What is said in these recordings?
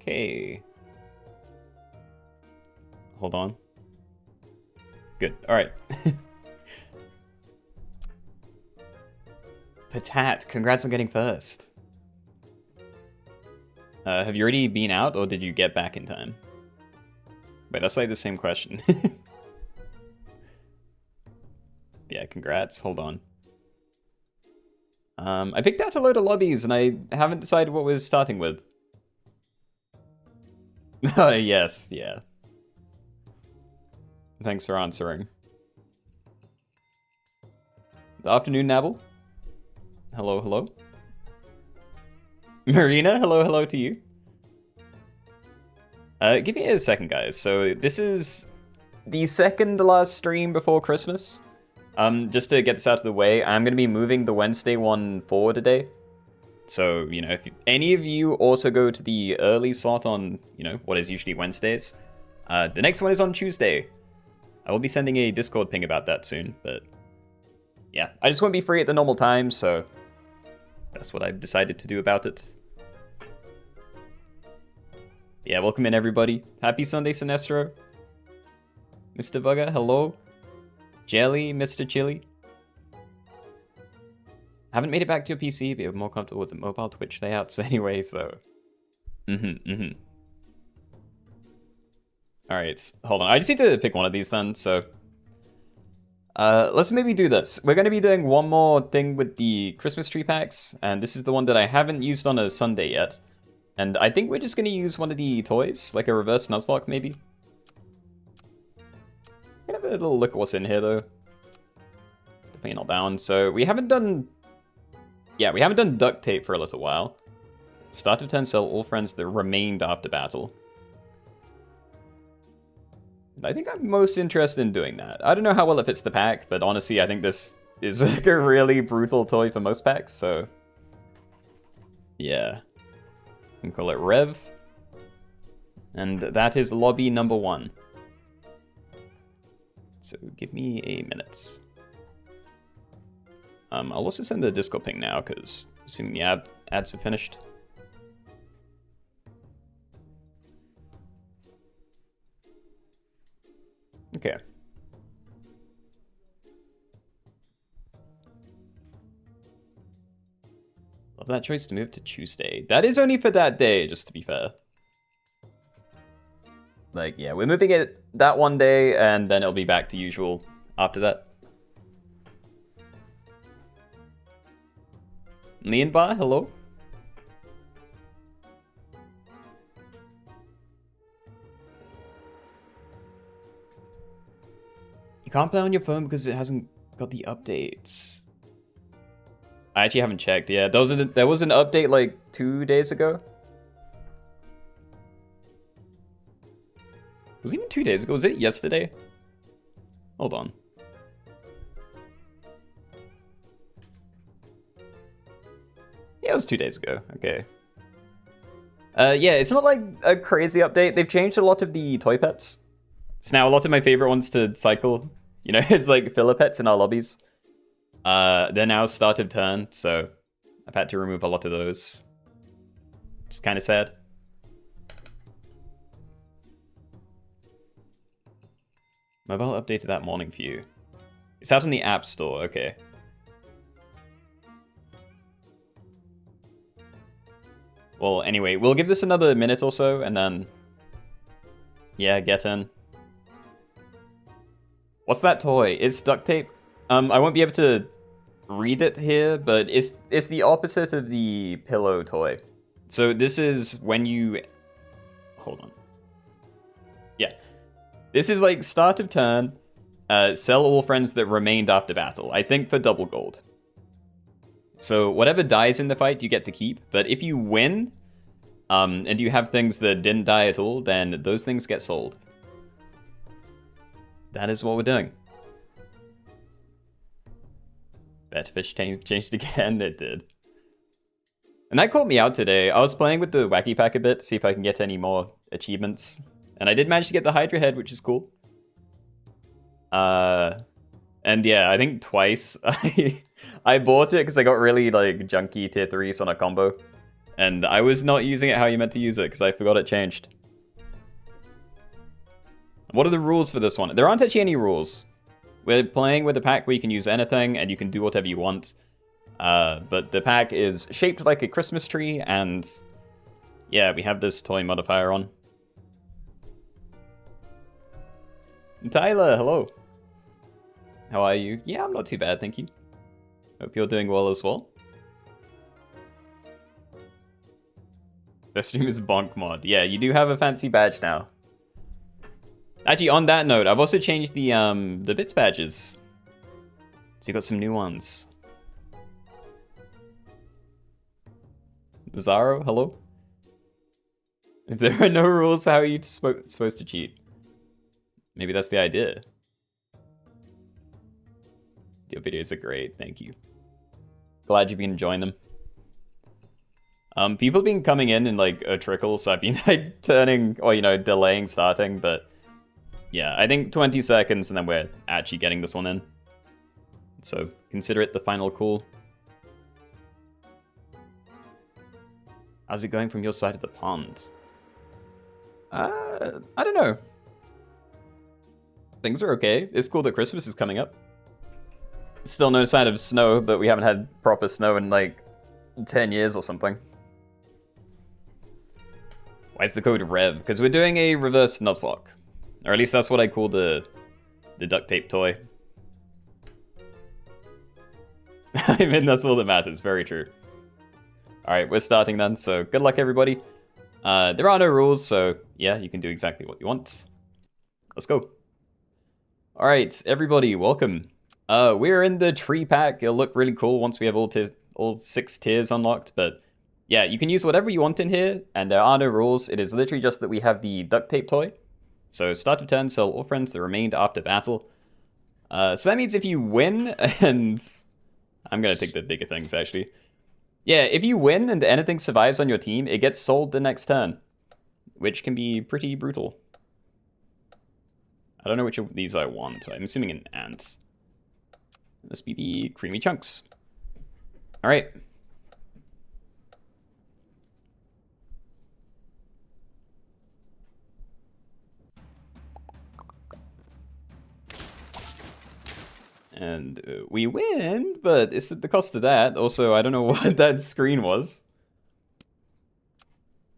Okay. Hold on. Good. All right. Patat, congrats on getting first. Have you already been out, or did you get back in time? Wait, that's like the same question. Yeah, congrats. Hold on. I picked out a load of lobbies, and I haven't decided what we're starting with. Yes, yeah. Thanks for answering. Good afternoon, Nabble. Hello, hello. Marina, hello, hello to you. Give me a second, guys. So this is the second to last stream before Christmas. Just to get this out of the way, I'm going to be moving the Wednesday one forward a day. So, you know, if any of you also go to the early slot on, you know, what is usually Wednesdays, the next one is on Tuesday. I will be sending a Discord ping about that soon, but yeah, I just won't be free at the normal time, so that's what I've decided to do about it. Yeah, welcome in everybody. Happy Sunday, Sinestro. Mr. Bugger, hello. Jelly, Mr. Chili. Haven't made it back to a PC, but I'm more comfortable with the mobile Twitch layouts anyway, so... Alright, hold on. I just need to pick one of these then, so... let's maybe do this. We're going to be doing one more thing with the Christmas tree packs, and this is the one that I haven't used on a Sunday yet. And I think we're just going to use one of the toys, like a reverse Nuzlocke, maybe. I'm going to have a little look at what's in here, though. Definitely not down. So, we haven't done... Yeah, we haven't done duct tape for a little while. Start of turn, sell all friends that remained after battle. I think I'm most interested in doing that. I don't know how well it fits the pack, but honestly, I think this is like a really brutal toy for most packs, so... Yeah. We can call it Rev. And that is lobby number 1. So give me a minute. I'll also send the Discord ping now, because assuming the ads are finished. Okay. Love that choice to move to Tuesday. That is only for that day, just to be fair. Like, yeah, we're moving it that one day, and then it'll be back to usual after that. Leon Bar, hello? You can't play on your phone because it hasn't got the updates. I actually haven't checked, yeah. There was an update like 2 days ago. Was it even 2 days ago? Was it yesterday? Hold on. Yeah, it was 2 days ago. Okay. Yeah, it's not like a crazy update. They've changed a lot of the toy pets. It's now a lot of my favorite ones to cycle. You know, it's like filler pets in our lobbies. They're now start of turn, so I've had to remove a lot of those. Just kind of sad. Mobile updated that morning for you. It's out in the App Store, okay. Well, anyway, we'll give this another minute or so, and then... Yeah, get in. What's that toy? It's duct tape. I won't be able to read it here, but it's the opposite of the pillow toy. So this is when you... Hold on. Yeah. This is like start of turn, sell all friends that remained after battle. I think for double gold. So whatever dies in the fight, you get to keep. But if you win, and you have things that didn't die at all, then those things get sold. That is what we're doing. Betfish changed again. It did. And that caught me out today. I was playing with the Wacky Pack a bit to see if I can get any more achievements. And I did manage to get the Hydra head, which is cool. And yeah, I think twice I bought it because I got really like junky tier 3s on a combo. And I was not using it how you meant to use it, because I forgot it changed. What are the rules for this one? There aren't actually any rules. We're playing with a pack where you can use anything, and you can do whatever you want. But the pack is shaped like a Christmas tree, and yeah, we have this toy modifier on. Tyler, hello. How are you? Yeah, I'm not too bad, thank you. Hope you're doing well as well. Best stream is Bonk Mod. Yeah, you do have a fancy badge now. Actually, on that note, I've also changed the bits badges. So you got some new ones. Zaro, hello? If there are no rules, how are you supposed to cheat? Maybe that's the idea. Your videos are great, thank you. Glad you've been enjoying them. People have been coming in like a trickle, so I've been like turning, or delaying starting, but yeah, I think 20 seconds and then we're actually getting this one in. So consider it the final call. How's it going from your side of the pond? I don't know. Things are okay. It's cool that Christmas is coming up. Still no sign of snow, but we haven't had proper snow in like 10 years or something. Why is the code REV? Because we're doing a reverse Nuzlocke. Or at least that's what I call the duct tape toy. I mean, that's all that matters. Very true. Alright, we're starting then, so good luck everybody. There are no rules, so yeah, you can do exactly what you want. Let's go. Alright, everybody, welcome. We're in the tree pack. It'll look really cool once we have all 6 tiers unlocked, but yeah, you can use whatever you want in here, and there are no rules. It is literally just that we have the duct tape toy. So start of turn, sell all friends that remained after battle. So that means if you win, and I'm gonna take the bigger things actually. Yeah, if you win and anything survives on your team, it gets sold the next turn, which can be pretty brutal. I don't know which of these I want. I'm assuming an ant. This be the creamy chunks. All right. And we win, but it's at the cost of that. Also, I don't know what that screen was.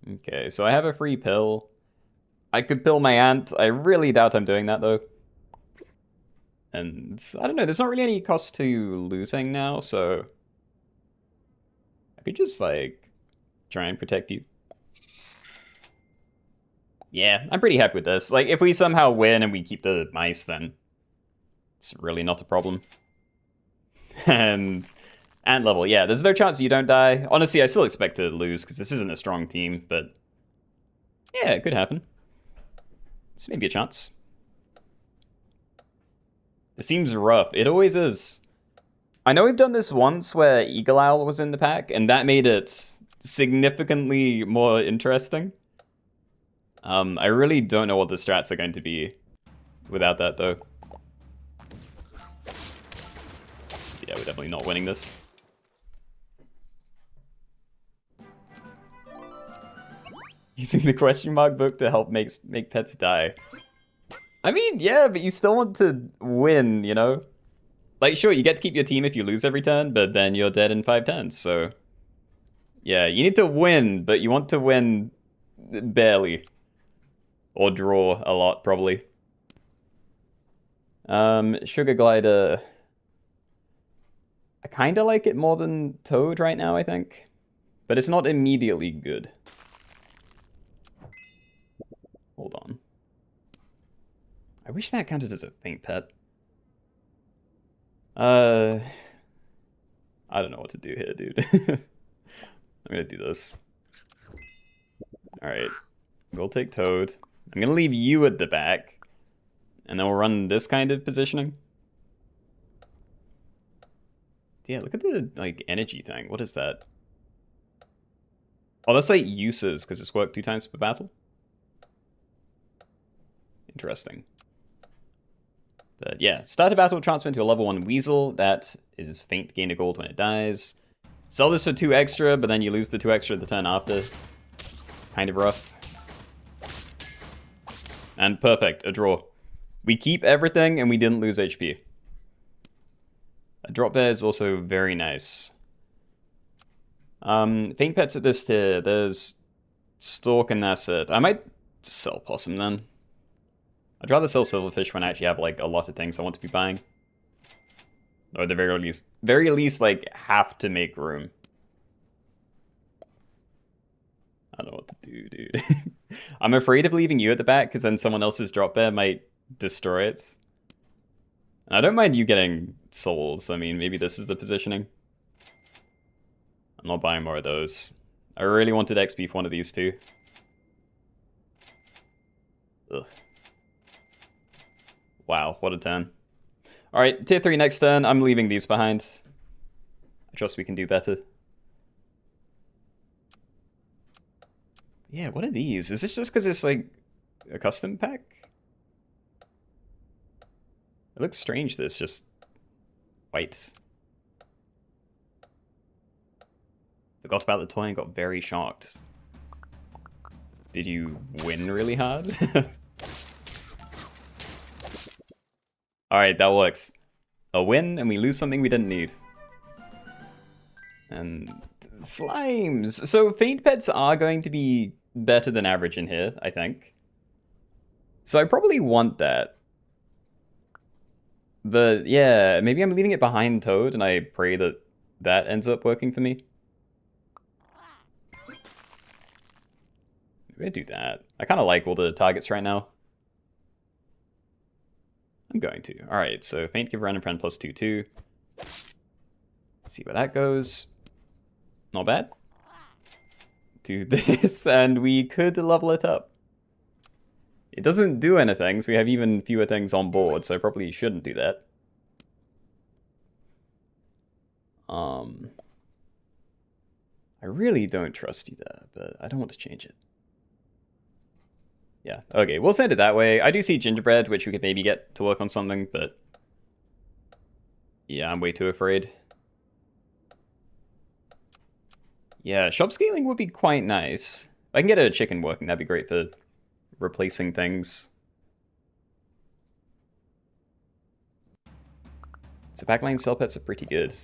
Okay, so I have a free pill. I could pill my ant. I really doubt I'm doing that, though. And I don't know, there's not really any cost to losing now, so I could just, like, try and protect you. Yeah, I'm pretty happy with this. Like, if we somehow win and we keep the mice, then it's really not a problem. And ant level, yeah, there's no chance you don't die. Honestly, I still expect to lose because this isn't a strong team, but yeah, it could happen. It's maybe a chance. It seems rough. It always is. I know we've done this once where Eagle Owl was in the pack, and that made it significantly more interesting. I really don't know what the strats are going to be without that, though. Yeah, we're definitely not winning this. Using the question mark book to help make pets die. I mean, yeah, but you still want to win, you know? Like, sure, you get to keep your team if you lose every turn, but then you're dead in 5 turns, so... Yeah, you need to win, but you want to win barely. Or draw a lot, probably. Sugar Glider... I kinda like it more than Toad right now, I think. But it's not immediately good. Hold on. I wish that counted as a faint pet. I don't know what to do here, dude. I'm gonna do this. Alright. We'll take Toad. I'm gonna leave you at the back. And then we'll run this kind of positioning. Yeah, look at the, like, energy thing. What is that? Oh, that's like uses, because it's worked 2 times per battle. Interesting. But yeah, start a battle, transfer into a level 1 Weasel. That is faint, gain a gold when it dies. Sell this for 2 extra, but then you lose the 2 extra the turn after. Kind of rough. And perfect, a draw. We keep everything and we didn't lose HP. A drop there is also very nice. Faint pets at this tier. There's Stork and that's it. I might sell Possum then. I'd rather sell Silverfish when I actually have like a lot of things I want to be buying. Or at the very least like have to make room. I don't know what to do, dude. I'm afraid of leaving you at the back because then someone else's drop bear might destroy it. And I don't mind you getting souls. I mean, maybe this is the positioning. I'm not buying more of those. I really wanted XP for one of these two. Ugh. Wow, what a turn. Alright, tier 3 next turn. I'm leaving these behind. I trust we can do better. Yeah, what are these? Is this just because it's like a custom pack? It looks strange, this just white. Forgot about the toy and got very shocked. Did you win really hard? Alright, that works. A win and we lose something we didn't need. And slimes! So faint pets are going to be better than average in here, I think. So I probably want that. But yeah, maybe I'm leaving it behind Toad and I pray that that ends up working for me. Maybe I do that. I kind of like all the targets right now. I'm going to. Alright, so Faint give random friend plus 2/2. See where that goes. Not bad. Do this, and we could level it up. It doesn't do anything, so we have even fewer things on board, so I probably shouldn't do that. I really don't trust you there, but I don't want to change it. Yeah, okay, we'll send it that way. I do see gingerbread, which we could maybe get to work on something, but yeah, I'm way too afraid. Yeah, shop scaling would be quite nice. If I can get a chicken working, that'd be great for replacing things. So backline sell pets are pretty good.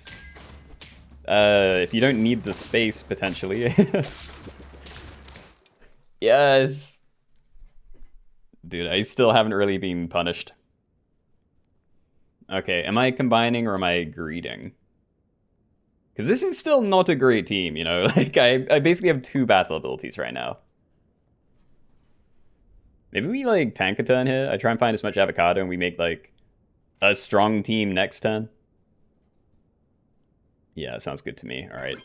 If you don't need the space, potentially. Yes! Dude, I still haven't really been punished. Okay, am I combining or am I greeting? Because this is still not a great team, you know? Like, I basically have 2 battle abilities right now. Maybe we, like, tank a turn here. I try and find as much avocado and we make, like, a strong team next turn. Yeah, sounds good to me. Alright.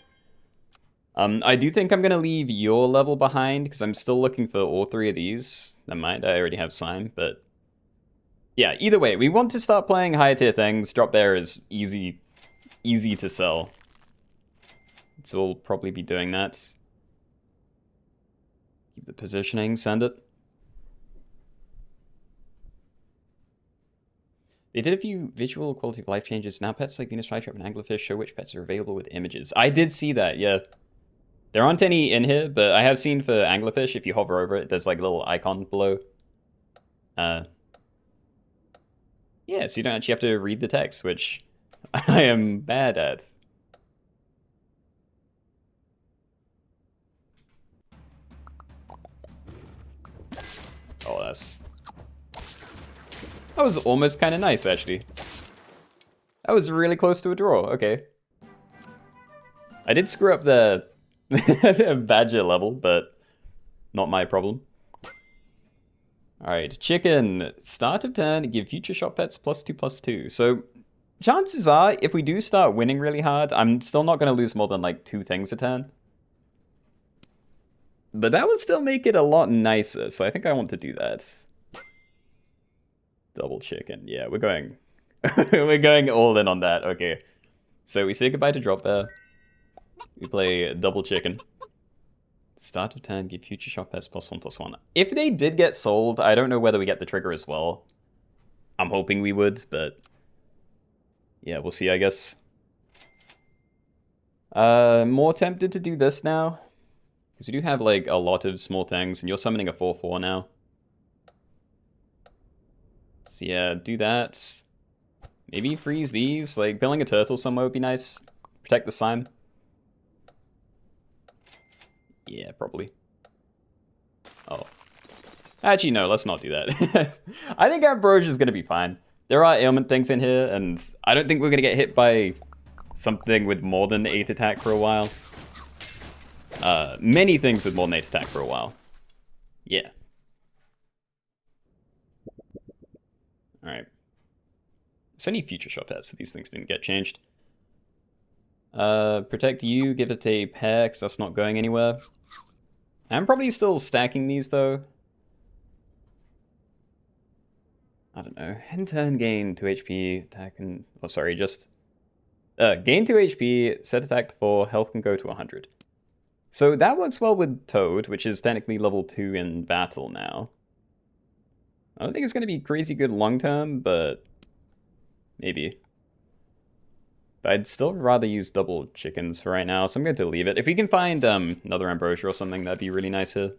I do think I'm going to leave your level behind because I'm still looking for all 3 of these. Never mind, I already have slime, but... yeah, either way, we want to start playing higher tier things. Drop bear is easy to sell. So we'll probably be doing that. Keep the positioning, send it. They did a few visual quality of life changes. Now pets like Venus flytrap and anglerfish show which pets are available with images. I did see that, yeah. There aren't any in here, but I have seen for anglerfish, if you hover over it, there's like a little icon below. Yeah, so you don't actually have to read the text, which I am bad at. Oh, that was almost kind of nice, actually. That was really close to a draw, okay. I did screw up the badger level, but not my problem. Alright, chicken. Start of turn, give future shop pets +2/+2. So, chances are, if we do start winning really hard, I'm still not going to lose more than like 2 things a turn. But that would still make it a lot nicer, so I think I want to do that. Double chicken. Yeah, we're going... we're going all in on that, okay. So we say goodbye to drop bear. We play double chicken. Start of turn, give future shop pets +1/+1. If they did get sold, I don't know whether we get the trigger as well. I'm hoping we would, but... yeah, we'll see, I guess. More tempted to do this now. Because we do have, like, a lot of small things, and you're summoning a 4/4 now. So yeah, do that. Maybe freeze these. Like, building a turtle somewhere would be nice. Protect the slime. Yeah, probably. Oh. Actually, no, let's not do that. I think Ambrosia is going to be fine. There are ailment things in here, and I don't think we're going to get hit by something with more than 8 attack for a while. Many things with more than 8 attack for a while. Yeah. Alright. So any future shop has, so these things didn't get changed. Protect you, give it a pair, because that's not going anywhere. I'm probably still stacking these, though. I don't know. In turn, gain 2 HP, attack and... Oh, sorry, just... gain 2 HP, set attack to 4, health can go to 100. So that works well with Toad, which is technically level 2 in battle now. I don't think it's going to be crazy good long term, but... maybe. But I'd still rather use double chickens for right now, so I'm going to leave it. If we can find another Ambrosia or something, that'd be really nice here.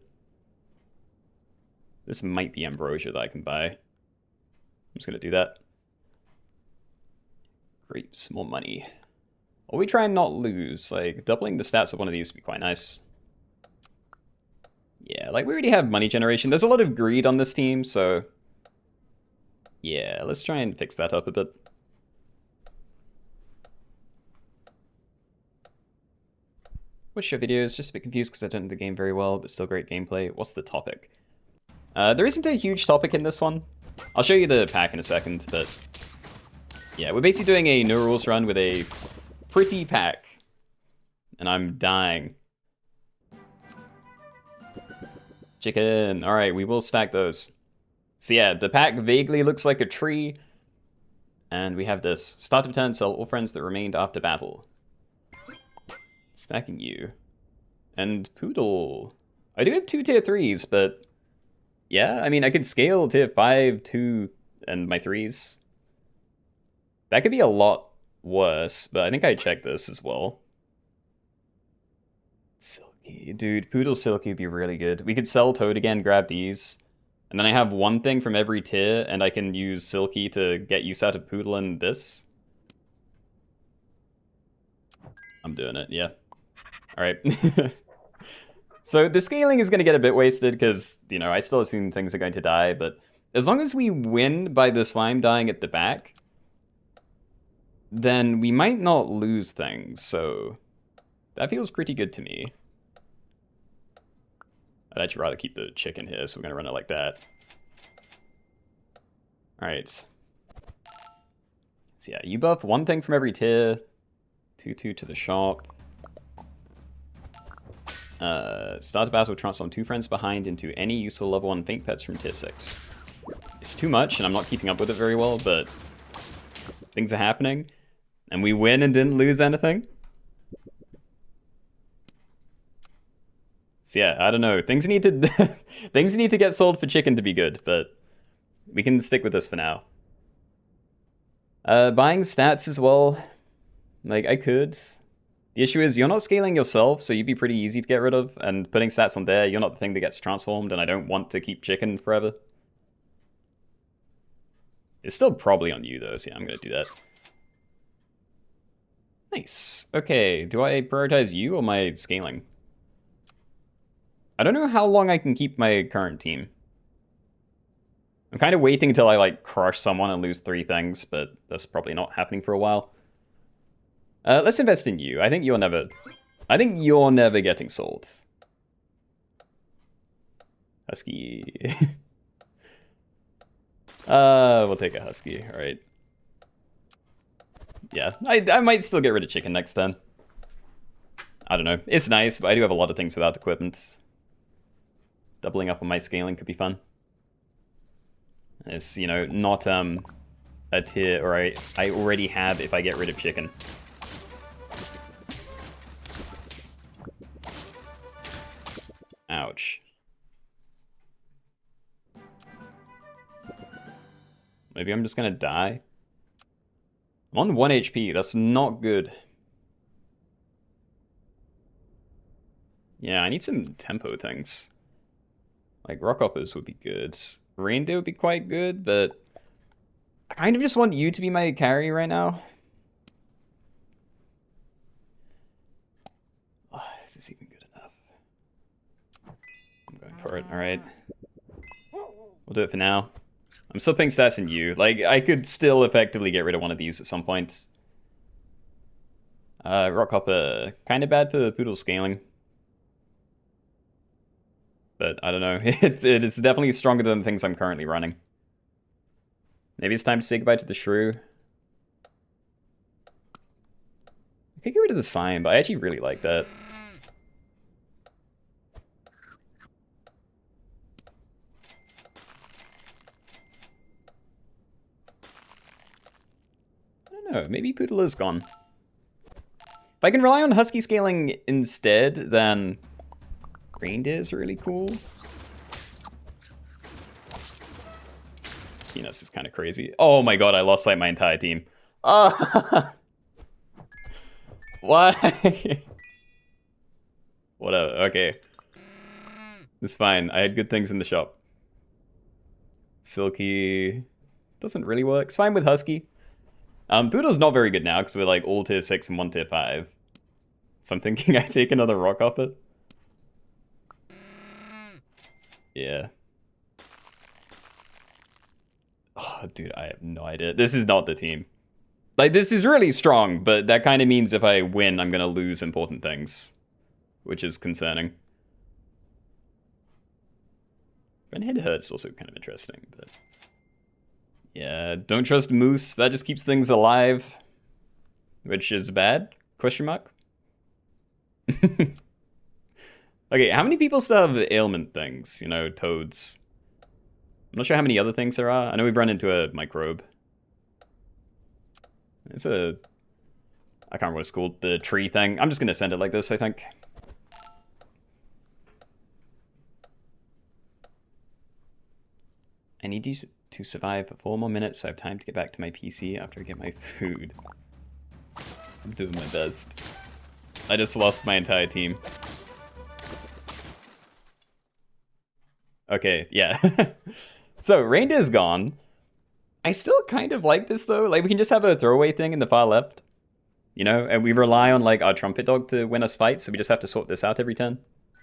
This might be Ambrosia that I can buy. I'm just going to do that. Grapes, more money. Or we try and not lose. Like, doubling the stats of one of these would be quite nice. Yeah, like, we already have money generation. There's a lot of greed on this team, so... yeah, let's try and fix that up a bit. Watch your videos, just a bit confused because I don't know the game very well, but still great gameplay. What's the topic? There isn't a huge topic in this one. I'll show you the pack in a second, but... yeah, we're basically doing a no rules run with a pretty pack. And I'm dying. Chicken. Alright, we will stack those. So yeah, the pack vaguely looks like a tree. And we have this. Start of turn, sell all friends that remained after battle. Stacking you. And Poodle. I do have 2 tier 3s, but... yeah, I mean, I could scale tier 5, 2, and my 3s. That could be a lot worse, but I think I checked this as well. Silky. Dude, Poodle Silky would be really good. We could sell Toad again, grab these. And then I have one thing from every tier, and I can use Silky to get use out of Poodle and this. I'm doing it, yeah. Alright. So the scaling is going to get a bit wasted because, you know, I still assume things are going to die, but as long as we win by the slime dying at the back, then we might not lose things, so that feels pretty good to me. I'd actually rather keep the chicken here, so we're going to run it like that. Alright. So yeah, you buff one thing from every tier. 2/2 to the shop. Start a battle, transform 2 friends behind into any useful level 1 faint pets from tier 6. It's too much, and I'm not keeping up with it very well, but things are happening. And we win and didn't lose anything. So yeah, I don't know. Things need to things need to get sold for chicken to be good, but we can stick with this for now. Buying stats as well. Like, I could. The issue is you're not scaling yourself, so you'd be pretty easy to get rid of, and putting stats on there, you're not the thing that gets transformed, and I don't want to keep chicken forever. It's still probably on you, though, so yeah, I'm going to do that. Nice. Okay, do I prioritize you or my scaling? I don't know how long I can keep my current team. I'm kind of waiting until I, like, crush someone and lose 3 things, but that's probably not happening for a while. Let's invest in you. I think you're never getting sold. Husky. We'll take a husky. All right. Yeah, I might still get rid of chicken next turn. I don't know. It's nice, but I do have a lot of things without equipment. Doubling up on my scaling could be fun. It's, you know, not a tier, or I already have if I get rid of chicken. Ouch. Maybe I'm just gonna die. I'm on 1 HP, that's not good. Yeah, I need some tempo things. Like, rockhoppers would be good. Reindeer would be quite good, but I kind of just want you to be my carry right now. Oh, is this even good enough? I'm going for it, alright. We'll do it for now. I'm still putting stats in you. Like, I could still effectively get rid of one of these at some point. Rockhopper, kind of bad for poodle scaling. But I don't know. It is definitely stronger than the things I'm currently running. Maybe it's time to say goodbye to the shrew. I could get rid of the sign, but I actually really like that. I don't know. Maybe poodle is gone. If I can rely on husky scaling instead, then reindeer is really cool. Keenoe is kind of crazy. Oh my god, I lost like my entire team. Why? Whatever, okay. It's fine. I had good things in the shop. Silky doesn't really work. It's fine with husky. Poodle's not very good now because we're like all tier 6 and 1 tier 5. So I'm thinking I take another rock off it. Yeah. Oh, dude, I have no idea. This is not the team. Like, this is really strong, but that kind of means if I win, I'm going to lose important things. Which is concerning. Redhead hurt's also kind of interesting, but... Yeah, don't trust Moose. That just keeps things alive. Which is bad? Question mark? Okay, how many people still have ailment things? You know, toads. I'm not sure how many other things there are. I know we've run into a microbe. It's a... I can't remember what it's called. The tree thing. I'm just going to send it like this, I think. I need you to survive for 4 more minutes so I have time to get back to my PC after I get my food. I'm doing my best. I just lost my entire team. Okay, yeah. So, reindeer's gone. I still kind of like this, though. Like, we can just have a throwaway thing in the far left. You know? And we rely on, like, our trumpet dog to win us fights, so we just have to sort this out every turn. I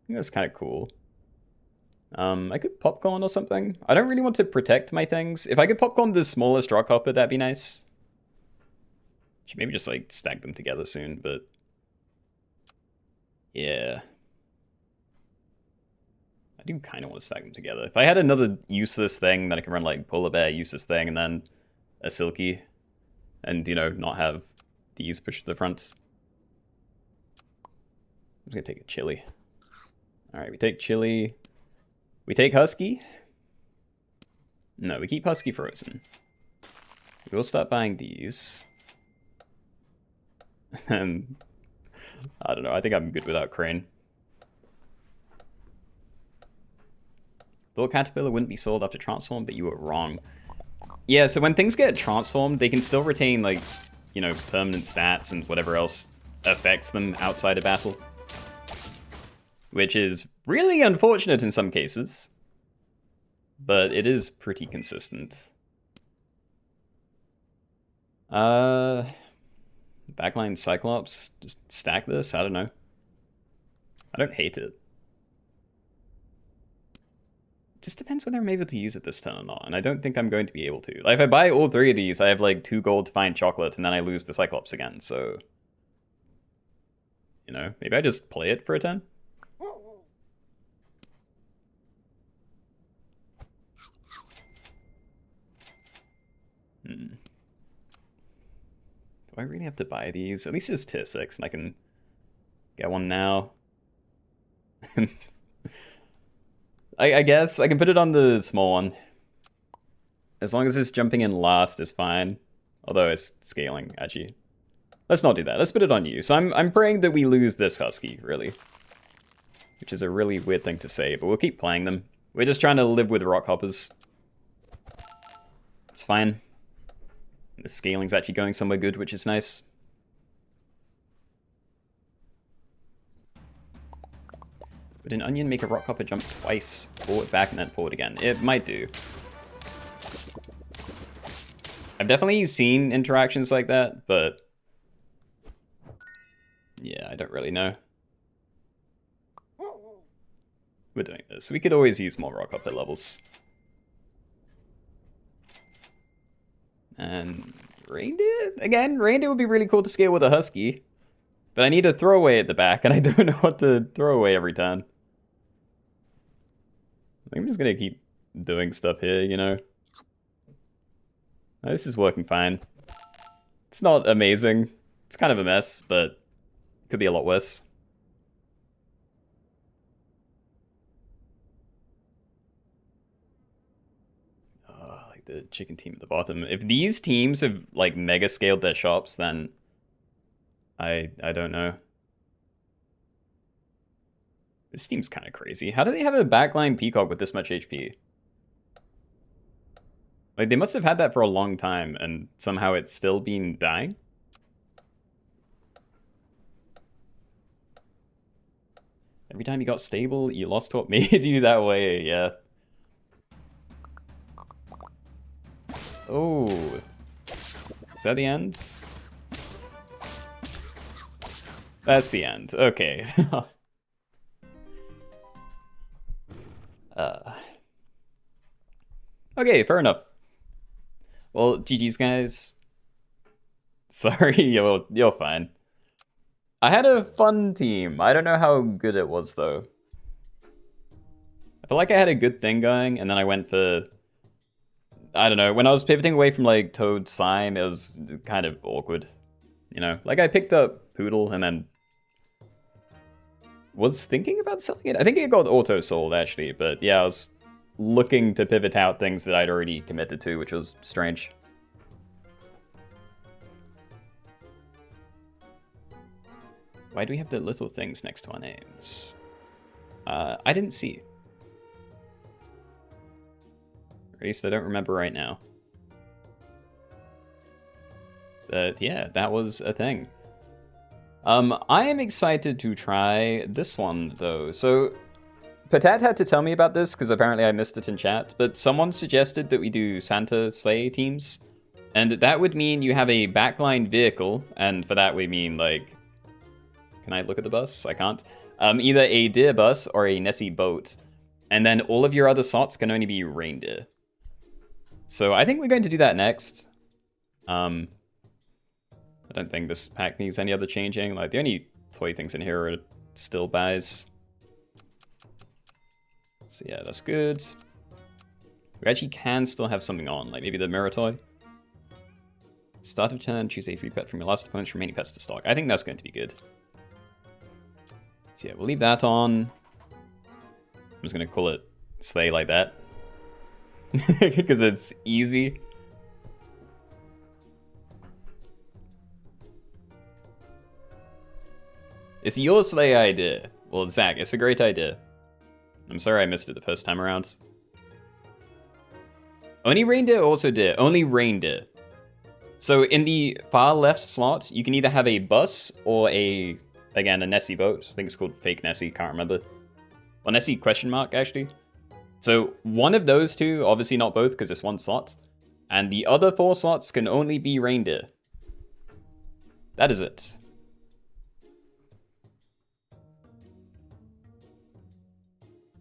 think that's kind of cool. I could popcorn or something. I don't really want to protect my things. If I could popcorn the smallest rockhopper, that'd be nice. Should maybe just, like, stack them together soon, but... Yeah. I do kind of want to stack them together. If I had another useless thing, then I can run, like, polar bear, useless thing, and then a silky. And, you know, not have these push to the front. I'm just gonna take a chili. Alright, we take chili. We take husky. No, we keep husky frozen. We will start buying these. And I don't know, I think I'm good without crane. Thought caterpillar wouldn't be sold after transform, but you were wrong. Yeah, so when things get transformed, they can still retain, like, you know, permanent stats and whatever else affects them outside of battle. Which is really unfortunate in some cases. But it is pretty consistent. Backline Cyclops, just stack this? I don't know. I don't hate it. Just depends whether I'm able to use it this turn or not, and I don't think I'm going to be able to. Like, if I buy all 3 of these, I have like 2 gold to find chocolate, and then I lose the Cyclops again, so... You know, maybe I just play it for a turn? Do I really have to buy these? At least it's tier 6, and I can get one now. I guess I can put it on the small one. As long as it's jumping in last is fine. Although it's scaling, actually. Let's not do that. Let's put it on you. So I'm praying that we lose this husky, really. Which is a really weird thing to say, but we'll keep playing them. We're just trying to live with rock hoppers. It's fine. The scaling's actually going somewhere good, which is nice. Would an onion make a rock hopper jump twice, forward, back, and then forward again? It might do. I've definitely seen interactions like that, but yeah, I don't really know. We're doing this. We could always use more rock hopper levels. And reindeer? Again, reindeer would be really cool to scale with a husky. But I need a throwaway at the back, and I don't know what to throw away every time. I'm just gonna keep doing stuff here, you know? This is working fine. It's not amazing. It's kind of a mess, but it could be a lot worse. Like the chicken team at the bottom. If these teams have like mega scaled their shops, then I don't know. This team's kind of crazy. How do they have a backline peacock with this much HP? Like, they must have had that for a long time, and somehow it's still been dying? Every time you got stable, you lost what made you that way, yeah. Oh. Is that the end? That's the end. Okay. Okay, fair enough. Well, GG's, guys. Sorry, you're fine. I had a fun team. I don't know how good it was, though. I feel like I had a good thing going, and then I went for... I don't know, when I was pivoting away from, like, Toad Slime, it was kind of awkward. You know? Like, I picked up Poodle, and then... was thinking about selling it? I think it got auto-sold, actually, but yeah, I was looking to pivot out things that I'd already committed to, which was strange. Why do we have the little things next to our names? I didn't see. Or at least I don't remember right now. But yeah, that was a thing. I am excited to try this one, though. So, Patat had to tell me about this, because apparently I missed it in chat, but someone suggested that we do Santa sleigh teams. And that would mean you have a backline vehicle, and for that we mean, like... Can I look at the bus? I can't. Either a deer bus or a Nessie boat. And then all of your other slots can only be reindeer. So I think we're going to do that next. I don't think this pack needs any other changing. Like, the only toy things in here are still buys. So yeah, that's good. We actually can still have something on, like maybe the mirror toy. Start of turn, choose a free pet from your last opponent's remaining pets to stock. I think that's going to be good. So yeah, we'll leave that on. I'm just going to call it Sleigh like that. Because it's easy. It's your sleigh idea. Well, Zach, it's a great idea. I'm sorry I missed it the first time around. Only reindeer or also deer? Only reindeer. So in the far left slot, you can either have a bus or a, again, a Nessie boat. I think it's called Fake Nessie, can't remember. Well, Nessie question mark, actually. So one of those two, obviously not both because it's one slot. And the other 4 slots can only be reindeer. That is it.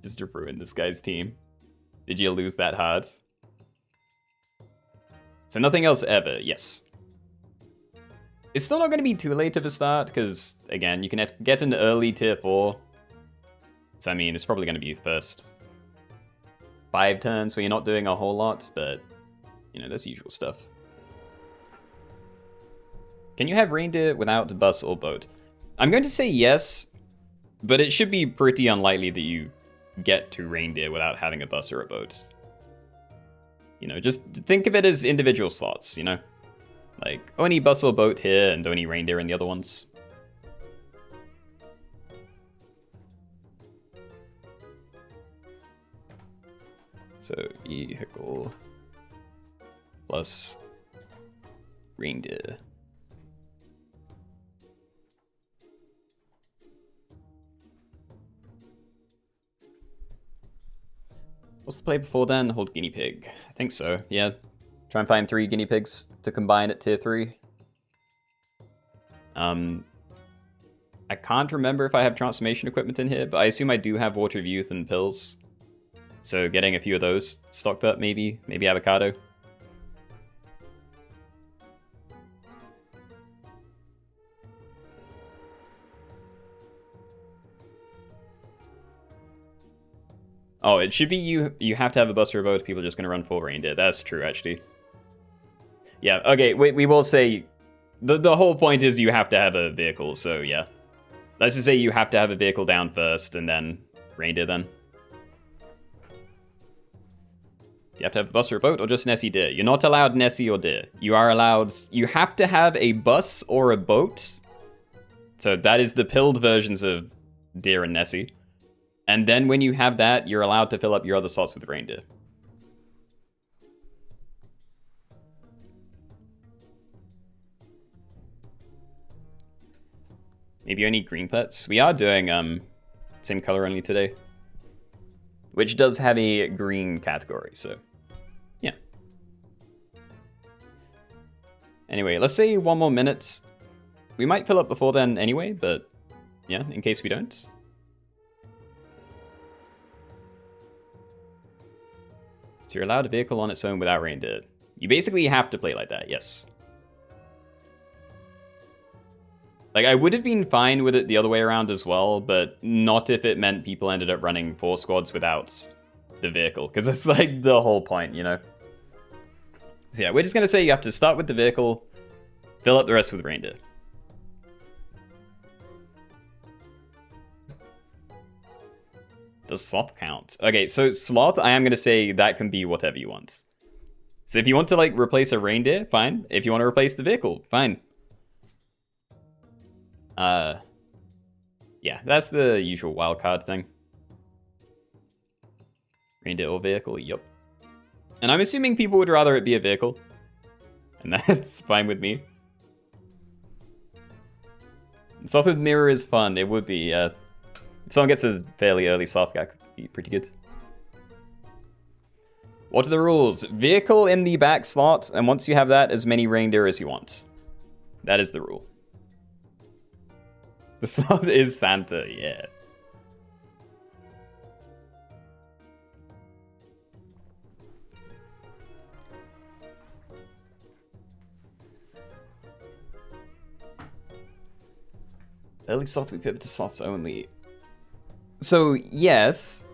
Just to ruin this guy's team. Did you lose that hard? So nothing else ever, yes. It's still not going to be too late of a start, because, again, you can get an early tier 4. So, I mean, it's probably going to be the first 5 turns where you're not doing a whole lot, but, you know, that's usual stuff. Can you have reindeer without bus or boat? I'm going to say yes, but it should be pretty unlikely that you get to reindeer without having a bus or a boat. You know, just think of it as individual slots, you know? Like, only bus or boat here and only reindeer in the other ones. So, vehicle plus reindeer. What's the play before then? Hold guinea pig. I think so, yeah. Try and find 3 guinea pigs to combine at tier 3. I can't remember if I have transformation equipment in here, but I assume I do have Water of Youth and pills. So getting a few of those stocked up, maybe avocado. Oh, it should be you have to have a bus or a boat. People are just going to run full reindeer. That's true, actually. Yeah, okay, we will say... The whole point is you have to have a vehicle, so yeah. Let's just say you have to have a vehicle down first, and then reindeer then. Do you have to have a bus or a boat, or just Nessie deer? You're not allowed Nessie or deer. You are allowed... You have to have a bus or a boat. So that is the pilled versions of deer and Nessie. And then when you have that, you're allowed to fill up your other slots with reindeer. Maybe only green pets. We are doing same color only today, which does have a green category, so yeah. Anyway, let's say 1 more minute. We might fill up before then anyway, but yeah, in case we don't. So you're allowed a vehicle on its own without reindeer. You basically have to play like that, yes. Like, I would have been fine with it the other way around as well, but not if it meant people ended up running 4 squads without the vehicle, because that's like the whole point, you know? So yeah, we're just going to say you have to start with the vehicle, fill up the rest with reindeer. Does sloth count? Okay, so sloth, I am going to say that can be whatever you want. So if you want to, like, replace a reindeer, fine. If you want to replace the vehicle, fine. Yeah, that's the usual wildcard thing. Reindeer or vehicle, yup. And I'm assuming people would rather it be a vehicle. And that's fine with me. Sloth with mirror is fun, it would be, If someone gets a fairly early sloth guy, could be pretty good. What are the rules? Vehicle in the back slot, and once you have that, as many reindeer as you want. That is the rule. The sloth is Santa, yeah. Early sloth, we pivot to sloths only. So, yes,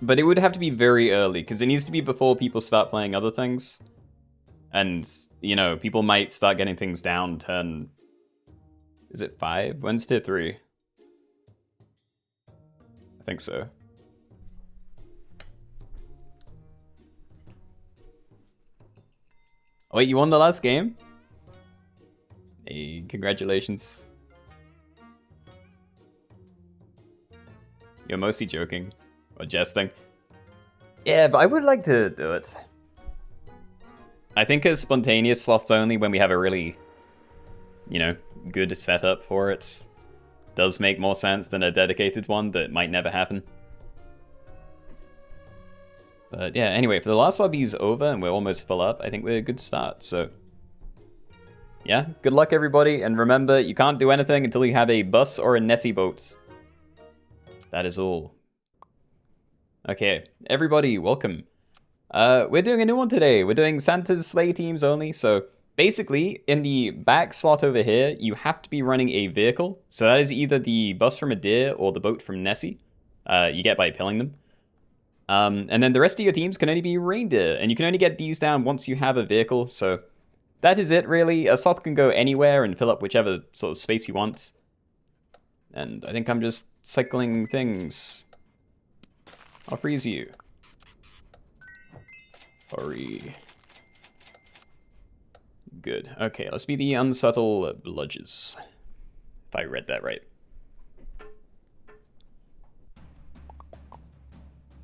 but it would have to be very early, because it needs to be before people start playing other things. And, you know, people might start getting things down turn... Is it 5? When's tier 3? I think so. Oh, wait, you won the last game? Hey, congratulations. You're mostly joking. Or jesting. Yeah, but I would like to do it. I think as spontaneous sloths only, when we have a really, you know, good setup for it, does make more sense than a dedicated one that might never happen. But yeah, anyway, for the last lobby's over and we're almost full up, I think we're a good start, so... Yeah, good luck everybody, and remember, you can't do anything until you have a bus or a Nessie boat. That is all. Okay, everybody, welcome. We're doing a new one today. We're doing Santa's sleigh teams only, so... Basically, in the back slot over here, you have to be running a vehicle. So that is either the bus from a deer or the boat from Nessie. You get by pilling them. And then the rest of your teams can only be reindeer. And you can only get these down once you have a vehicle. So that is it, really. A sloth can go anywhere and fill up whichever sort of space you want. And I think I'm just cycling things. I'll freeze you. Hurry. Good. Okay, let's be the unsubtle bludges. If I read that right.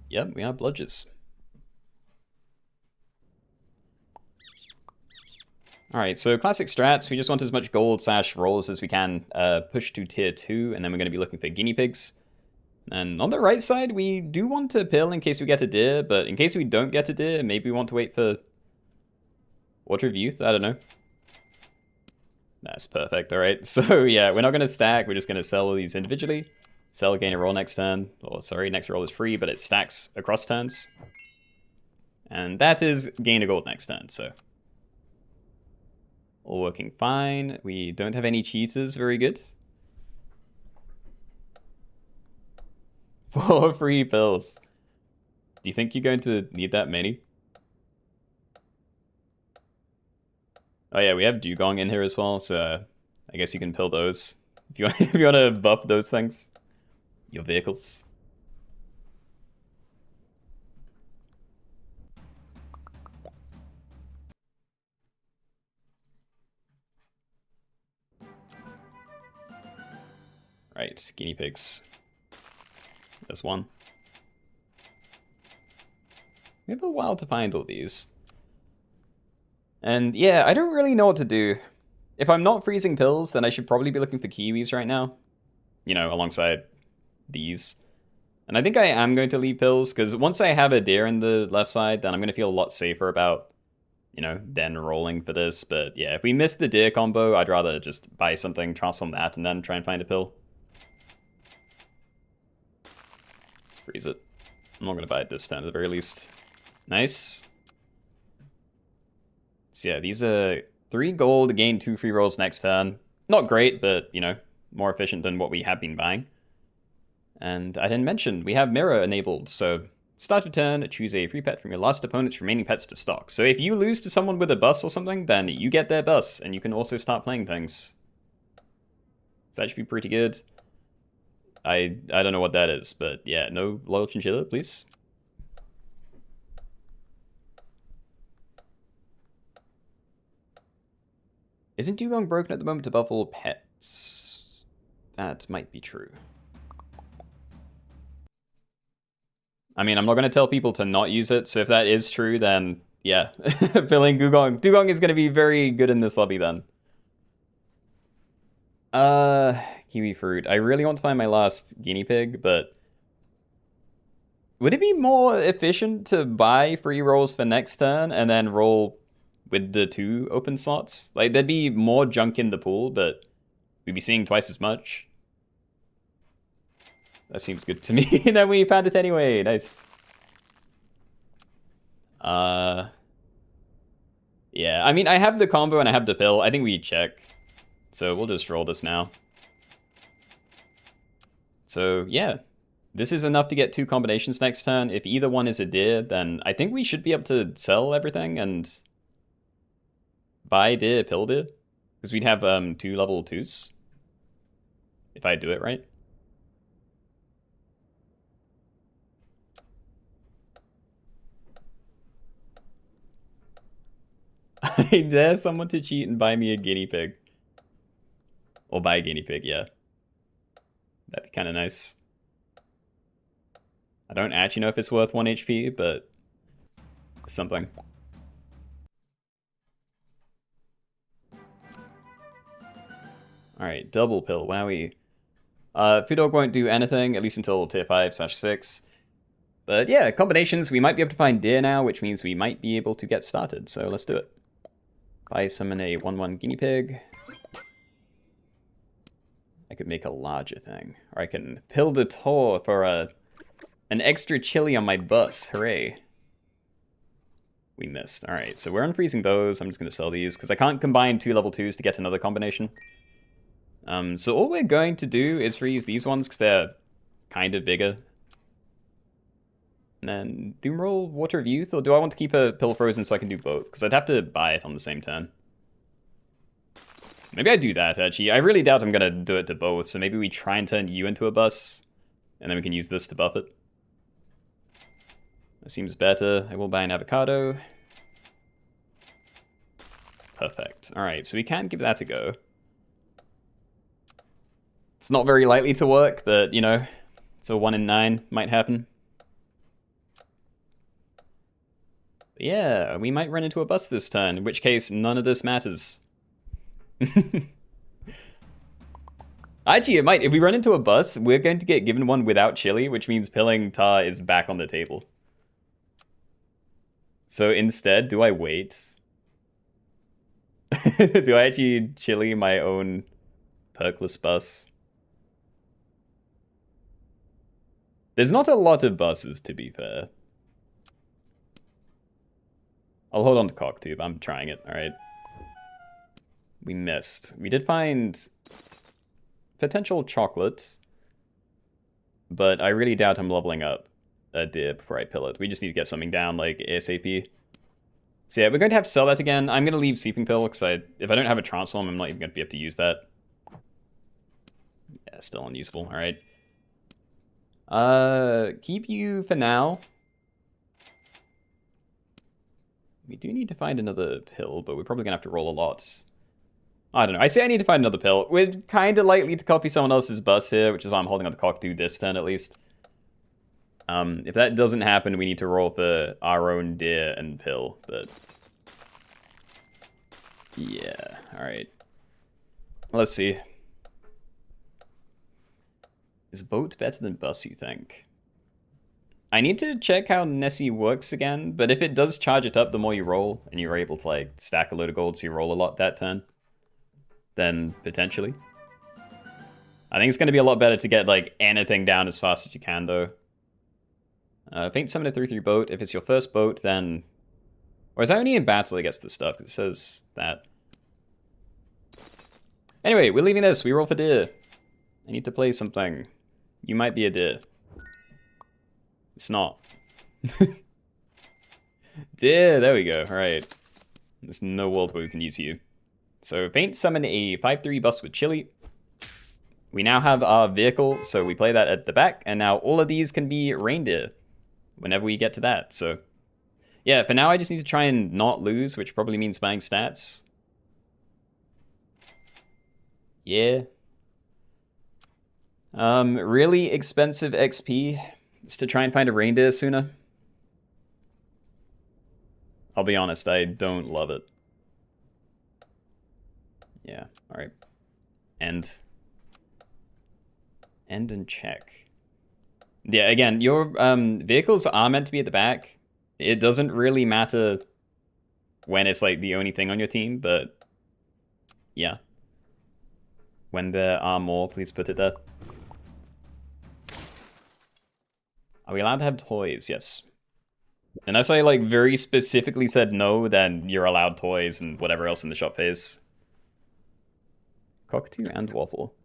Yep, we are bludges. Alright, so classic strats. We just want as much gold / rolls as we can push to tier 2, and then we're going to be looking for guinea pigs. And on the right side, we do want to pill in case we get a deer, but in case we don't get a deer, maybe we want to wait for Water of Youth? I don't know. That's perfect, alright. So yeah, we're not going to stack, we're just going to sell all these individually. Sell, gain a roll next turn. Or sorry, next roll is free, but it stacks across turns. And that is gain a gold next turn, so. All working fine. We don't have any cheaters, very good. 4 free pills. Do you think you're going to need that many? Oh yeah, we have Dugong in here as well, so I guess you can pill those. If you if you want to buff those things. Your vehicles. Right, guinea pigs. There's one. We have a while to find all these. And yeah, I don't really know what to do. If I'm not freezing pills, then I should probably be looking for kiwis right now. You know, alongside these. And I think I am going to leave pills, because once I have a deer in the left side, then I'm going to feel a lot safer about, you know, then rolling for this. But yeah, if we miss the deer combo, I'd rather just buy something, transform that, and then try and find a pill. Let's freeze it. I'm not going to buy it this turn at the very least. Nice. So yeah, these are 3 gold, gain 2 free rolls next turn. Not great, but, you know, more efficient than what we have been buying. And I didn't mention, we have Mirror enabled, so start of turn, choose a free pet from your last opponent's remaining pets to stock. So if you lose to someone with a bus or something, then you get their bus, and you can also start playing things. So that should be pretty good. I don't know what that is, but yeah, no loyal chinchilla, please. Isn't Dugong broken at the moment to buff all pets? That might be true. I mean, I'm not going to tell people to not use it, so if that is true, then yeah. Filling Dugong. Dugong is going to be very good in this lobby then. Kiwi fruit. I really want to find my last guinea pig, but would it be more efficient to buy free rolls for next turn and then roll with the 2 open slots? Like, there'd be more junk in the pool, but we'd be seeing twice as much. That seems good to me. Then we found it anyway. Nice. Yeah, I mean, I have the combo and I have the pill. I think we check. So we'll just roll this now. So yeah, this is enough to get 2 combinations next turn. If either one is a deer, then I think we should be able to sell everything and buy deer, pill deer. Because we'd have 2 level 2s. If I do it right. I dare someone to cheat and buy me a guinea pig. Or buy a guinea pig, yeah. That'd be kind of nice. I don't actually know if it's worth 1 HP, but something. Alright, double pill, wowie. Food Dog won't do anything, at least until tier 5/6. But yeah, combinations, we might be able to find deer now, which means we might be able to get started, so let's do it. Buy summon a 1/1 guinea pig. I could make a larger thing. Or I can pill the tour for an extra chili on my bus. Hooray. We missed. Alright, so we're unfreezing those. I'm just going to sell these, because I can't combine 2 level 2s to get another combination. So all we're going to do is freeze these ones, because they're kind of bigger. And then Doom Roll Water of Youth, or do I want to keep a pill frozen so I can do both? Because I'd have to buy it on the same turn. Maybe I do that, actually. I really doubt I'm going to do it to both, so maybe we try and turn you into a bus, and then we can use this to buff it. That seems better. I will buy an avocado. Perfect. Alright, so we can give that a go. It's not very likely to work, but, you know, it's a 1 in 9. Might happen. But yeah, we might run into a bus this turn, in which case none of this matters. Actually, it might. If we run into a bus, we're going to get given one without chili, which means pilling tar is back on the table. So instead, do I wait? Do I actually chili my own perkless bus? There's not a lot of buses, to be fair. I'll hold on to Cocktube. I'm trying it, alright. We missed. We did find potential chocolates, but I really doubt I'm leveling up a deer before I pill it. We just need to get something down, like, ASAP. So yeah, we're going to have to sell that again. I'm going to leave Sleeping Pill, because if I don't have a Transform, I'm not even going to be able to use that. Yeah, still unusable, alright. Keep you for now. We do need to find another pill, but we're probably going to have to roll a lot. I don't know. I say I need to find another pill. We're kind of likely to copy someone else's bus here, which is why I'm holding on to Cockatoo this turn at least. If that doesn't happen, we need to roll for our own deer and pill, but... yeah, alright. Let's see. Is boat better than bus, you think? I need to check how Nessie works again, but if it does charge it up the more you roll, and you're able to like stack a load of gold so you roll a lot that turn, then potentially. I think it's going to be a lot better to get like anything down as fast as you can though. Faint summon a 3/3 boat. If it's your first boat, then... or is that only in battle it gets the stuff? Because it says that. Anyway, we're leaving this. We roll for deer. I need to play something. You might be a deer. It's not. Deer, there we go. Alright. There's no world where we can use you. So, faint summon a 5/3 bus with chili. We now have our vehicle, so we play that at the back, and now all of these can be reindeer whenever we get to that. So, yeah, for now I just need to try and not lose, which probably means buying stats. Yeah. Really expensive XP just to try and find a reindeer sooner. I'll be honest, I don't love it. Yeah, alright. End and check. Yeah, again, your vehicles are meant to be at the back. It doesn't really matter when it's like the only thing on your team, but yeah. When there are more, please put it there. Are we allowed to have toys? Yes. Unless I like very specifically said no, then you're allowed toys and whatever else in the shop phase. Cockatoo and waffle.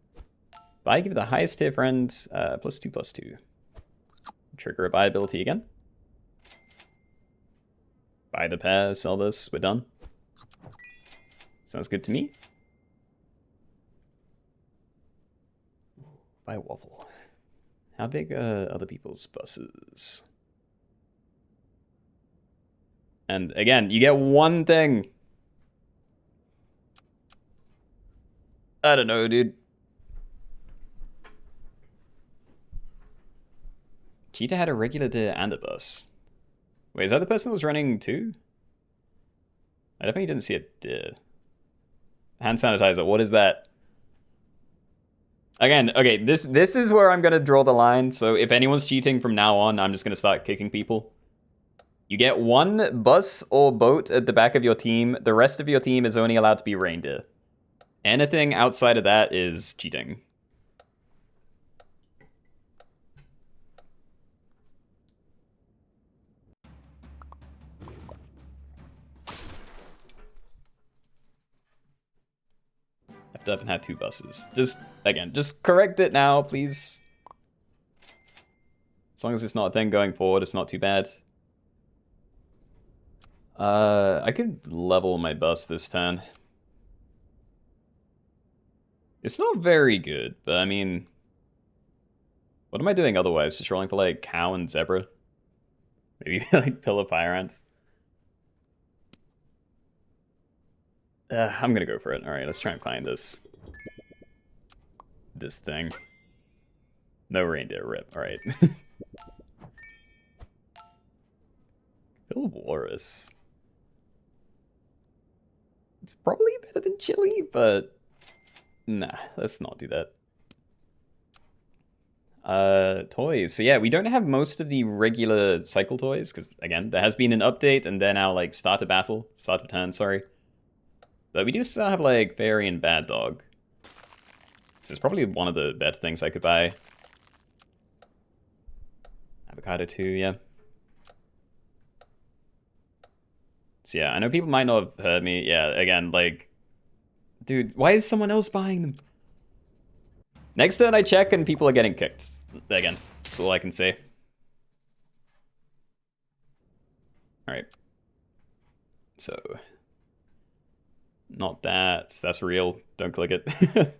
Buy, give the highest tier friend +2/+2. Trigger a buy ability again. Buy the pair, sell this, we're done. Sounds good to me. Buy waffle. How big are other people's buses? And again, you get one thing. I don't know, dude. Cheetah had a regular deer and a bus. Wait, is that the person that was running too? I definitely didn't see a deer. Hand sanitizer, what is that? Again, okay, this is where I'm gonna draw the line, so if anyone's cheating from now on, I'm just gonna start kicking people. You get one bus or boat at the back of your team. The rest of your team is only allowed to be reindeer. Anything outside of that is cheating. I've up and had 2 buses. Again, just correct it now, please. As long as it's not a thing going forward, it's not too bad. I could level my bus this turn. It's not very good, but I mean... what am I doing otherwise? Just rolling for like cow and zebra? Maybe like pillow fire ants? I'm gonna go for it. Alright, let's try and find this thing. No reindeer, rip. Alright. Phil Walrus. It's probably better than chili, but nah, let's not do that. Toys. So yeah, we don't have most of the regular cycle toys, because again, there has been an update, and they're now like start of turn, sorry. But we do still have like Fairy and Bad Dog. This is probably one of the better things I could buy. Avocado too, yeah. So yeah, I know people might not have heard me. Yeah, again, like, dude, why is someone else buying them? Next turn I check and people are getting kicked. Again, that's all I can say. Alright. So, not that. That's real. Don't click it.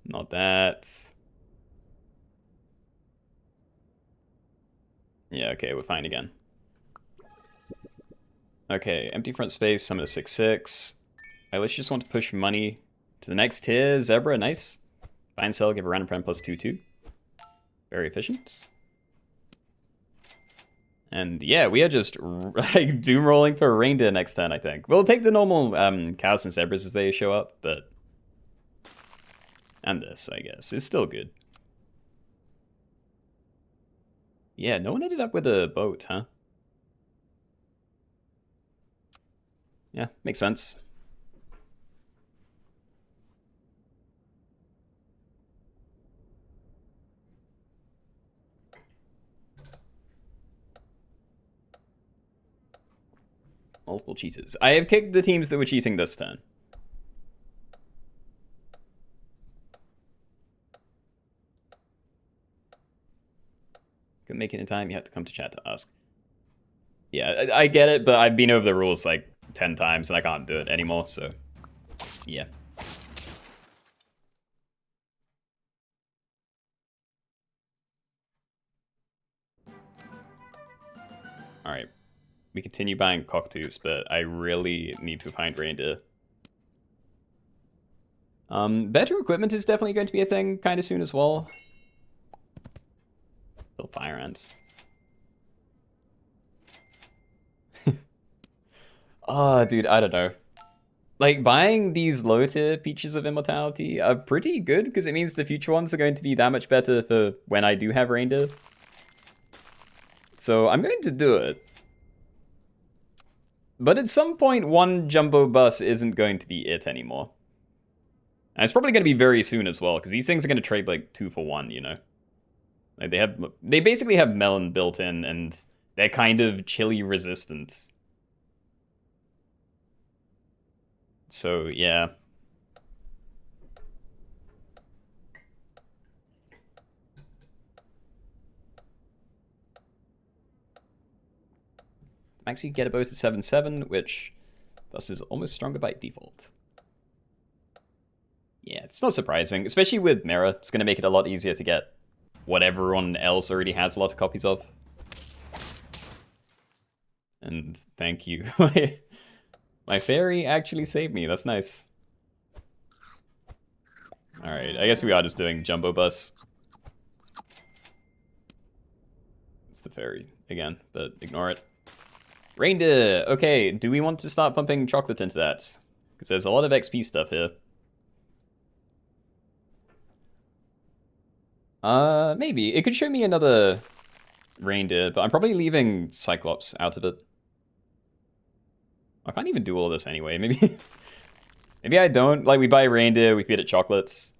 Not that. Yeah, okay, we're fine again. Okay, empty front space, summon a 6/6. I literally just want to push money to the next tier. Zebra, nice. Buy and sell, give a random friend plus 2/2. Very efficient. And yeah, we are just like doom rolling for a reindeer next turn, I think. We'll take the normal cows and zebras as they show up, but... And this, I guess. It's still good. Yeah, no one ended up with a boat, huh? Yeah, makes sense. Multiple cheaters. I have kicked the teams that were cheating this turn. Couldn't make it in time, you have to come to chat to ask. Yeah, I get it, but I've been over the rules like 10 times and I can't do it anymore, so... Yeah. Alright. We continue buying cockatoos, but I really need to find reindeer. Better equipment is definitely going to be a thing kind of soon as well. Little fire ants. Oh, dude, I don't know. Like, buying these low tier Peaches of Immortality are pretty good, because it means the future ones are going to be that much better for when I do have reindeer. So I'm going to do it. But at some point, one jumbo bus isn't going to be it anymore. And it's probably going to be very soon as well, because these things are going to trade like 2 for 1, you know? Like they basically have melon built in, and they're kind of chili resistant. So, yeah. Max you get a boat at 7/7, which thus is almost stronger by default. Yeah, it's not surprising, especially with Mirror. It's going to make it a lot easier to get what everyone else already has a lot of copies of. And thank you. My fairy actually saved me. That's nice. Alright, I guess we are just doing Jumbo Bus. It's the fairy again, but ignore it. Reindeer! Okay, do we want to start pumping chocolate into that? Because there's a lot of XP stuff here. Maybe. It could show me another reindeer, but I'm probably leaving Cyclops out of it. I can't even do all this anyway. Maybe maybe I don't. Like, we buy reindeer, we feed it chocolates.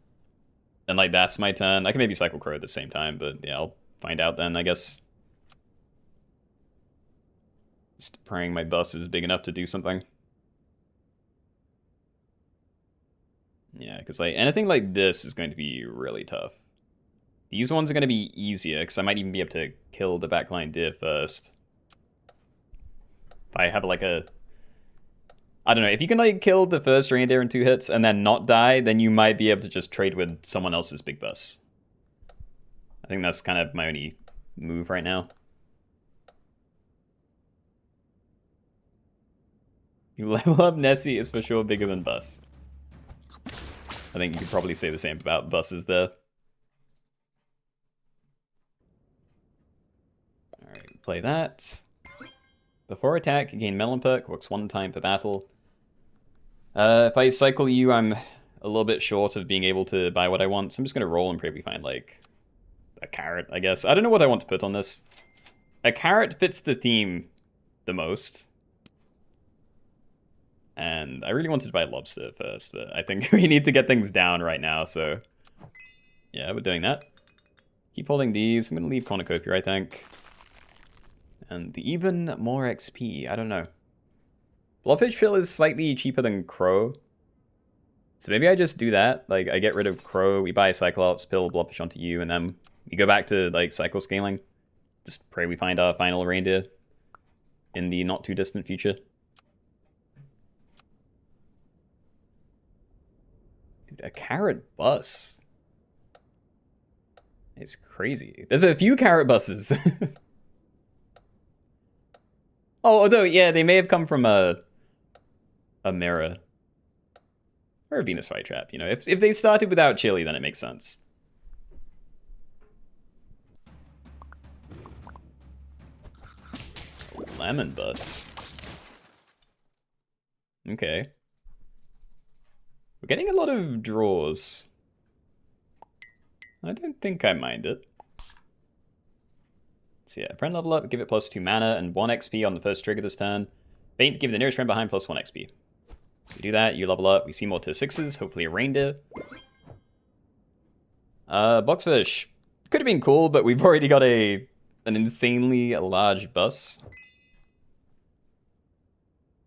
And, like, that's my turn. I can maybe cycle Crow at the same time, but yeah, I'll find out then, I guess. Just praying my bus is big enough to do something. Yeah, because, like, anything like this is going to be really tough. These ones are going to be easier, because I might even be able to kill the backline deer first. If I have, like, a... I don't know, if you can, like, kill the first reindeer in 2 hits and then not die, then you might be able to just trade with someone else's big bus. I think that's kind of my only move right now. You level up Nessie is for sure bigger than Bus. I think you could probably say the same about buses there. Alright, play that. Before attack, gain Melon Perk, works 1 time per battle. If I cycle you, I'm a little bit short of being able to buy what I want, so I'm just going to roll and probably find, like, a carrot, I guess. I don't know what I want to put on this. A carrot fits the theme the most. And I really wanted to buy lobster first, but I think we need to get things down right now, so... Yeah, we're doing that. Keep holding these. I'm going to leave cornucopia, I think. And even more XP. I don't know. Blobfish Pill is slightly cheaper than Crow. So maybe I just do that. Like, I get rid of Crow, we buy Cyclops, Pill, Blobfish onto you, and then we go back to, like, cycle scaling. Just pray we find our final reindeer in the not-too-distant future. Dude, a carrot bus. It's crazy. There's a few carrot buses. Oh, although, yeah, they may have come from a mirror. Or a Venus flytrap, you know. If they started without chili, then it makes sense. Lemon bus. Okay. We're getting a lot of draws. I don't think I mind it. So yeah, friend level up, give it +2 mana and 1 XP on the first trigger this turn. Faint, give the nearest friend behind +1 XP. We do that, you level up, we see more tier 6s, hopefully a reindeer. Boxfish. Could have been cool, but we've already got an insanely large bus.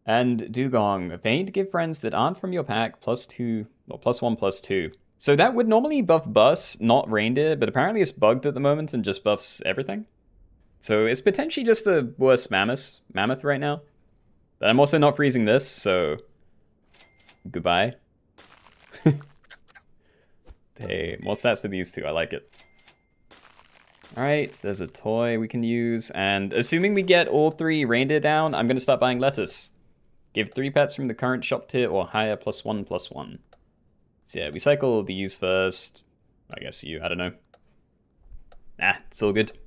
And Dugong. Faint, give friends that aren't from your pack +2, or +1/+2. So that would normally buff bus, not reindeer, but apparently it's bugged at the moment and just buffs everything. So it's potentially just a worse mammoth right now. But I'm also not freezing this, so goodbye. Hey, more stats for these two, I like it. Alright, there's a toy we can use, and assuming we get all 3 reindeer down, I'm going to start buying lettuce. Give 3 pets from the current shop tier or higher +1/+1. So yeah, we cycle these first. I guess I don't know. Nah, it's all good.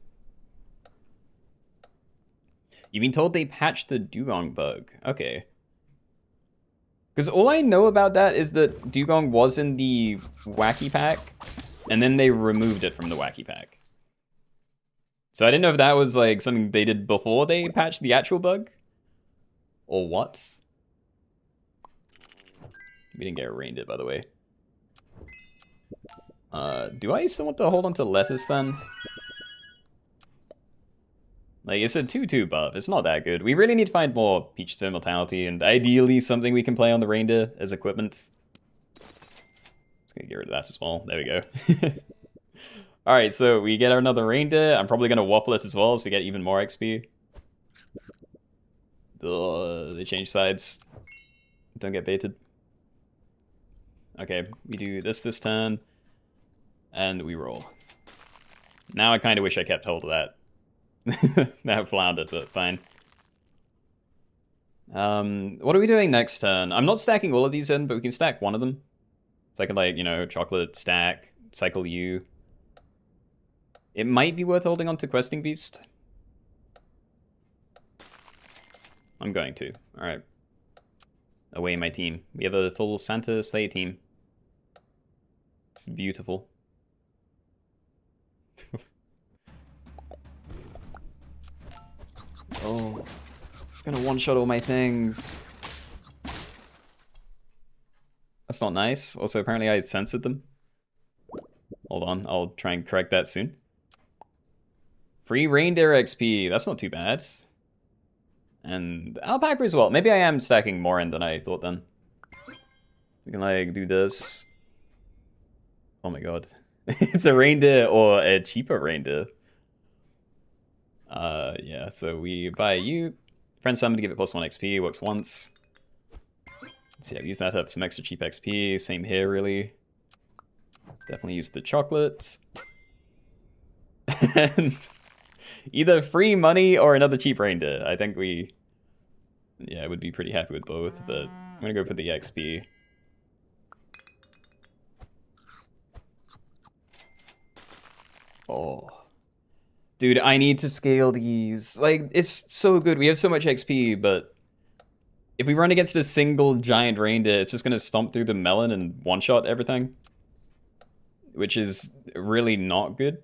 You've been told they patched the Dugong bug. Okay. Because all I know about that is that Dugong was in the Wacky Pack, and then they removed it from the Wacky Pack. So I didn't know if that was like something they did before they patched the actual bug, or what. We didn't get a reindeer, by the way. Do I still want to hold on to lettuce then? Like, it's a 2/2 buff. It's not that good. We really need to find more Peach Stone Mortality, and ideally something we can play on the reindeer as equipment. Just gonna get rid of that as well. There we go. Alright, so we get another reindeer. I'm probably gonna waffle it as well, so we get even more XP. They change sides. Don't get baited. Okay, we do this turn. And we roll. Now I kind of wish I kept hold of that. That floundered, but fine. What are we doing next turn? I'm not stacking all of these in, but we can stack one of them. So I can, like, you know, chocolate, stack, cycle you. It might be worth holding on to Questing Beast. I'm going to. Alright. Away my team. We have a full Santa Sleigh team. It's beautiful. Oh, it's gonna one-shot all my things. That's not nice. Also, apparently I censored them. Hold on, I'll try and correct that soon. Free reindeer XP, that's not too bad. And alpaca as well. Maybe I am stacking more in than I thought then. We can, like, do this. Oh my god. It's a reindeer or a cheaper reindeer. Yeah, so we buy you. Friend summon to give it +1 XP, works once. So yeah, use that up some extra cheap XP. Same here, really. Definitely use the chocolates. And either free money or another cheap reindeer. I think we, yeah, would be pretty happy with both, but I'm gonna go for the XP. Oh. Dude, I need to scale these. Like, it's so good. We have so much XP, but if we run against a single giant reindeer, it's just gonna stomp through the melon and one-shot everything. Which is really not good.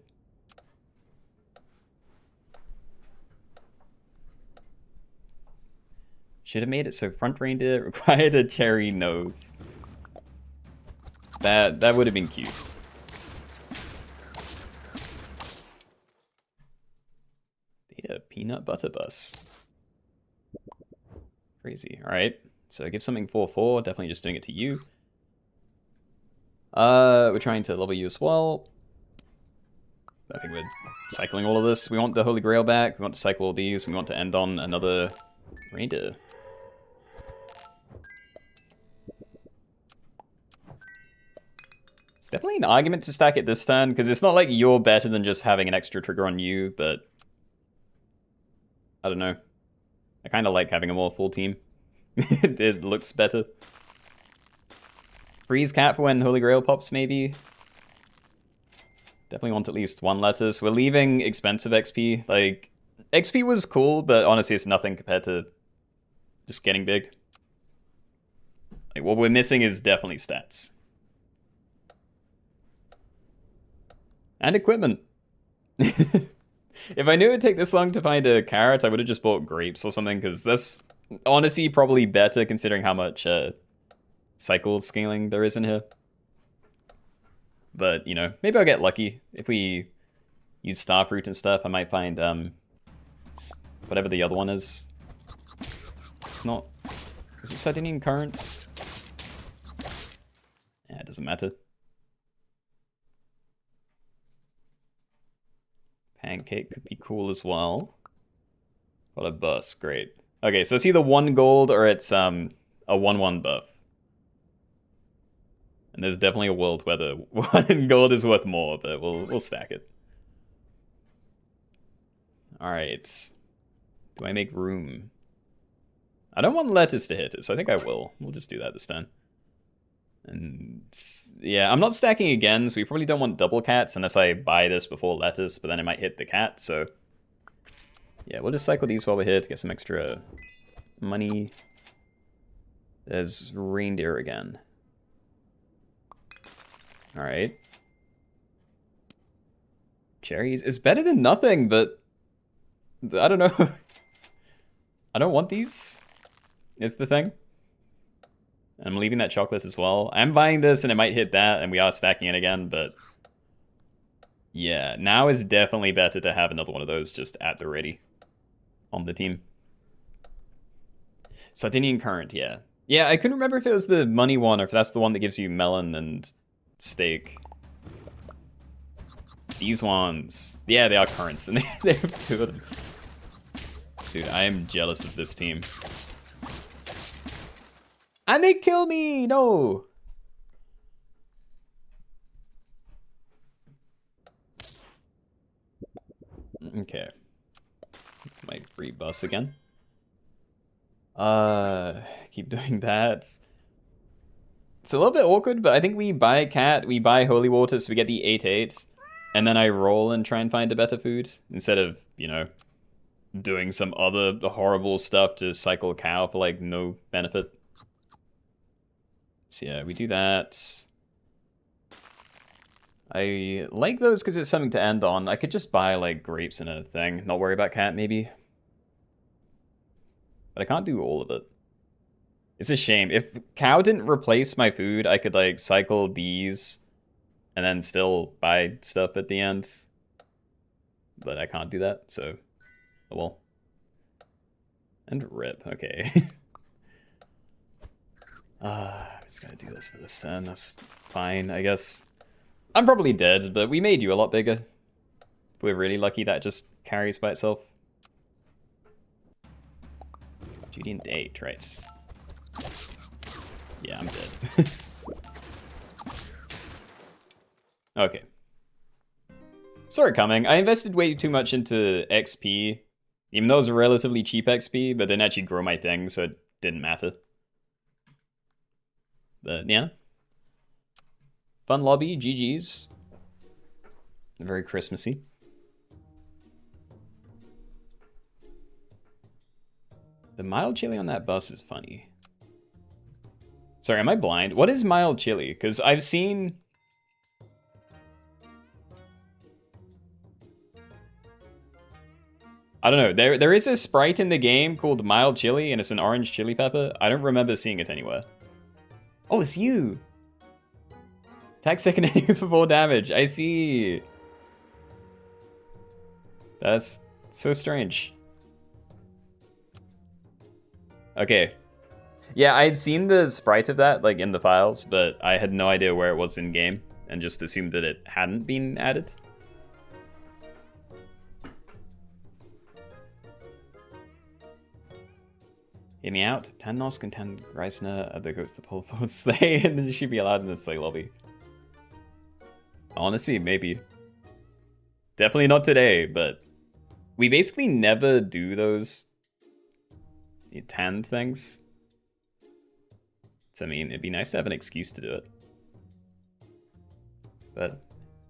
Should have made it so front reindeer required a cherry nose. That would have been cute. Need a peanut butter bus. Crazy. Alright. So give something 4/4. Definitely just doing it to you. We're trying to level you as well. I think we're cycling all of this. We want the Holy Grail back. We want to cycle all these. We want to end on another reindeer. It's definitely an argument to stack it this turn, because it's not like you're better than just having an extra trigger on you, but I don't know. I kind of like having a more full team. It looks better. Freeze cat for when Holy Grail pops, maybe. Definitely want at least one lettuce. We're leaving expensive XP. Like, XP was cool, but honestly, it's nothing compared to just getting big. Like, what we're missing is definitely stats. And equipment. If I knew it would take this long to find a carrot, I would have just bought grapes or something, because that's honestly probably better considering how much cycle scaling there is in here. But, you know, maybe I'll get lucky. If we use starfruit and stuff, I might find whatever the other one is. It's not... Is it Sardinian currants? Yeah, it doesn't matter. Pancake could be cool as well. What a bus, great. Okay, so it's either 1 gold or it's a 1/1 buff. And there's definitely a world where the 1 gold is worth more, but we'll stack it. Alright. Do I make room? I don't want lettuce to hit it, so I think I will. We'll just do that this turn. And yeah, I'm not stacking again, so we probably don't want double cats unless I buy this before lettuce, but then it might hit the cat, so... Yeah, we'll just cycle these while we're here to get some extra money. There's reindeer again. Alright. Cherries is better than nothing, but... I don't know. I don't want these, is the thing. I'm leaving that chocolate as well. I'm buying this and it might hit that and we are stacking it again, but... Yeah, now is definitely better to have another one of those just at the ready on the team. Sardinian currant, yeah. Yeah, I couldn't remember if it was the money one or if that's the one that gives you melon and steak. These ones. Yeah, they are currants and they have 2 of them. Dude, I am jealous of this team. And they kill me! No! Okay. It's my free bus again. Keep doing that. It's a little bit awkward, but I think we buy cat, we buy holy water, so we get the 8/8. And then I roll and try and find a better food. Instead of, you know, doing some other horrible stuff to cycle cow for, like, no benefit. So yeah, we do that. I like those because it's something to end on. I could just buy, like, grapes and a thing. Not worry about cat, maybe. But I can't do all of it. It's a shame. If cow didn't replace my food, I could, like, cycle these and then still buy stuff at the end. But I can't do that, so... Oh well. And rip, okay. I'm just gonna do this for this turn. That's fine, I guess. I'm probably dead, but we made you a lot bigger. If we're really lucky, that just carries by itself. Judy and date, right? Yeah, I'm dead. Okay. Saw it coming. I invested way too much into XP, even though it was a relatively cheap XP, but didn't actually grow my thing, so it didn't matter. But yeah. Fun lobby, GG's. Very Christmassy. The mild chili on that bus is funny. Sorry, am I blind? What is mild chili? Because I've seen... I don't know. There is a sprite in the game called Mild Chili, and it's an orange chili pepper. I don't remember seeing it anywhere. Oh, it's you! Attack second enemy for 4 damage. I see. That's so strange. Okay. Yeah, I had seen the sprite of that, like, in the files, but I had no idea where it was in game, and just assumed that it hadn't been added. Hear me out. 10 Nosk and 10 Greisner. Other goes the pole thought Sleigh, and then should be allowed in the Sleigh lobby. Honestly, maybe. Definitely not today, but we basically never do those 10 things. So, I mean, it'd be nice to have an excuse to do it. But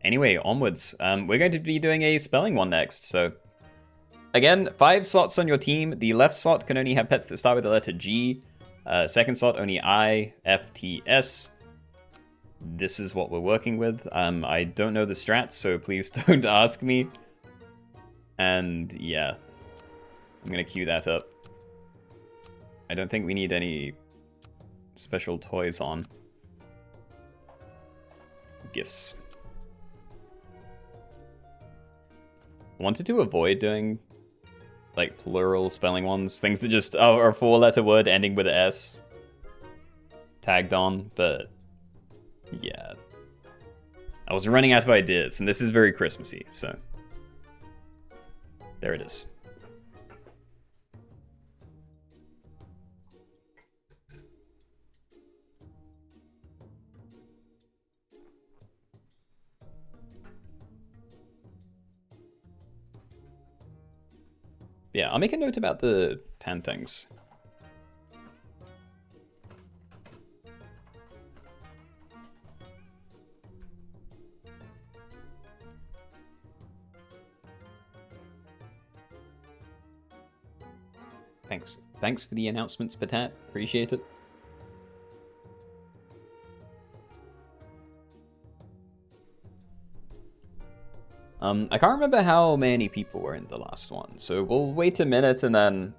anyway, onwards. We're going to be doing a spelling one next, so... Again, 5 slots on your team. The left slot can only have pets that start with the letter G. Second slot, only I, F, T, S. This is what we're working with. I don't know the strats, so please don't ask me. And yeah, I'm gonna queue that up. I don't think we need any special toys on. Gifts. Wanted to avoid doing like plural spelling ones, things that just are a 4-letter word ending with an S tagged on, but yeah. I was running out of ideas, and this is very Christmassy, so there it is. Yeah, I'll make a note about the 10 things. Thanks for the announcements, Patat. Appreciate it. I can't remember how many people were in the last one, so we'll wait a minute and then,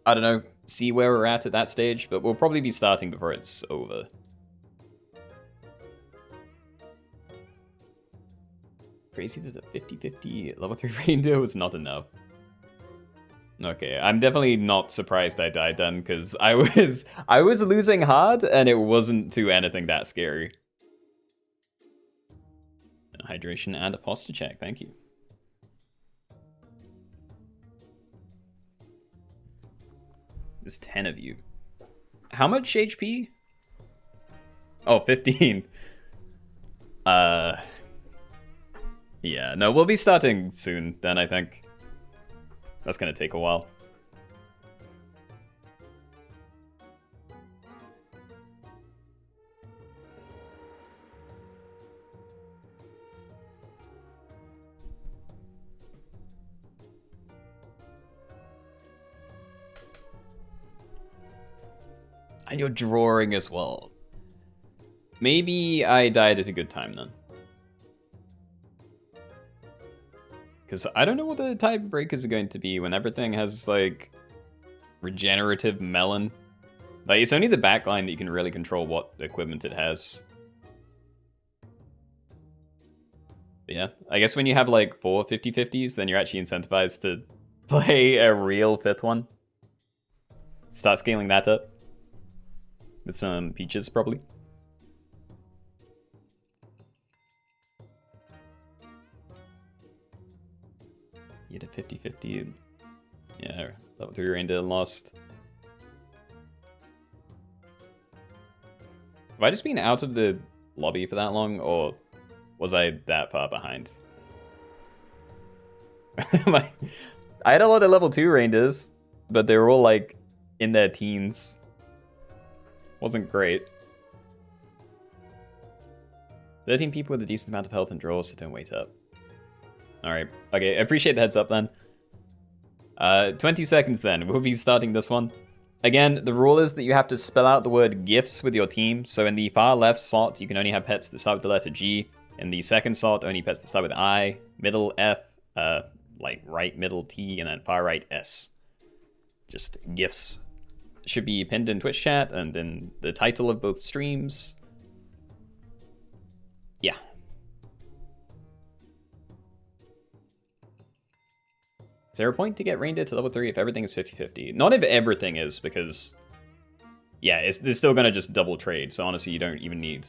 I don't know, see where we're at that stage, but we'll probably be starting before it's over. Crazy, there's a 50-50 level 3 reindeer was not enough. Okay, I'm definitely not surprised I died then, because I was losing hard, and it wasn't to anything that scary. Hydration and a posture check, thank you. There's 10 of you. How much HP? Oh, 15. Yeah, no, we'll be starting soon then, I think. That's gonna take a while. And you're drawing as well. Maybe I died at a good time then. Because I don't know what the tiebreakers are going to be when everything has, like, regenerative melon. Like, it's only the backline that you can really control what equipment it has. But yeah, I guess when you have, like, 4 50-50s, then you're actually incentivized to play a real 5th one. Start scaling that up. With some peaches, probably. You had a 50-50. Yeah, level 3 reindeer lost. Have I just been out of the lobby for that long, or was I that far behind? I had a lot of level 2 reindeers, but they were all, like, in their teens. Wasn't great. 13 people with a decent amount of health and draws, so don't wait up. Alright, okay, I appreciate the heads up then. 20 seconds then, we'll be starting this one. Again, the rule is that you have to spell out the word gifts with your team. So in the far left slot, you can only have pets that start with the letter G. In the second slot, only pets that start with I. Middle, F. like right middle T and then far right S. Just GIFs. Should be pinned in Twitch chat and in the title of both streams. Yeah. Is there a point to get reindeer to level 3 if everything is 50-50? Not if everything is, because... yeah, they're still going to just double trade, so honestly you don't even need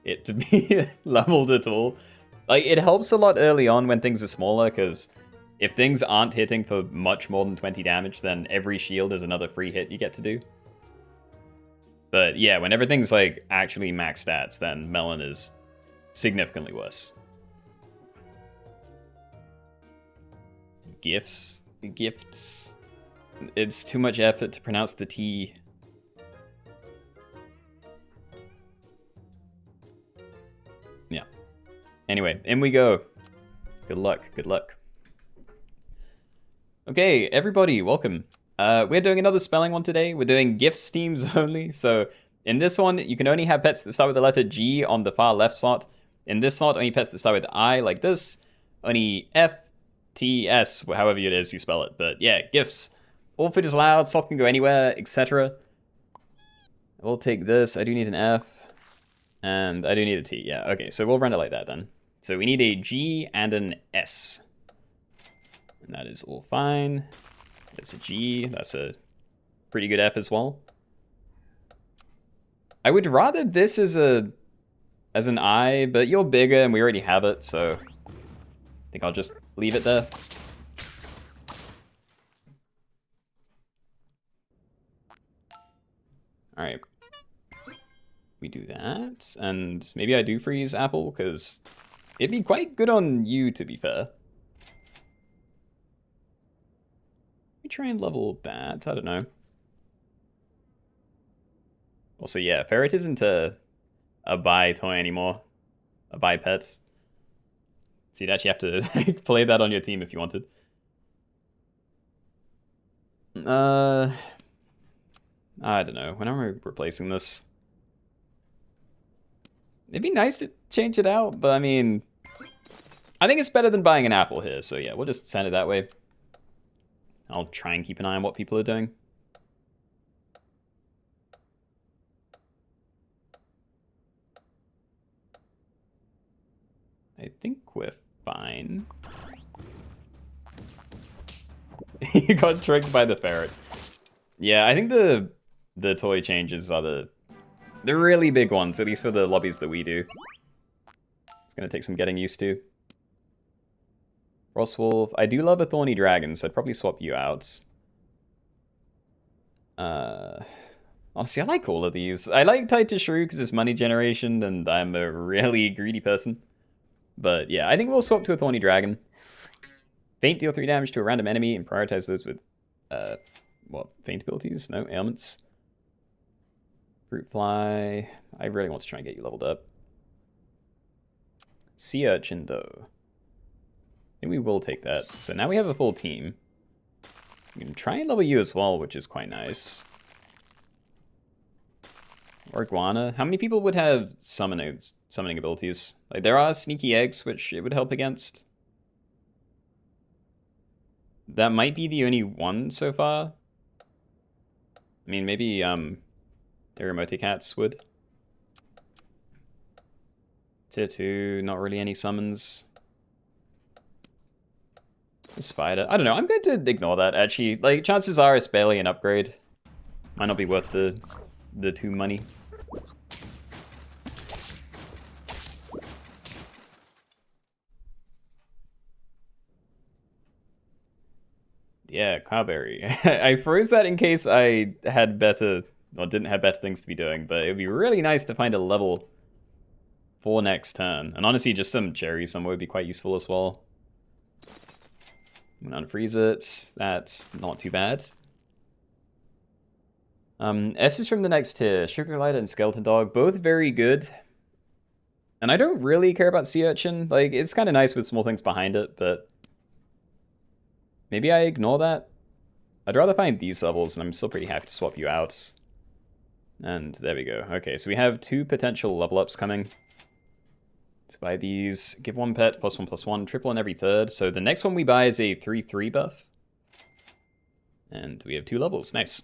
it to be leveled at all. Like, it helps a lot early on when things are smaller, because if things aren't hitting for much more than 20 damage, then every shield is another free hit you get to do. But yeah, when everything's like actually max stats, then Melon is significantly worse. Gifts? Gifts? It's too much effort to pronounce the T. Yeah. Anyway, in we go. Good luck, good luck. Okay, everybody, welcome. We're doing another spelling one today. We're doing gifts teams only. So in this one, you can only have pets that start with the letter G on the far left slot. In this slot, only pets that start with I, like this. Only F, T, S, however it is you spell it. But yeah, gifts. All food is allowed, sloth can go anywhere, etc. We'll take this. I do need an F. And I do need a T. Yeah, okay, so we'll run it like that then. So we need a G and an S. And that is all fine. That's a G. That's a pretty good F as well. I would rather this as an I, but you're bigger and we already have it, so I think I'll just leave it there. All right. We do that, and maybe I do freeze Apple, because it'd be quite good on you, to be fair. Let me try and level that, I don't know. Also, yeah, Ferret isn't a buy toy anymore. A buy pets. So you'd actually have to play that on your team if you wanted. I don't know. When am I replacing this? It'd be nice to change it out, but I mean... I think it's better than buying an Apple here, so yeah, we'll just send it that way. I'll try and keep an eye on what people are doing. I think we're fine. He got tricked by the ferret. Yeah, I think the toy changes are the really big ones, at least for the lobbies that we do. It's gonna take some getting used to. Frostwolf. I do love a Thorny Dragon, so I'd probably swap you out. Honestly, I like all of these. I like Titus Shrew because it's money generation, and I'm a really greedy person. But yeah, I think we'll swap to a Thorny Dragon. Faint, deal 3 damage to a random enemy, and prioritize those with, what, faint abilities? No, ailments. Fruit Fly. I really want to try and get you leveled up. Sea Urchin, though. I think we will take that. So now we have a full team. We can try and level you as well, which is quite nice. Or Iguana. How many people would have summoning abilities? Like, there are Sneaky Eggs, which it would help against. That might be the only one so far. I mean, maybe, Cats would. Tier 2, not really any summons. The spider. I don't know, I'm going to ignore that, actually. Like, chances are it's barely an upgrade. Might not be worth the 2 money. Yeah, Cowberry. I froze that in case I had better, or didn't have better things to be doing, but it would be really nice to find a level for next turn. And honestly, just some cherries somewhere would be quite useful as well. I'm gonna unfreeze it. That's not too bad. S is from the next tier. Sugar Glider and Skeleton Dog, both very good. And I don't really care about Sea Urchin. Like, it's kind of nice with small things behind it, but maybe I ignore that. I'd rather find these levels, and I'm still pretty happy to swap you out. And there we go. Okay, so we have 2 potential level ups coming. Let's buy these. Give one pet, +1/+1, triple on every third. So the next one we buy is a 3/3 buff. And we have 2 levels. Nice.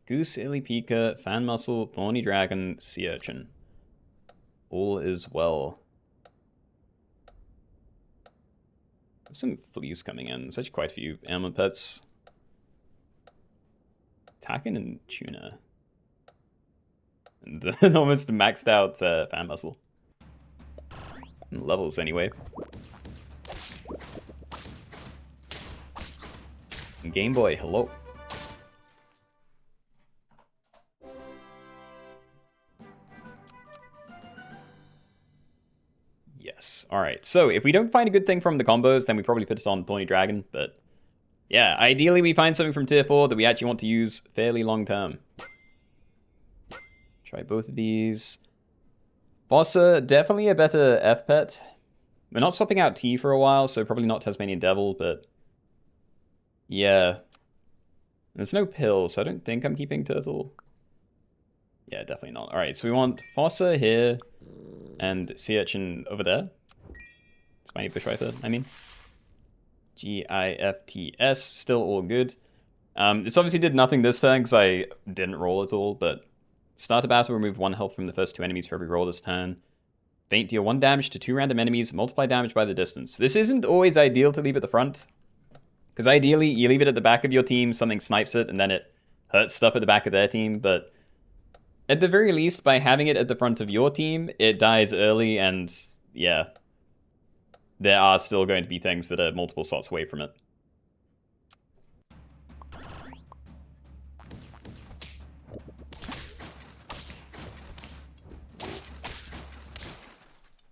Goose, Illipika, Fan Muscle, Thorny Dragon, Sea Urchin. All is well. There's some fleas coming in. There's actually quite a few animal pets. Tacken and Tuna. And an almost maxed out Fan Muscle. Levels anyway. Game Boy, hello. Yes. Alright, so if we don't find a good thing from the combos, then we probably put it on Thorny Dragon, but yeah, ideally we find something from tier 4 that we actually want to use fairly long term. Try both of these. Fossa, definitely a better F pet. We're not swapping out T for a while, so probably not Tasmanian Devil, but yeah. There's no pill, so I don't think I'm keeping Turtle. Yeah, definitely not. Alright, so we want Fossa here, and Sea Urchin over there. Spiny Bushwiper, I mean. GIFTS, still all good. This obviously did nothing this turn, because I didn't roll at all, but start a battle, remove 1 health from the first 2 enemies for every roll this turn. Faint, deal 1 damage to 2 random enemies, multiply damage by the distance. This isn't always ideal to leave at the front, because ideally you leave it at the back of your team, something snipes it, and then it hurts stuff at the back of their team, but at the very least, by having it at the front of your team, it dies early, and yeah, there are still going to be things that are multiple slots away from it.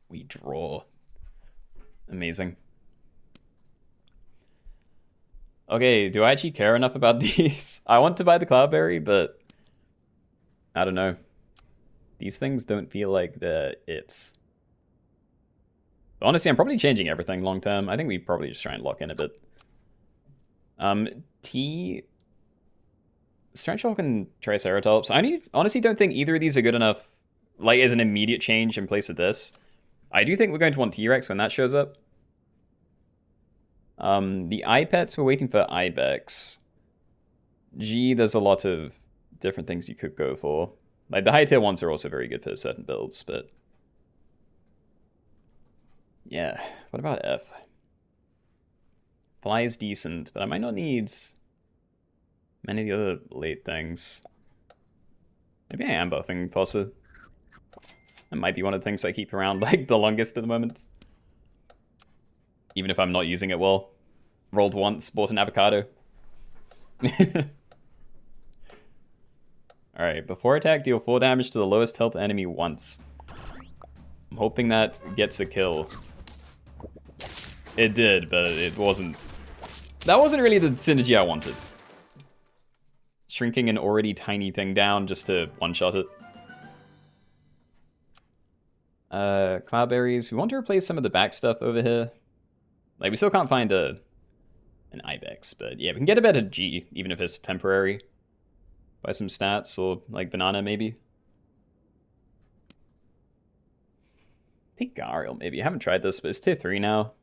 We draw. Amazing. Okay, do I actually care enough about these? I want to buy the Cloudberry, but I don't know. These things don't feel like they're it. But honestly, I'm probably changing everything long term. I think we probably just try and lock in a bit. T... Strange and Triceratops. I honestly don't think either of these are good enough, like, as an immediate change in place of this. I do think we're going to want T-Rex when that shows up. The iPets, we're waiting for Ibex. G, there's a lot of different things you could go for. Like, the high tier ones are also very good for certain builds, but yeah, what about F? Fly is decent, but I might not need many of the other late things. Maybe I am buffing Fossa. That might be one of the things I keep around, like, the longest at the moment. Even if I'm not using it well. Rolled once, bought an avocado. Alright, before attack, deal 4 damage to the lowest health enemy once. I'm hoping that gets a kill. It did, but it wasn't... That wasn't really the synergy I wanted. Shrinking an already tiny thing down just to one-shot it. Cloudberries. We want to replace some of the back stuff over here. Like, we still can't find an Ibex, but yeah, we can get a better G, even if it's temporary. Buy some stats, or, like, banana, maybe. I think Gariel, maybe. I haven't tried this, but it's tier 3 now.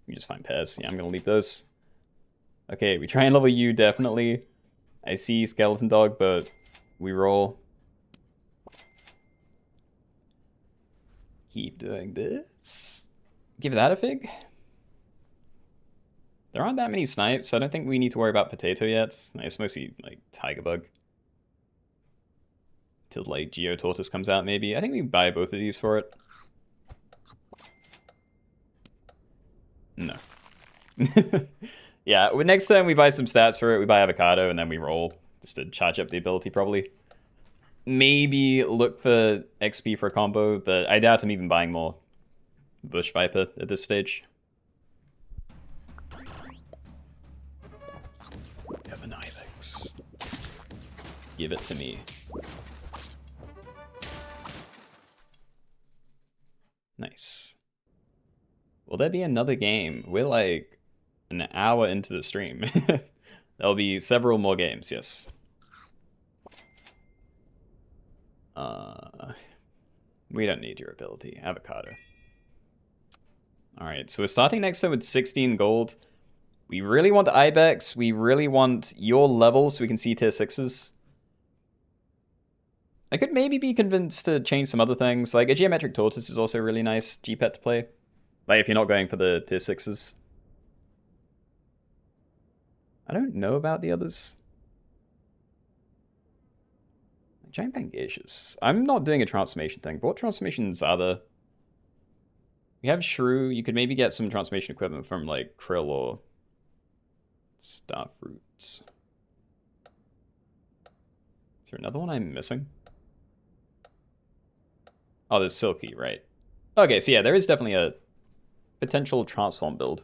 You just find pairs. Yeah, I'm gonna leave those. Okay, we try and level you, definitely. I see Skeleton Dog, but we roll. Keep doing this. Give that a fig. There aren't that many snipes, so I don't think we need to worry about Potato yet. It's mostly, like, Tiger Bug. Till, like, Geotortoise comes out, maybe. I think we buy both of these for it. No. Yeah, next time we buy some stats for it, we buy Avocado, and then we roll. Just to charge up the ability, probably. Maybe look for XP for a combo, but I doubt I'm even buying more Bush Viper at this stage. We have an Ibex. Give it to me. Nice. Will there be another game? We're like an hour into the stream. There'll be several more games, yes. We don't need your ability. Avocado. Alright, so we're starting next time with 16 gold. We really want Ibex. We really want your level so we can see tier 6s. I could maybe be convinced to change some other things. Like a geometric tortoise is also a really nice G-pet to play. Like if you're not going for the tier 6s. I don't know about the others. Giant Pangaceous. I'm not doing a transformation thing, but what transformations are there? We have Shrew. You could maybe get some transformation equipment from like Krill or Starfruit. Is there another one I'm missing? Oh, there's Silky, right. Okay, so yeah, there is definitely a potential transform build.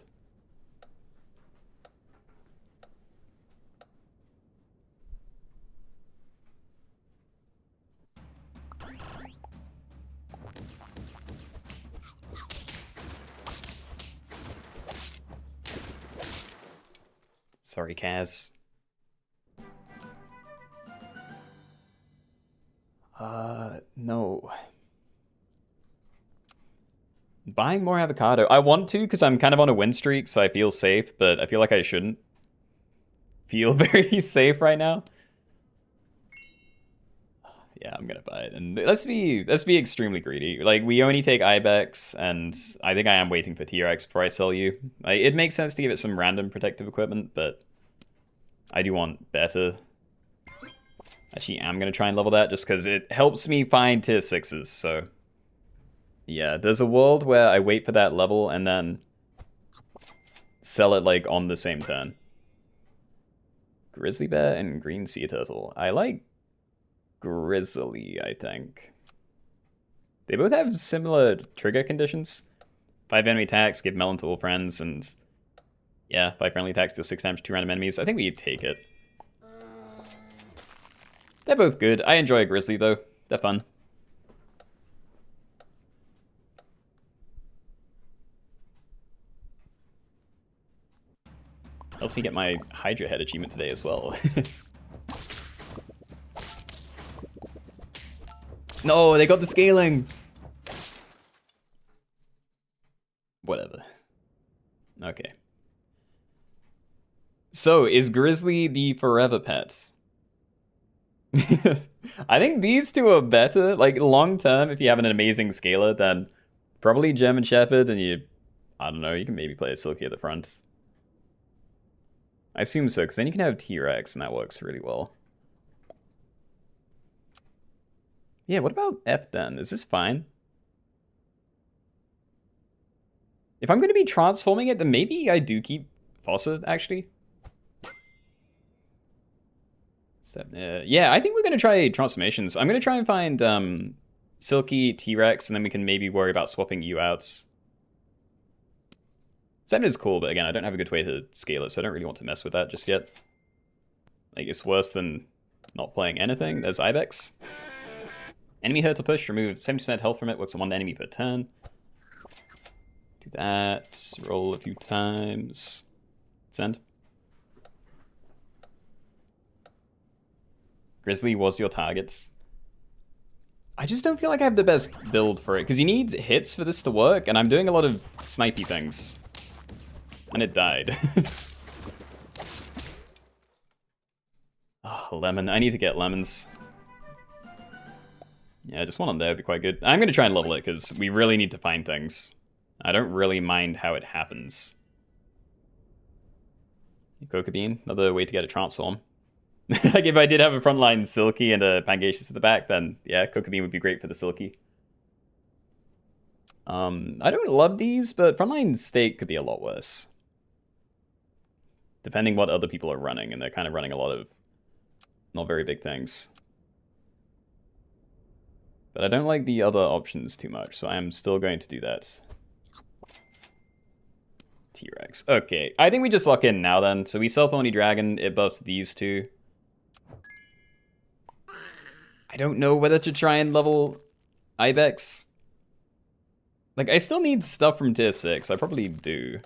Sorry, Kaz. No. Buying more avocado. I want to because I'm kind of on a win streak, so I feel safe, but I feel like I shouldn't feel very safe right now. Yeah, I'm gonna buy it. And let's be extremely greedy. Like, we only take Ibex, and I think I am waiting for TRX before I sell you. Like, it makes sense to give it some random protective equipment, but I do want better. Actually, I'm gonna try and level that just because it helps me find tier 6s, so... Yeah, there's a world where I wait for that level and then sell it, like, on the same turn. Grizzly Bear and Green Sea Turtle. I like Grizzly, I think. They both have similar trigger conditions. 5 enemy attacks, give melon to all friends, and... Yeah, 5 friendly attacks, deal 6 damage to 2 random enemies. I think we take it. They're both good. I enjoy a Grizzly, though. They're fun. Helped me get my Hydra Head achievement today as well. No, they got the scaling! Whatever. Okay. So, is Grizzly the forever pet? I think these two are better. Like, long term, if you have an amazing scaler, then probably German Shepherd, and you... I don't know, you can maybe play a Silky at the front. I assume so, because then you can have T-Rex, and that works really well. Yeah, what about F then? Is this fine? If I'm going to be transforming it, then maybe I do keep Fawcett, actually. Yeah, I think we're going to try transformations. I'm going to try and find Silky, T-Rex, and then we can maybe worry about swapping you out. Seven is cool, but again, I don't have a good way to scale it, so I don't really want to mess with that just yet. Like, it's worse than not playing anything. There's Ibex. Enemy hurt or push, remove 70% health from it, works on 1 enemy per turn. Do that, roll a few times. Send. Grizzly was your target. I just don't feel like I have the best build for it, because you need hits for this to work, and I'm doing a lot of snipey things. And it died. Oh, lemon. I need to get lemons. Yeah, just one on there would be quite good. I'm going to try and level it, because we really need to find things. I don't really mind how it happens. Coca Bean, another way to get a transform. Like, if I did have a frontline Silky and a Pangaceous at the back, then yeah, Coca Bean would be great for the Silky. I don't love these, but frontline Steak could be a lot worse. Depending what other people are running, and they're kind of running a lot of not very big things. But I don't like the other options too much, so I am still going to do that. T-Rex. Okay, I think we just lock in now then. So we sell Thorny Dragon, it buffs these two. I don't know whether to try and level Ibex. Like, I still need stuff from tier 6, I probably do.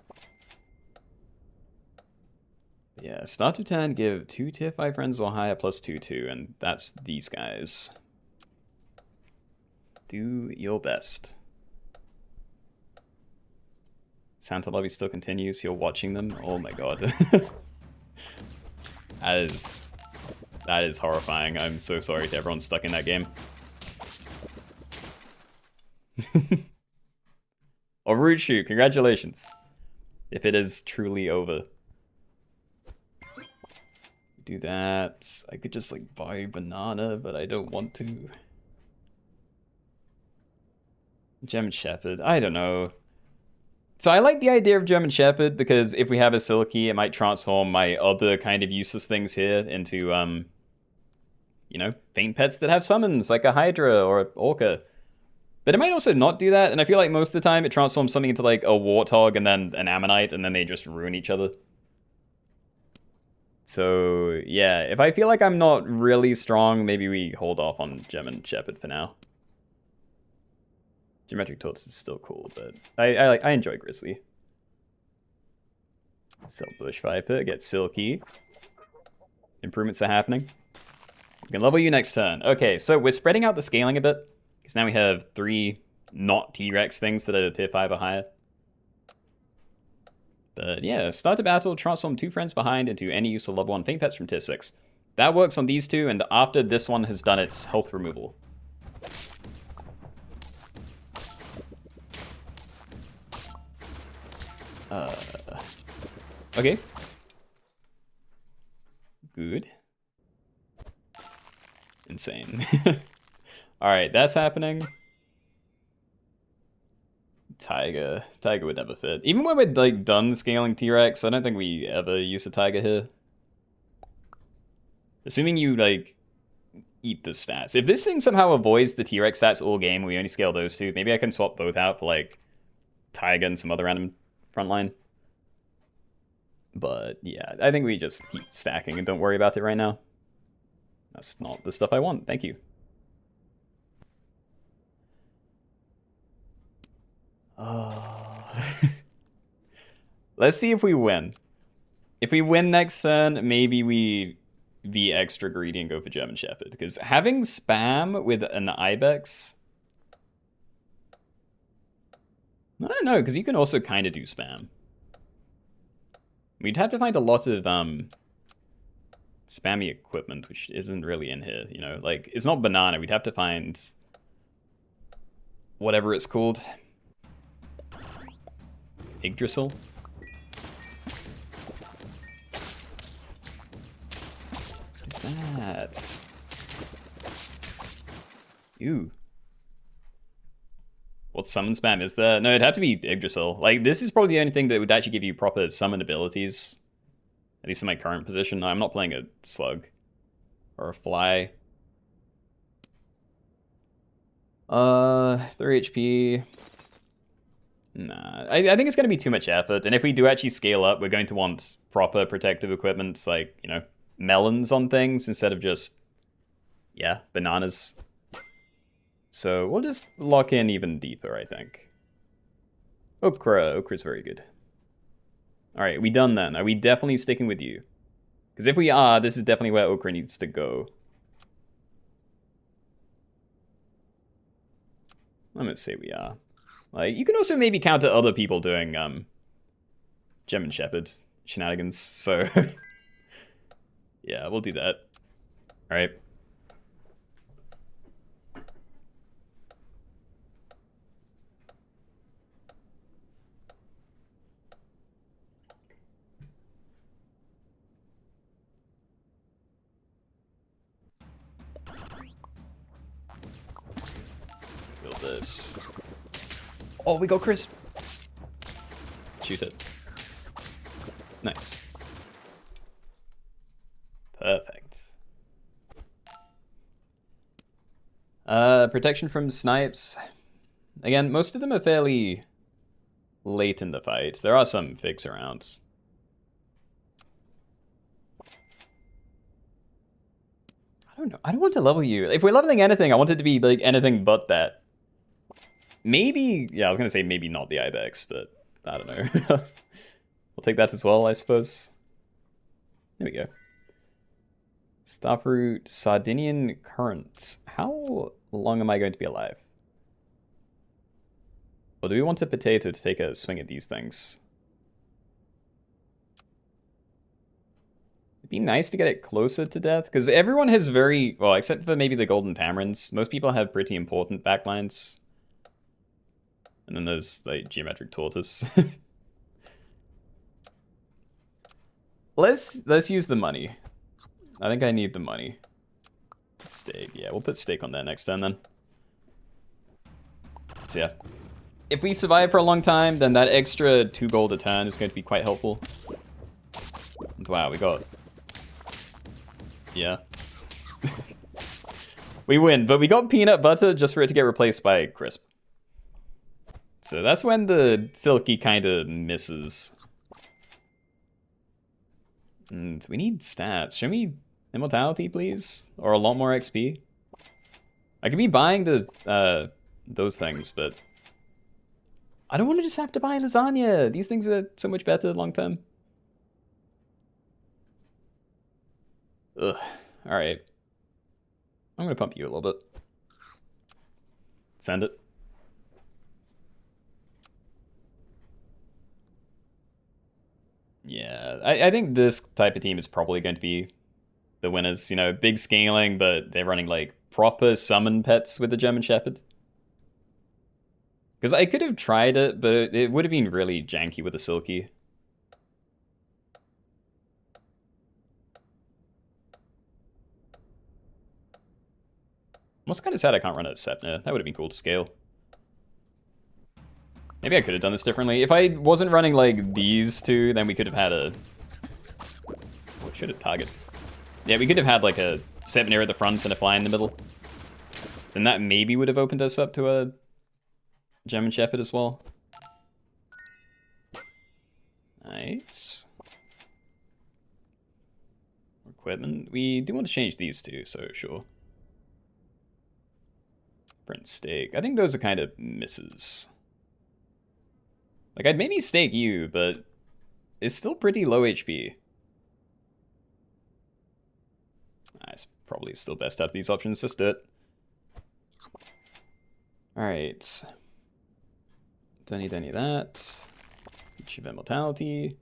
Yeah, start to turn, give 2 tier 5 friends or higher plus 2/2, and that's these guys. Do your best. Santa Lobby still continues. You're watching them. Oh my god. That is horrifying. I'm so sorry to everyone stuck in that game. Oruchu, congratulations. If it is truly over. Do that. I could just like buy a banana, but I don't want to. German Shepherd. I don't know. So I like the idea of German Shepherd because if we have a Silky, it might transform my other kind of useless things here into, you know, faint pets that have summons, like a Hydra or an Orca. But it might also not do that, and I feel like most of the time it transforms something into like a Warthog and then an Ammonite, and then they just ruin each other. So yeah, if I feel like I'm not really strong, maybe we hold off on German Shepherd for now. Geometric Tortoise is still cool, but I enjoy Grizzly. Sell Bush Viper, get Silky. Improvements are happening. We can level you next turn. Okay, so we're spreading out the scaling a bit, because now we have 3 not T-Rex things that are tier 5 or higher. But yeah, start a battle, transform 2 friends behind into any use of level 1 faint pets from tier 6. That works on these 2, and after this one has done its health removal. Okay. Good. Insane. Alright, that's happening. Tiger. Tiger would never fit. Even when we're like done scaling T-Rex, I don't think we ever use a Tiger here. Assuming you like eat the stats. If this thing somehow avoids the T-Rex stats all game, we only scale those 2, maybe I can swap both out for like Tiger and some other random frontline. But yeah, I think we just keep stacking and don't worry about it right now. That's not the stuff I want. Thank you. Oh. Let's see if we win. If we win next turn, maybe we be extra greedy and go for German Shepherd. Because having spam with an Ibex... I don't know, because you can also kind of do spam. We'd have to find a lot of spammy equipment, which isn't really in here, you know? Like, it's not banana. We'd have to find whatever it's called. Yggdrasil? What is that? Ew. What summon spam is there? No, it'd have to be Yggdrasil. Like, this is probably the only thing that would actually give you proper summon abilities. At least in my current position. No, I'm not playing a slug. Or a fly. 3 HP. Nah, I think it's going to be too much effort. And if we do actually scale up, we're going to want proper protective equipment. Like, you know, melons on things instead of just, yeah, bananas. So we'll just lock in even deeper, I think. Okra's very good. Alright, we done then? Are we definitely sticking with you? Because if we are, this is definitely where Okra needs to go. I'm gonna say we are. Like, you can also maybe counter other people doing German Shepherd shenanigans, so yeah, we'll do that. Alright. Build this. Oh, we got crisp. Shoot it. Nice. Perfect. Protection from snipes. Again, most of them are fairly late in the fight. There are some figs around. I don't know. I don't want to level you. If we're leveling anything, I want it to be like anything but that. Maybe, yeah, I was gonna say maybe not the Ibex, but I don't know. We'll take that as well, I suppose. There we go. Starfruit, Sardinian Currents. How long am I going to be alive? Or do we want a potato to take a swing at these things? It'd be nice to get it closer to death, because everyone has very, well, except for maybe the golden tamarins, most people have pretty important backlines. And then there's, like, geometric tortoise. Let's use the money. I think I need the money. Steak, yeah, we'll put steak on there next turn then. So yeah. If we survive for a long time, then that extra 2 gold a turn is going to be quite helpful. And wow, we got... Yeah. We win, but we got peanut butter just for it to get replaced by crisp. So that's when the silky kind of misses. And we need stats. Show me immortality, please? Or a lot more XP. I could be buying the those things, but... I don't want to just have to buy lasagna. These things are so much better long term. Ugh. Alright. I'm gonna pump you a little bit. Send it. Yeah, I think this type of team is probably going to be the winners. You know, big scaling, but they're running like proper summon pets with the German Shepherd. Because I could have tried it, but it would have been really janky with a Silky. I'm also kind of sad I can't run a Sepna. That would have been cool to scale. Maybe I could have done this differently. If I wasn't running like these two, then we could have had a... Oh, should have target. Yeah, we could have had like a Sepna at the front and a fly in the middle. Then that maybe would have opened us up to a German Shepherd as well. Nice. Equipment. We do want to change these two, so sure. Print steak. I think those are kind of misses. Like, I'd maybe stake you, but it's still pretty low HP. It's probably still best out of these options. Let's do it. Alright. Don't need any of that. Each of immortality.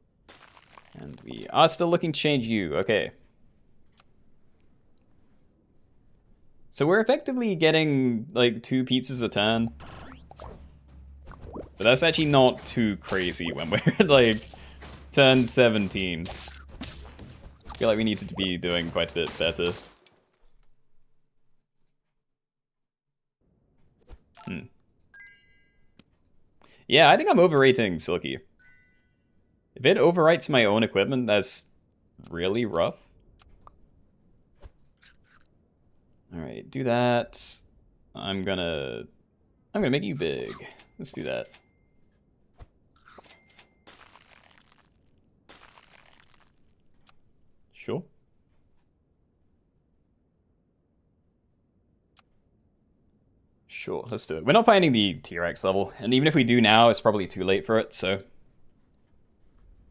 And we are still looking to change you. Okay. So we're effectively getting, like, 2 pizzas a turn. But that's actually not too crazy when we're at, like, turn 17. I feel like we need to be doing quite a bit better. Yeah, I think I'm overrating Silky. If it overwrites my own equipment, that's really rough. Alright, do that. I'm gonna make you big. Let's do that. Sure. Sure, let's do it. We're not finding the T-Rex level, and even if we do now, it's probably too late for it, so...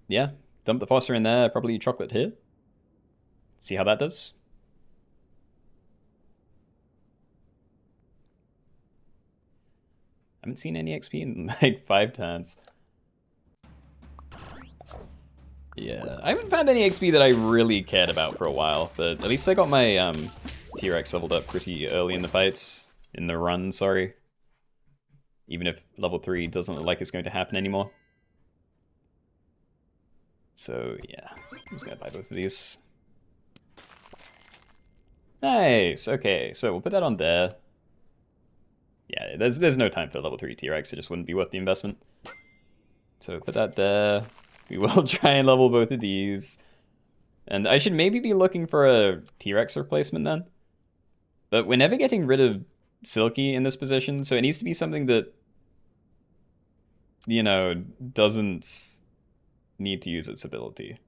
Yeah, dump the Foster in there, probably chocolate here. See how that does. I haven't seen any XP in like 5 turns. Yeah, I haven't found any XP that I really cared about for a while, but at least I got my T-Rex leveled up pretty early in the fights. In the run, sorry. Even if level 3 doesn't look like it's going to happen anymore. So, yeah. I'm just gonna buy both of these. Nice! Okay, so we'll put that on there. Yeah, there's no time for level 3 T-Rex, it just wouldn't be worth the investment. So put that there. We will try and level both of these. And I should maybe be looking for a T-Rex replacement then. But we're never getting rid of Silky in this position, so it needs to be something that, you know, doesn't need to use its ability.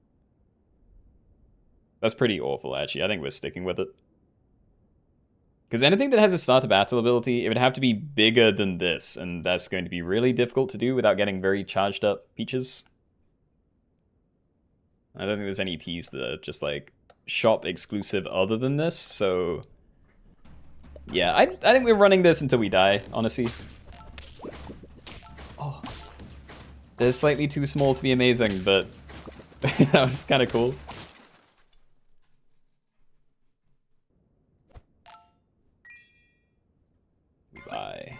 That's pretty awful, actually. I think we're sticking with it. Because anything that has a starter battle ability, it would have to be bigger than this, and that's going to be really difficult to do without getting very charged up peaches. I don't think there's any Ts that are just like shop exclusive other than this, so yeah, I think we're running this until we die, honestly. They're slightly too small to be amazing, but that was kind of cool. We buy.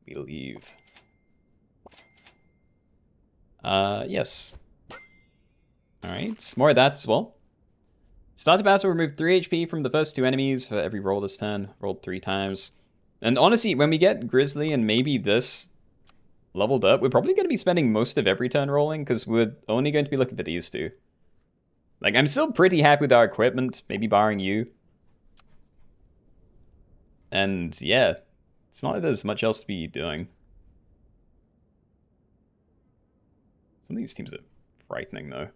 We leave. Yes. Alright, more of that as well. Start a battle, remove 3 HP from the first 2 enemies for every roll this turn. Rolled 3 times. And honestly, when we get Grizzly and maybe this leveled up, we're probably going to be spending most of every turn rolling, because we're only going to be looking for these two. Like, I'm still pretty happy with our equipment, maybe barring you. And yeah, it's not like there's much else to be doing. Some of these teams are frightening, though.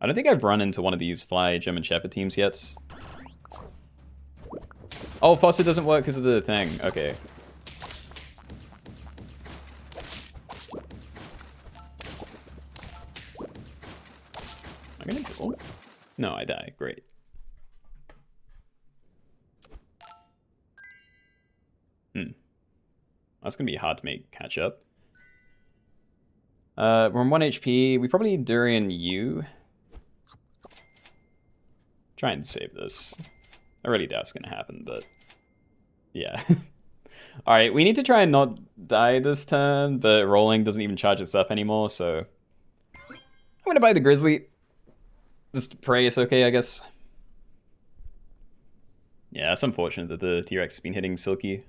I don't think I've run into one of these fly German Shepherd teams yet. Oh, Foster doesn't work because of the thing. Okay. Am I gonna duel? No, I die. Great. That's gonna be hard to make catch up. We're on 1 HP. We probably need Durian U. Try and save this. I really doubt it's gonna happen, but yeah. Alright, we need to try and not die this turn, but rolling doesn't even charge us up anymore, so I'm gonna buy the Grizzly. Just pray it's okay, I guess. Yeah, it's unfortunate that the T-Rex has been hitting Silky.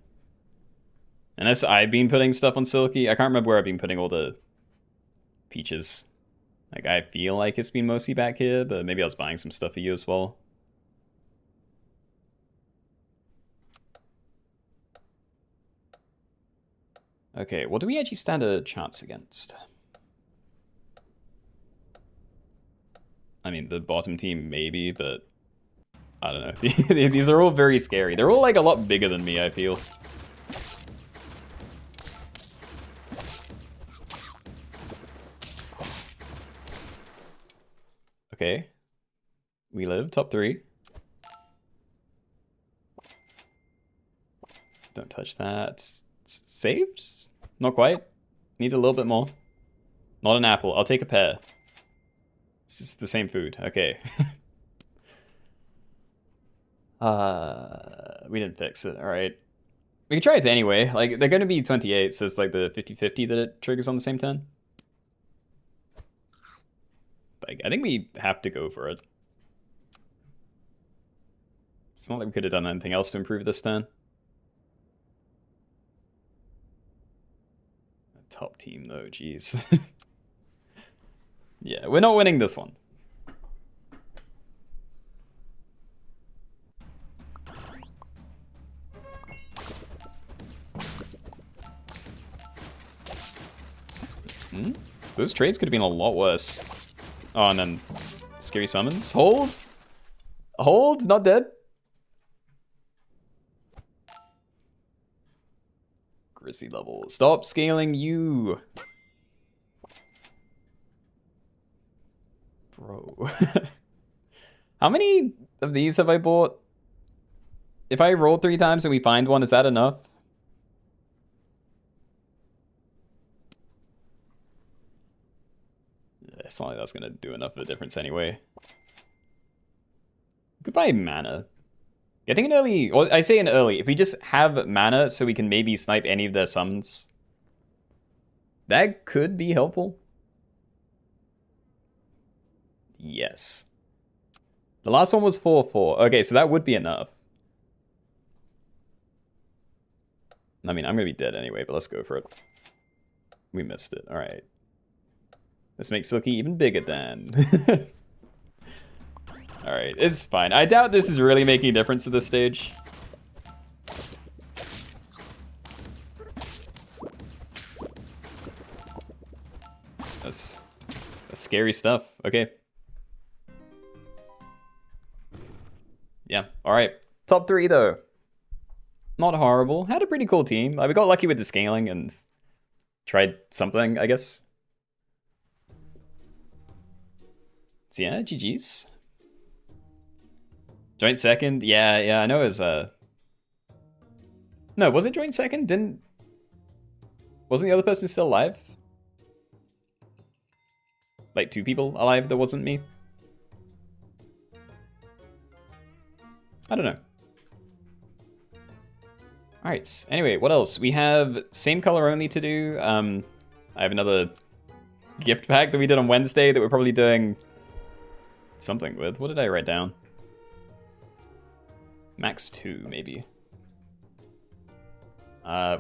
Unless I've been putting stuff on Silky. I can't remember where I've been putting all the peaches. Like, I feel like it's been mostly back here, but maybe I was buying some stuff for you as well. Okay, what do we actually stand a chance against? I mean, the bottom team maybe, but I don't know. These are all very scary. They're all like a lot bigger than me, I feel. Okay. We live, top 3. Don't touch that. It's saved? Not quite. Needs a little bit more. Not an apple. I'll take a pear. This is the same food. Okay. We didn't fix it. Alright. We can try it anyway. Like, they're going to be 28, so it's like the 50-50 that it triggers on the same turn. Like, I think we have to go for it. It's not like we could have done anything else to improve this turn. Top team, though, jeez. Yeah, we're not winning this one. Those trades could have been a lot worse. Oh, and then scary summons. Holds? Holds? Not dead? Grizzly level. Stop scaling you. Bro. How many of these have I bought? If I roll 3 times and we find one, is that enough? It's not like that's gonna do enough of a difference anyway. Goodbye, mana. Getting an early, or I say an early, if we just have mana so we can maybe snipe any of their summons, that could be helpful. Yes. The last one was 4-4. Okay, so that would be enough. I mean, I'm gonna be dead anyway, but let's go for it. We missed it. Alright. Let's make Silky even bigger then. Alright, it's fine. I doubt this is really making a difference at this stage. That's scary stuff. Okay. Yeah, alright. Top 3 though. Not horrible. Had a pretty cool team. We got lucky with the scaling and tried something, I guess. So yeah, GG's. Joint second? Yeah, I know it was, No, was it joint second? Wasn't the other person still alive? Like 2 people alive that wasn't me? I don't know. Alright, anyway, what else? We have same color only to do. I have another gift pack that we did on Wednesday that we're probably doing something with. What did I write down? Max 2, maybe.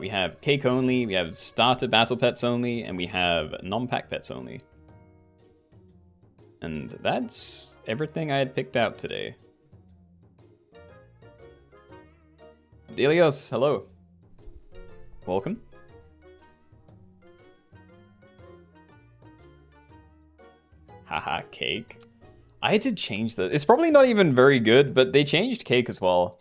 We have cake only, we have starter battle pets only, and we have non-pack pets only. And that's everything I had picked out today. Delios, hello. Welcome. Haha, cake. I had to change that. It's probably not even very good, but they changed cake as well.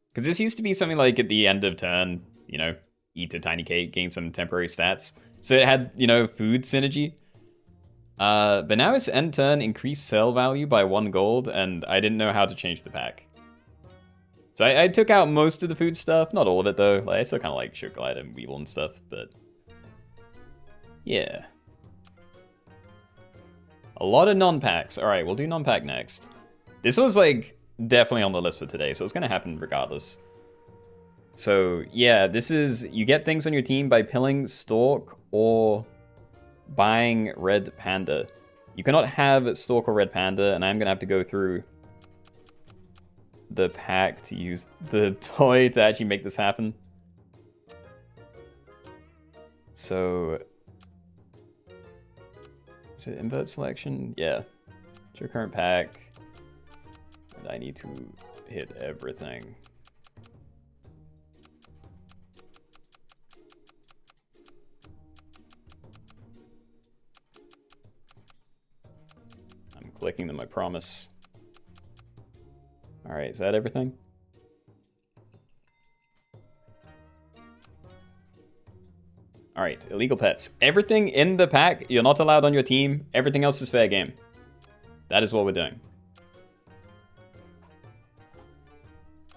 Because this used to be something like at the end of turn, you know, eat a tiny cake, gain some temporary stats. So it had, you know, food synergy. But now it's end turn, increase sell value by 1 gold, and I didn't know how to change the pack. So I took out most of the food stuff, not all of it though. Like, I still kind of like Sugar Glide and Weevil and stuff, but yeah. A lot of non-packs. Alright, we'll do non-pack next. This was like definitely on the list for today, so it's gonna happen regardless. So yeah, this is, you get things on your team by pilling Stalk or buying Red Panda. You cannot have Stalk or Red Panda, and I'm gonna have to go through the pack to use the toy to actually make this happen. So, is it invert selection? Yeah. It's your current pack. And I need to hit everything. I'm clicking them, I promise. Alright, is that everything? Alright, illegal pets. Everything in the pack, you're not allowed on your team. Everything else is fair game. That is what we're doing.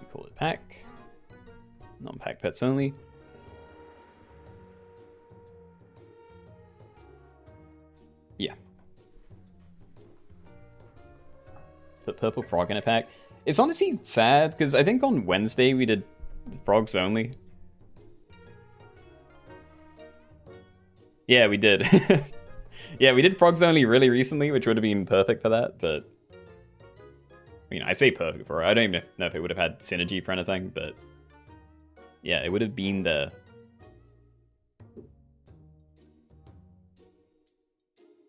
We call it pack. Non-pack pets only. Yeah. Put purple frog in a pack. It's honestly sad, because I think on Wednesday we did frogs only. Yeah, we did. Yeah, we did frogs only really recently, which would have been perfect for that, but... I mean, I say perfect for it. I don't even know if it would have had synergy for anything, but... yeah, it would have been there.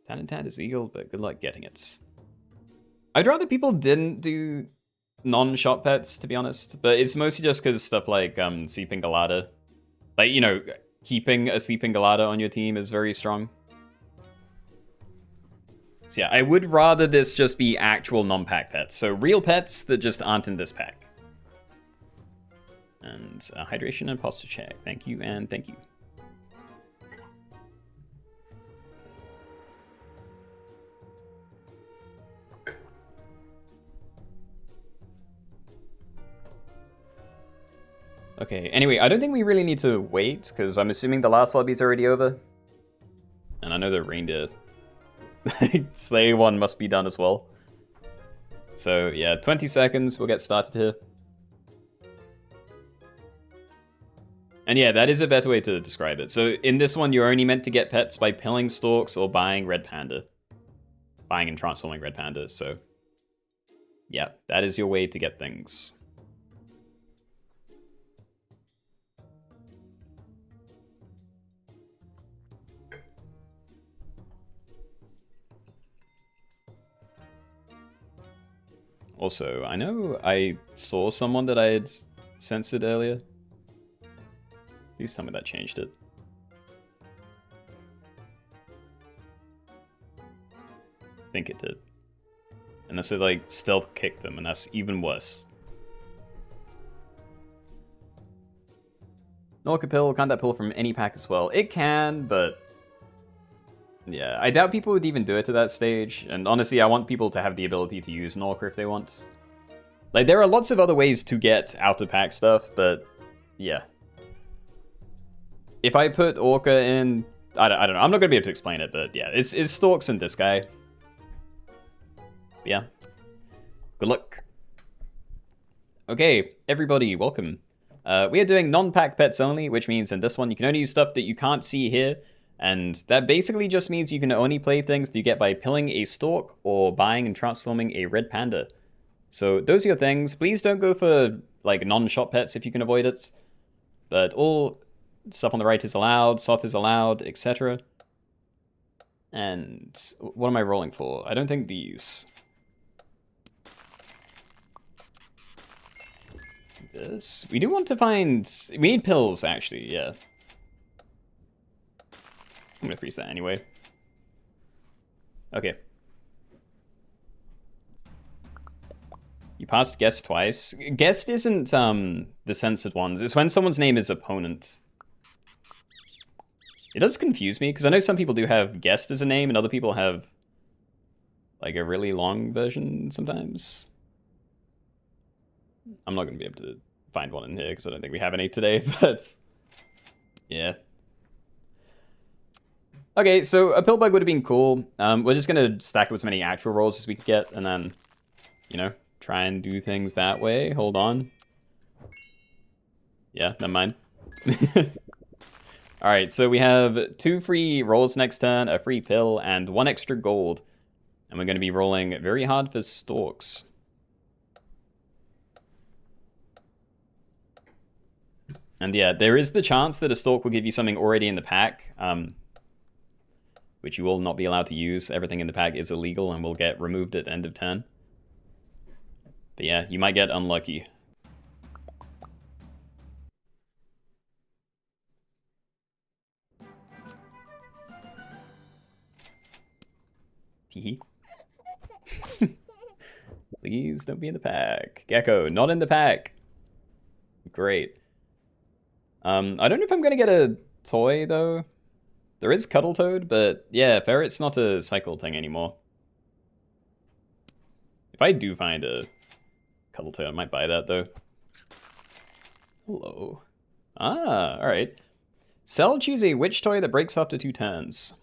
Tan is eagle, but good luck getting it. I'd rather people didn't do non-shop pets, to be honest, but it's mostly just because stuff like Sleeping Galada. Like, you know, keeping a Sleeping Galada on your team is very strong. So yeah, I would rather this just be actual non-pack pets. So real pets that just aren't in this pack. And hydration and posture check. Thank you and thank you. Okay, anyway, I don't think we really need to wait, because I'm assuming the last lobby is already over. And I know the reindeer sleigh one must be done as well. So yeah, 20 seconds, we'll get started here. And yeah, that is a better way to describe it. So in this one, you're only meant to get pets by pilling stalks or buying Red Panda. Buying and transforming Red Pandas, so... yeah, that is your way to get things. Also, I know I saw someone that I had censored earlier. Please tell me that changed it. I think it did. Unless it like stealth kicked them, and that's even worse. Norcapil, can't that pull from any pack as well? It can, but... yeah, I doubt people would even do it to that stage, and honestly, I want people to have the ability to use Norca if they want. Like, there are lots of other ways to get out-of-pack stuff, but yeah. if I put Orca in, I don't know. I'm not gonna be able to explain it, but yeah, it's Stalks and this guy. But yeah. Good luck. Okay, everybody, welcome. We are doing non-pack pets only, which means in this one you can only use stuff that you can't see here, and that basically just means you can only play things that you get by pilling a Stalk or buying and transforming a red panda. So those are your things. Please don't go for like non-shop pets if you can avoid it. But all stuff on the right is allowed, Soth is allowed, etc. And what am I rolling for? I don't think these. This. We do want to find... We need pills, actually, yeah. I'm gonna freeze that anyway. Okay. You passed guest twice. Guest isn't the censored ones. It's when someone's name is opponent. It does confuse me, because I know some people do have guest as a name, and other people have like a really long version sometimes. I'm not going to be able to find one in here, because I don't think we have any today, but yeah. Okay, so a pill bug would have been cool. We're just going to stack up as many actual rolls as we can get, and then, you know, try and do things that way. Hold on. Yeah, never mind. Alright, so we have 2 free rolls next turn, a free pill, and 1 extra gold. And we're going to be rolling very hard for Stalks. And yeah, there is the chance that a Stalk will give you something already in the pack, which you will not be allowed to use. Everything in the pack is illegal and will get removed at end of turn. But yeah, you might get unlucky. Teehee. Please don't be in the pack. Gecko, not in the pack. Great. I don't know if I'm gonna get a toy though. There is Cuddle Toad, but yeah, Ferret's not a cycle thing anymore. If I do find a Cuddle Toad, I might buy that though. Hello. Ah, alright. Sell, choose a witch toy that breaks after 2 turns.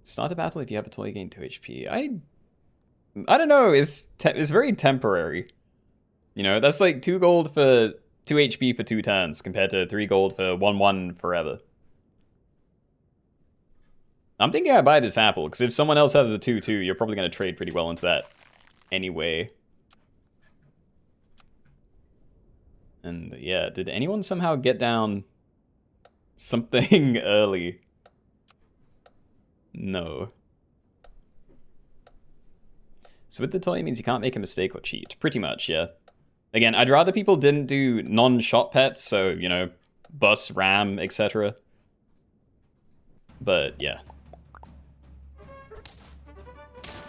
Start a battle if you have a toy, gain 2 HP. I don't know, it's very temporary. You know, that's like 2 gold for 2 HP for 2 turns compared to 3 gold for 1/1 forever. I'm thinking I buy this apple, because if someone else has a 2/2, you're probably going to trade pretty well into that anyway. And yeah, did anyone somehow get down something early? No. So with the toy, it means you can't make a mistake or cheat. Pretty much, yeah. Again, I'd rather people didn't do non-shot pets, so, you know, bus, ram, etc. But, yeah.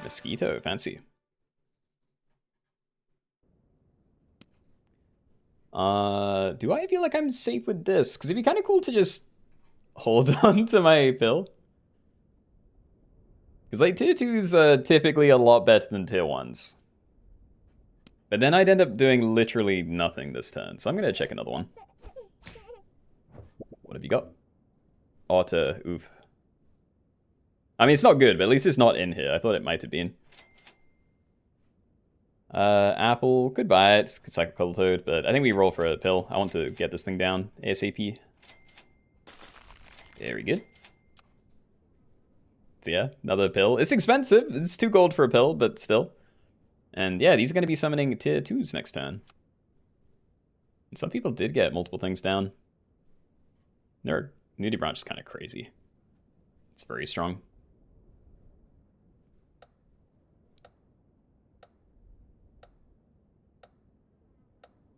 Mosquito, fancy. Do I feel like I'm safe with this? Because it'd be kind of cool to just hold on to my pill. Because, like, tier 2s are typically a lot better than tier 1s. But then I'd end up doing literally nothing this turn. So I'm going to check another one. What have you got? Otter, oof. I mean, it's not good, but at least it's not in here. I thought it might have been. Apple, could buy it. Could cycle Cuddle Toad, but I think we roll for a pill. I want to get this thing down ASAP. Very good. So yeah, another pill. It's expensive. It's 2 gold for a pill, but still. And yeah, these are going to be summoning tier 2s next turn. And some people did get multiple things down. Their Nudie Branch is kind of crazy. It's very strong.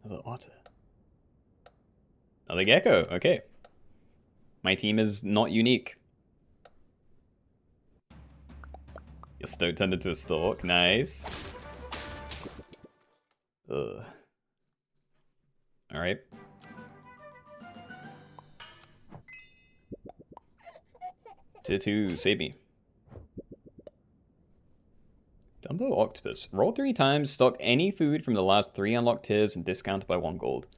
Another otter. Another gecko. Okay. My team is not unique. Your Stoat turned into a Stalk. Nice. Ugh. Alright. Tier 2, save me. Dumbo Octopus. Roll 3 times, stock any food from the last 3 unlocked tiers and discount by 1 gold.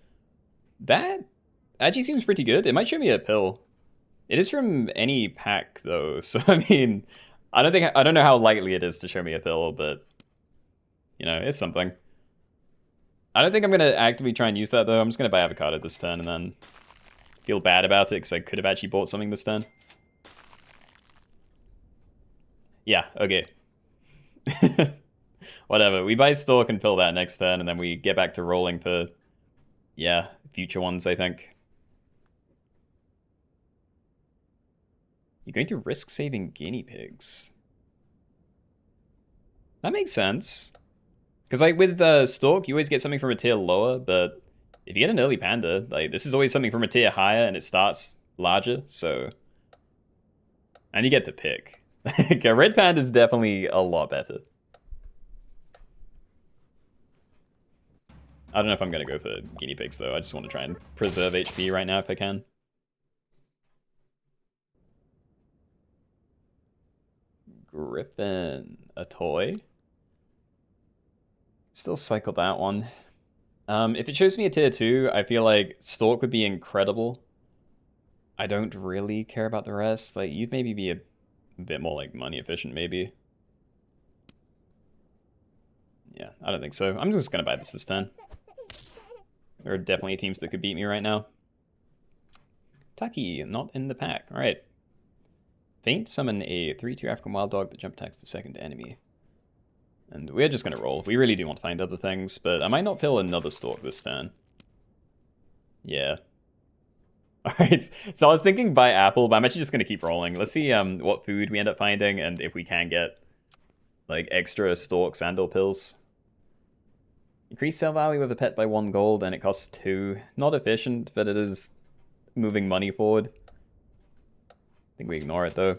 That actually seems pretty good. It might show me a pill. It is from any pack though, so I mean, I don't know how likely it is to show me a pill, but you know, it's something. I don't think I'm gonna actively try and use that though. I'm just gonna buy avocado this turn and then feel bad about it because I could have actually bought something this turn. Yeah, okay. Whatever. We buy Stalk and fill that next turn, and then we get back to rolling for, yeah, future ones, I think. You're going to risk saving guinea pigs. That makes sense. Because, like, with Stalk, you always get something from a tier lower, but if you get an early panda, like, this is always something from a tier higher, and it starts larger, so... And you get to pick. Like, a red panda is definitely a lot better. I don't know if I'm going to go for guinea pigs, though. I just want to try and preserve HP right now if I can. Griffin. A toy. Still cycle that one. If it shows me a tier 2, I feel like Stalk would be incredible. I don't really care about the rest. Like, you'd maybe be a bit more, like, money efficient, maybe. Yeah, I don't think so. I'm just going to buy this turn. There are definitely teams that could beat me right now. Taki, not in the pack. Alright. Feint, summon a 3/2 African wild dog that jump attacks the second enemy. And we're just going to roll. We really do want to find other things, but I might not fill another Stalk this turn. Yeah. Alright, so I was thinking buy apple, but I'm actually just going to keep rolling. Let's see what food we end up finding, and if we can get like extra Stalk sandal pills. Increase sell value of a pet by 1 gold, and it costs 2. Not efficient, but it is moving money forward. I think we ignore it, though.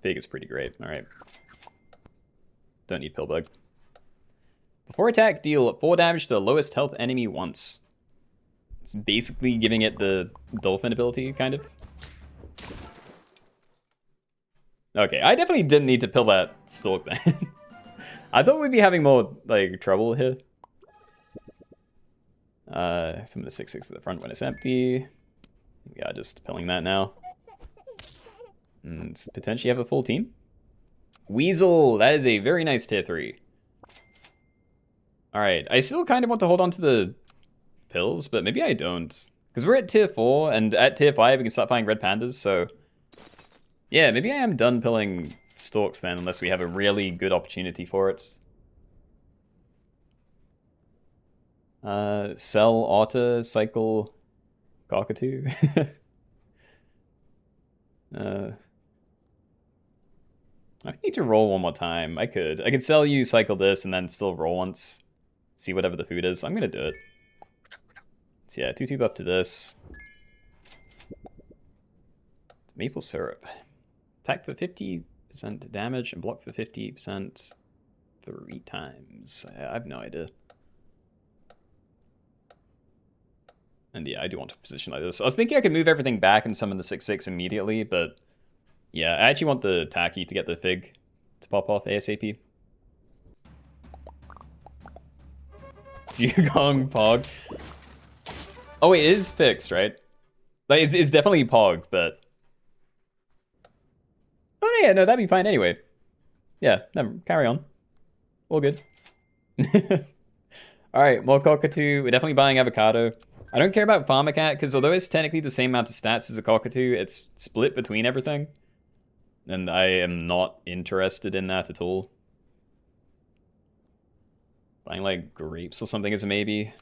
Fig is pretty great. Alright. Don't need Pillbug. Before attack, deal 4 damage to the lowest health enemy once. It's basically giving it the Dolphin ability, kind of. Okay, I definitely didn't need to pill that Stalk then. I thought we'd be having more, like, trouble here. Some of the 6/6 at the front when it's empty. Yeah, just pilling that now. And potentially have a full team. Weasel! That is a very nice tier 3. Alright, I still kind of want to hold on to the pills, but maybe I don't. Because we're at tier 4, and at tier 5 we can start finding red pandas, so... Yeah, maybe I am done pilling Stalks then, unless we have a really good opportunity for it. Sell, Otter, Cycle, Cockatoo. I need to roll one more time. I could sell you, cycle this, and then still roll once. See whatever the food is. I'm gonna do it. So yeah, 2 up to this. Maple syrup. Attack for 50% damage and block for 50% 3 times. I have no idea. And yeah, I do want to position like this. I was thinking I could move everything back and summon the 6/6 immediately, but yeah, I actually want the Tacky to get the Fig to pop off ASAP. Dugong Pog. Oh wait, it is fixed, right? Like, it's definitely Pog, but... Oh yeah, no, that'd be fine anyway. Yeah, carry on. All good. Alright, more Cockatoo. We're definitely buying Avocado. I don't care about Farmer Cat, because although it's technically the same amount of stats as a Cockatoo, it's split between everything. And I am not interested in that at all. Buying, like, grapes or something is a maybe.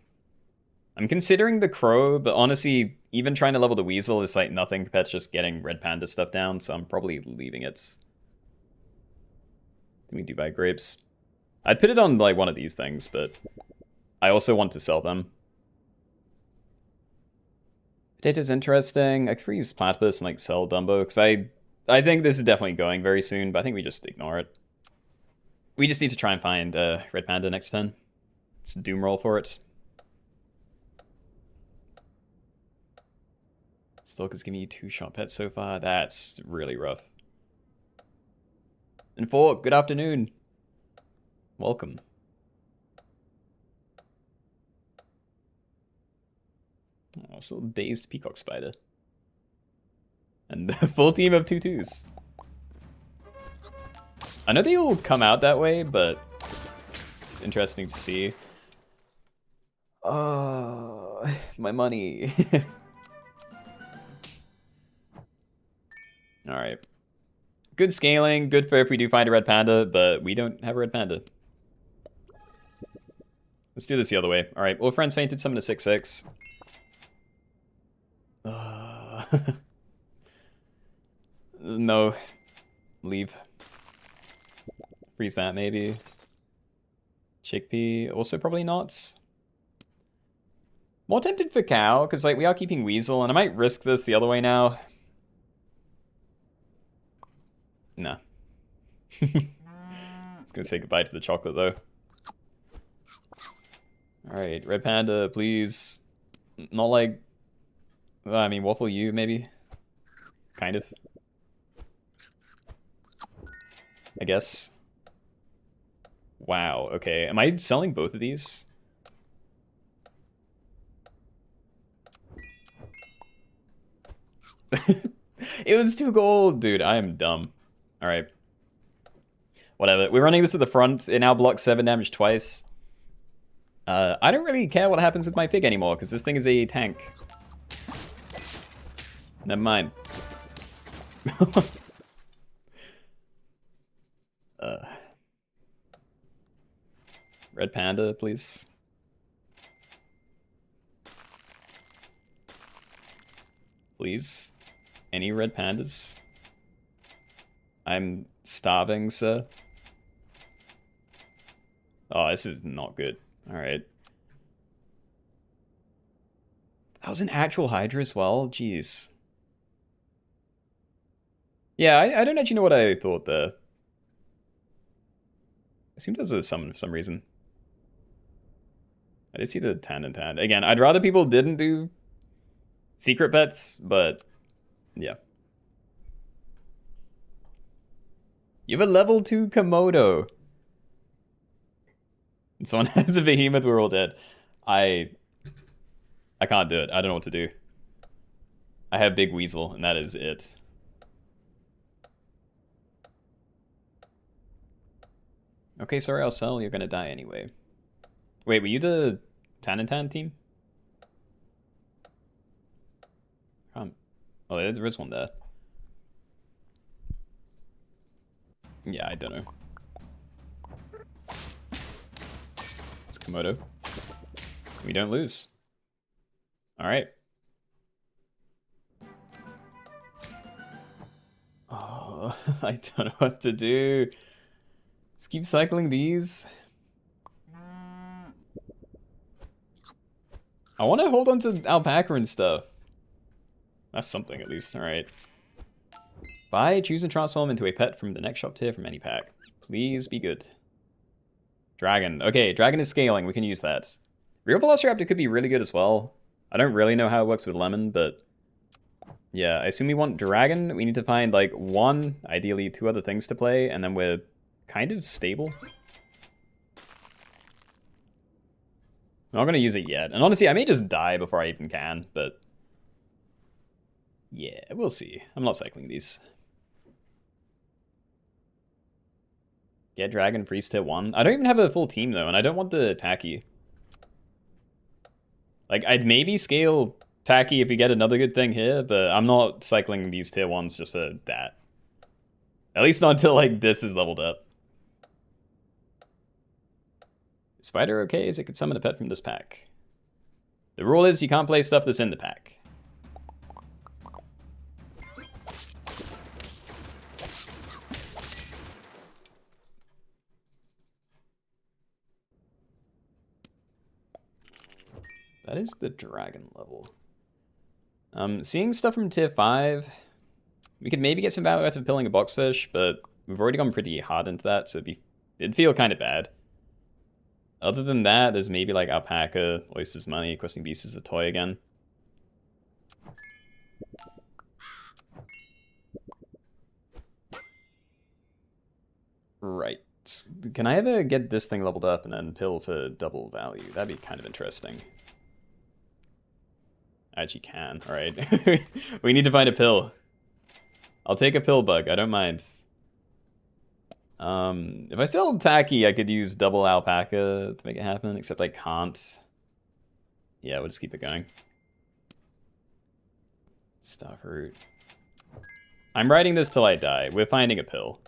I'm considering the Crow, but honestly, even trying to level the Weasel is, like, nothing compared to just getting Red Panda stuff down, so I'm probably leaving it. I think we do buy grapes. I'd put it on, like, one of these things, but I also want to sell them. Potato's interesting. I could freeze Platypus and, like, sell Dumbo, because I think this is definitely going very soon, but I think we just ignore it. We just need to try and find Red Panda next turn. It's a Doom roll for it. Stalker's giving you 2 shot pets so far. That's really rough. And Fork, good afternoon. Welcome. Oh, it's a little dazed peacock spider. And the full team of 2/2s. I know they all come out that way, but it's interesting to see. Oh, my money. Alright. Good scaling, good for if we do find a red panda, but we don't have a red panda. Let's do this the other way. Alright, all friends fainted, summon a 6/6. No. Leave. Freeze that, maybe. Chickpea, also probably not. More tempted for cow, because like we are keeping weasel, and I might risk this the other way now. Nah. It's gonna say goodbye to the chocolate though. Alright, red panda, please. Not like... I mean, waffle you, maybe? Kind of. I guess. Wow, okay. Am I selling both of these? It was 2 gold! Dude, I am dumb. Alright. Whatever. We're running this at the front. It now blocks 7 damage twice. I don't really care what happens with my pig anymore, because this thing is a tank. Never mind. Red panda, please. Please. Any red pandas? I'm starving, sir. Oh, this is not good. Alright. That was an actual Hydra as well? Jeez. Yeah, I don't actually know what I thought there. I assumed it was a summon for some reason. I did see the tan and tan. Again, I'd rather people didn't do secret bets, but yeah. You have a level 2 Komodo. And someone has a behemoth, we're all dead. I can't do it. I don't know what to do. I have big weasel, and that is it. Okay, sorry, I'll sell. You're gonna die anyway. Wait, were you the tan and tan team? Oh, there is one there. Yeah, I don't know. It's Komodo. We don't lose. Alright. Oh, I don't know what to do. Just keep cycling these. I want to hold on to alpaca and stuff. That's something at least. Alright. Buy, choose and transform into a pet from the next shop tier from any pack. Please be good. Dragon. Okay, dragon is scaling. We can use that. Real Velociraptor could be really good as well. I don't really know how it works with lemon, but yeah, I assume we want dragon. We need to find like 1, ideally 2 other things to play, and then we're kind of stable. I'm not going to use it yet. And honestly, I may just die before I even can, but yeah, we'll see. I'm not cycling these. Get dragon, freeze tier 1. I don't even have a full team though, and I don't want the tacky. Like, I'd maybe scale tacky if we get another good thing here, but I'm not cycling these tier 1s just for that. At least not until like this is leveled up. Spider okay as it could summon a pet from this pack. The rule is you can't play stuff that's in the pack. That is the dragon level. Seeing stuff from tier 5, we could maybe get some value out of pilling a boxfish, but we've already gone pretty hard into that, so it'd feel kind of bad. Other than that, there's maybe like alpaca, oyster's money, questing beast is a toy again. Right. Can I ever get this thing leveled up and then pill for double value? That'd be kind of interesting. I actually can. All right. We need to find a pill. I'll take a pill bug. I don't mind. If I sell tacky, I could use double alpaca to make it happen, except I can't. Yeah, we'll just keep it going. Star fruit. I'm writing this till I die. We're finding a pill.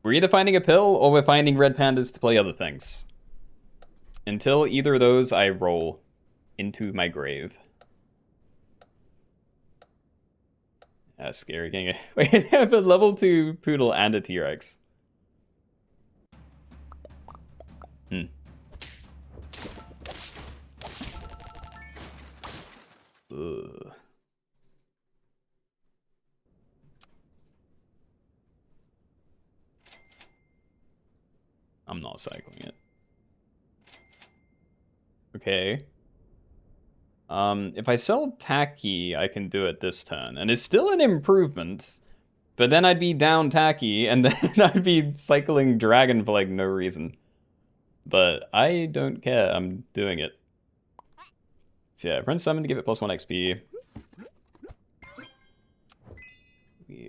We're either finding a pill or we're finding red pandas to play other things. Until either of those, I roll into my grave. That's scary. Getting Wait, I have a level 2 poodle and a T-Rex. Ugh. I'm not cycling it. Okay. If I sell tacky, I can do it this turn. And it's still an improvement. But then I'd be down tacky, and then I'd be cycling dragon for like no reason. But I don't care, I'm doing it. So yeah, run summon to give it +1 XP.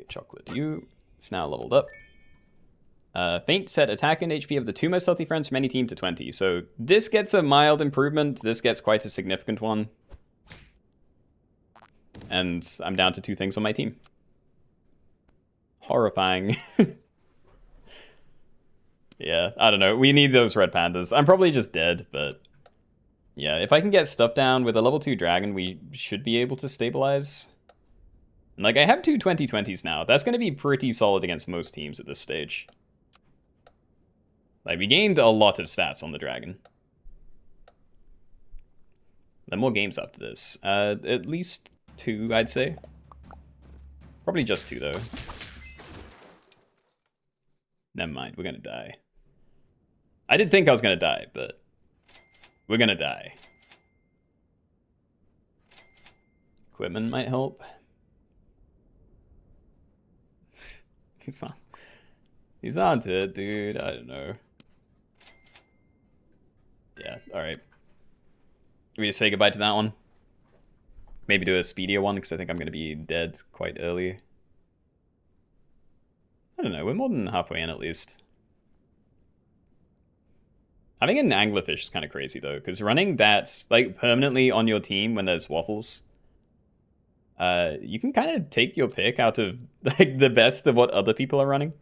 Chocolate you. It's now leveled up. Faint set attack and HP of the 2 most healthy friends from any team to 20. So this gets a mild improvement. This gets quite a significant one. And I'm down to 2 things on my team. Horrifying. Yeah, I don't know. We need those red pandas. I'm probably just dead, but... yeah, if I can get stuff down with a level 2 dragon, we should be able to stabilize. And like, I have 2 2020s now. That's going to be pretty solid against most teams at this stage. Like, we gained a lot of stats on the dragon. There are more games after this. At least 2, I'd say. Probably just 2, though. Never mind, we're gonna die. I did think I was gonna die, but... we're gonna die. Equipment might help. He's onto it, dude. I don't know. Yeah, alright. We just say goodbye to that one. Maybe do a speedier one, because I think I'm going to be dead quite early. I don't know, we're more than halfway in at least. Having an anglerfish is kind of crazy though, because running that like permanently on your team when there's waffles, you can kind of take your pick out of like the best of what other people are running.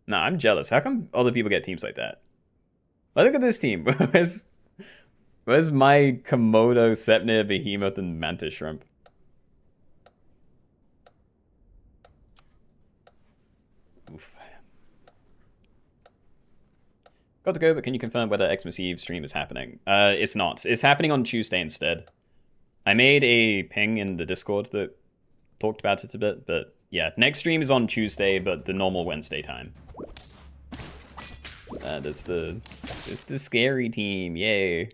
Nah, I'm jealous. How come other people get teams like that? Like, look at this team. Where's my Komodo, Sepnir, Behemoth, and Mantis Shrimp? Oof. Got to go, but can you confirm whether XMas Eve stream is happening? It's not. It's happening on Tuesday instead. I made a ping in the Discord that talked about it a bit, but yeah, next stream is on Tuesday, but the normal Wednesday time. It's the scary team, yay.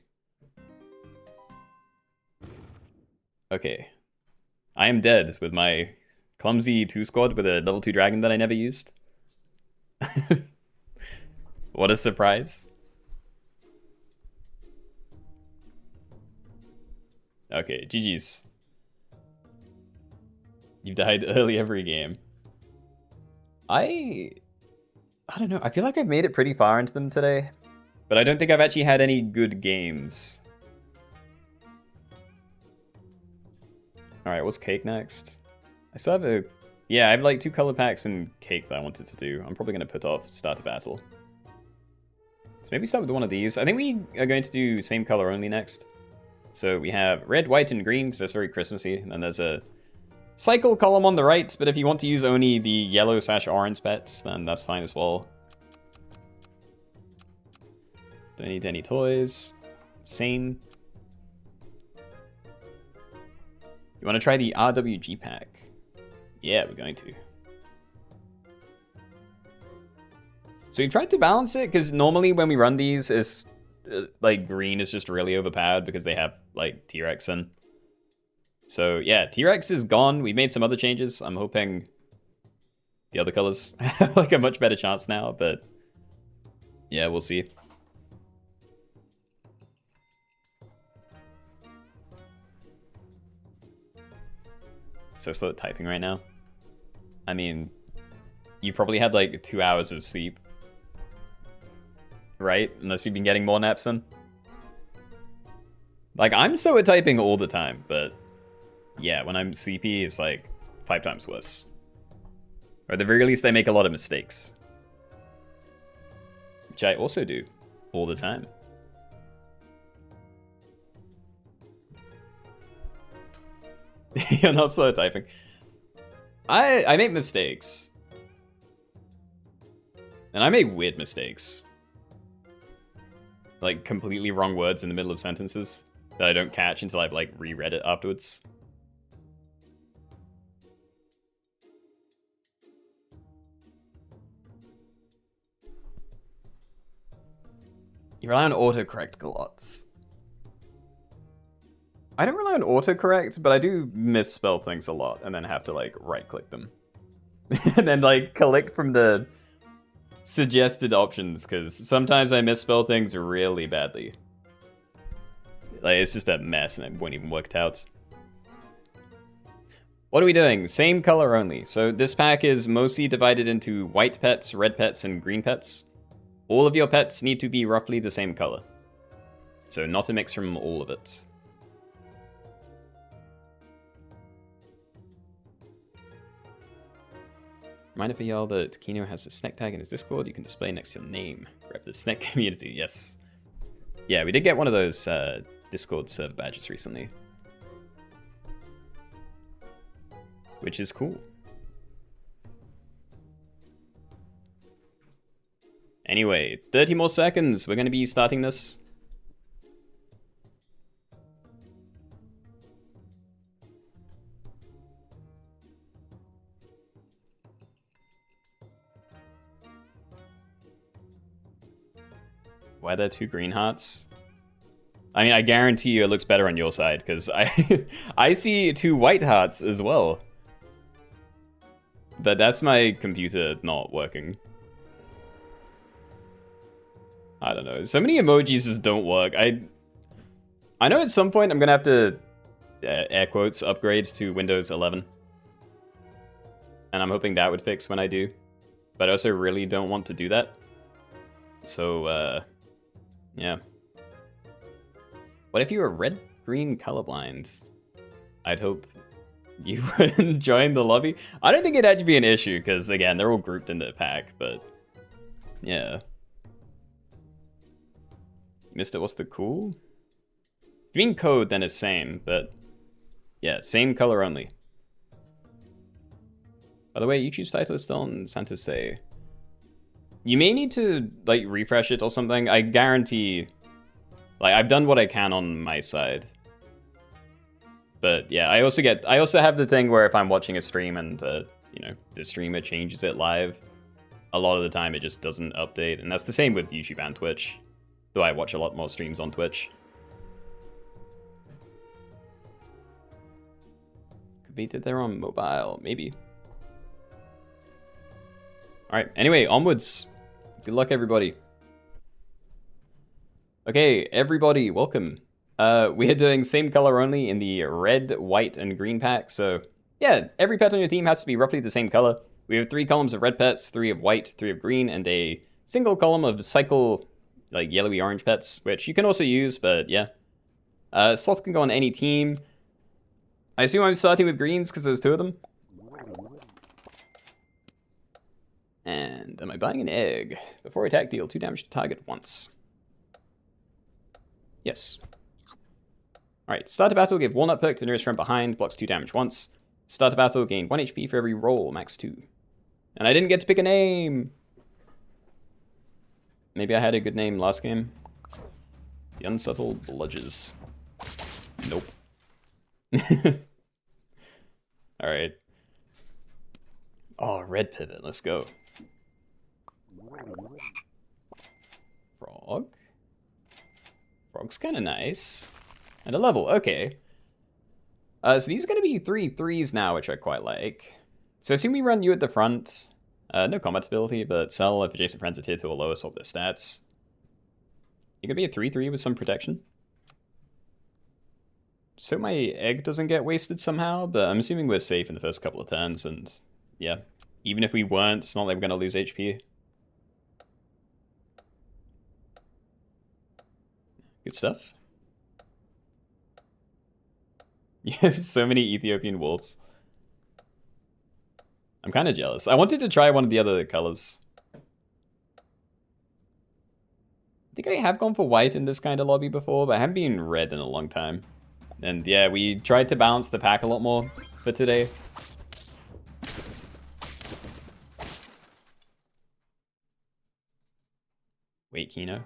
Okay. I am dead with my clumsy 2 squad with a level 2 dragon that I never used. What a surprise. Okay, GG's. You've died early every game. I don't know. I feel like I've made it pretty far into them today. But I don't think I've actually had any good games. Alright, what's cake next? I still have a... yeah, I have like 2 color packs and cake that I wanted to do. I'm probably going to put off start a battle. So maybe start with one of these. I think we are going to do same color only next. So we have red, white, and green, because that's very Christmassy. And then there's a cycle column on the right, but if you want to use only the yellow/orange pets, then that's fine as well. Don't need any toys. Same. You want to try the RWG pack? Yeah, we're going to. So we've tried to balance it, because normally when we run these, it's like green is just really overpowered because they have like T-Rex in. So yeah, T-Rex is gone. We made some other changes. I'm hoping the other colors have like a much better chance now, but yeah, we'll see. so slow at typing right now. I mean, you probably had like 2 hours of sleep. Right? Unless you've been getting more naps in. Like, I'm slow at typing all the time, but yeah, when I'm sleepy, it's like 5 times worse. Or at the very least, I make a lot of mistakes. Which I also do all the time. You're not slow at typing. I make mistakes. And I make weird mistakes. Like, completely wrong words in the middle of sentences that I don't catch until I've, like, reread it afterwards. You rely on autocorrect lots. I don't rely on autocorrect, but I do misspell things a lot and then have to, like, right-click them. And then, like, collect from the suggested options, because sometimes I misspell things really badly. Like, it's just a mess and it won't even work out. What are we doing? Same color only. So this pack is mostly divided into white pets, red pets, and green pets. All of your pets need to be roughly the same color. So not a mix from all of it. Reminder for y'all that Keenoe has a snack tag in his Discord you can display next to your name. Rep the snack community, yes. Yeah, we did get one of those Discord server badges recently. Which is cool. Anyway, 30 more seconds. We're going to be starting this. Why are there 2 green hearts? I mean, I guarantee you it looks better on your side, because I see 2 white hearts as well. But that's my computer not working. I don't know. So many emojis just don't work. I know at some point I'm going to have to, air quotes, upgrade to Windows 11. And I'm hoping that would fix when I do. But I also really don't want to do that. So, yeah. What if you were red-green colorblind? I'd hope you would join the lobby. I don't think it'd actually be an issue, because, again, they're all grouped into a pack, but... yeah. Missed it, what's the cool? If you mean code, then it's same, but... yeah, same color only. By the way, YouTube's title is still on Santa's Say. You may need to, like, refresh it or something. I guarantee... like, I've done what I can on my side. But, yeah, I also have the thing where if I'm watching a stream and, you know, the streamer changes it live, a lot of the time it just doesn't update. And that's the same with YouTube and Twitch. Though I watch a lot more streams on Twitch. Could be that they're on mobile, maybe. Alright, anyway, onwards. Good luck, everybody. Okay, everybody, welcome. We are doing same color only in the red, white, and green pack. So, yeah, every pet on your team has to be roughly the same color. We have 3 columns of red pets, 3 of white, 3 of green, and a single column of cycle, like, yellowy orange pets, which you can also use, but yeah. Sloth can go on any team. I assume I'm starting with greens because there's 2 of them. And am I buying an egg? Before attack, deal 2 damage to target once. Yes. Alright, start a battle, give walnut perk to nearest friend behind, blocks 2 damage once. Start a battle, gain 1 HP for every roll, max 2. And I didn't get to pick a name! Maybe I had a good name last game. The Unsubtle Bludges. Nope. Alright. Oh, red pivot, let's go. Frog? Frog's kind of nice. And a level, okay. So these are going to be 3 3s now, which I quite like. So assume we run you at the front. No combat ability, but sell if adjacent friends are tier 2 or lower, swap their stats. You're going to be a 3 3 with some protection. So my egg doesn't get wasted somehow, but I'm assuming we're safe in the first couple of turns, and yeah. Even if we weren't, it's not like we're gonna lose HP. Good stuff. Yeah, so many Ethiopian wolves. I'm kind of jealous. I wanted to try one of the other colors. I think I have gone for white in this kind of lobby before, but I haven't been red in a long time. And yeah, we tried to balance the pack a lot more for today. Wait, Keenoe.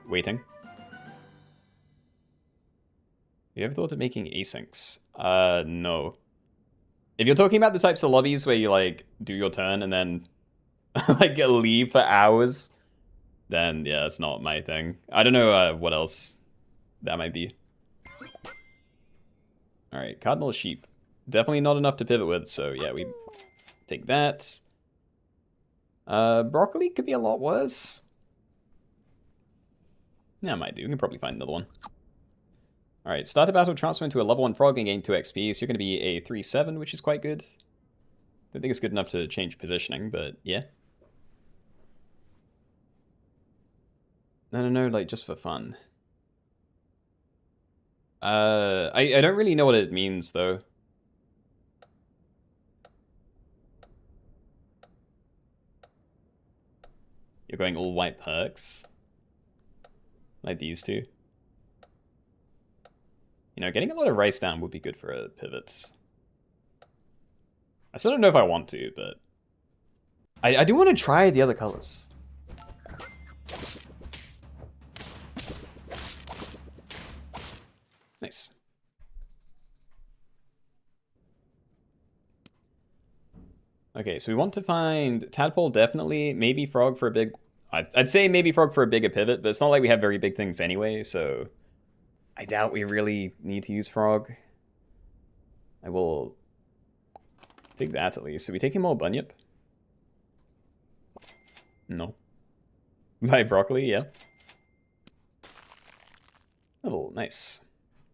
Waiting. You ever thought of making asyncs? No. If you're talking about the types of lobbies where you, like, do your turn and then, like, leave for hours, then, yeah, it's not my thing. I don't know what else that might be. Alright, cardinal sheep. Definitely not enough to pivot with, so yeah, we take that. Broccoli could be a lot worse. Yeah, it might do. We can probably find another one. Alright, start a battle, transfer into a level 1 frog and gain 2 XP, so you're going to be a 3-7, which is quite good. Don't think it's good enough to change positioning, but yeah. No, like, just for fun. I don't really know what it means, though. You're going all white perks? Like these two? You know, getting a lot of rice down would be good for a pivot. I still don't know if I want to, but... I do want to try the other colors. Nice. Okay, so we want to find tadpole definitely, maybe frog for a big... I'd say maybe frog for a bigger pivot, but it's not like we have very big things anyway, so... I doubt we really need to use frog. I will take that at least. So we taking more bunyip? No. My broccoli, yeah. Oh, nice.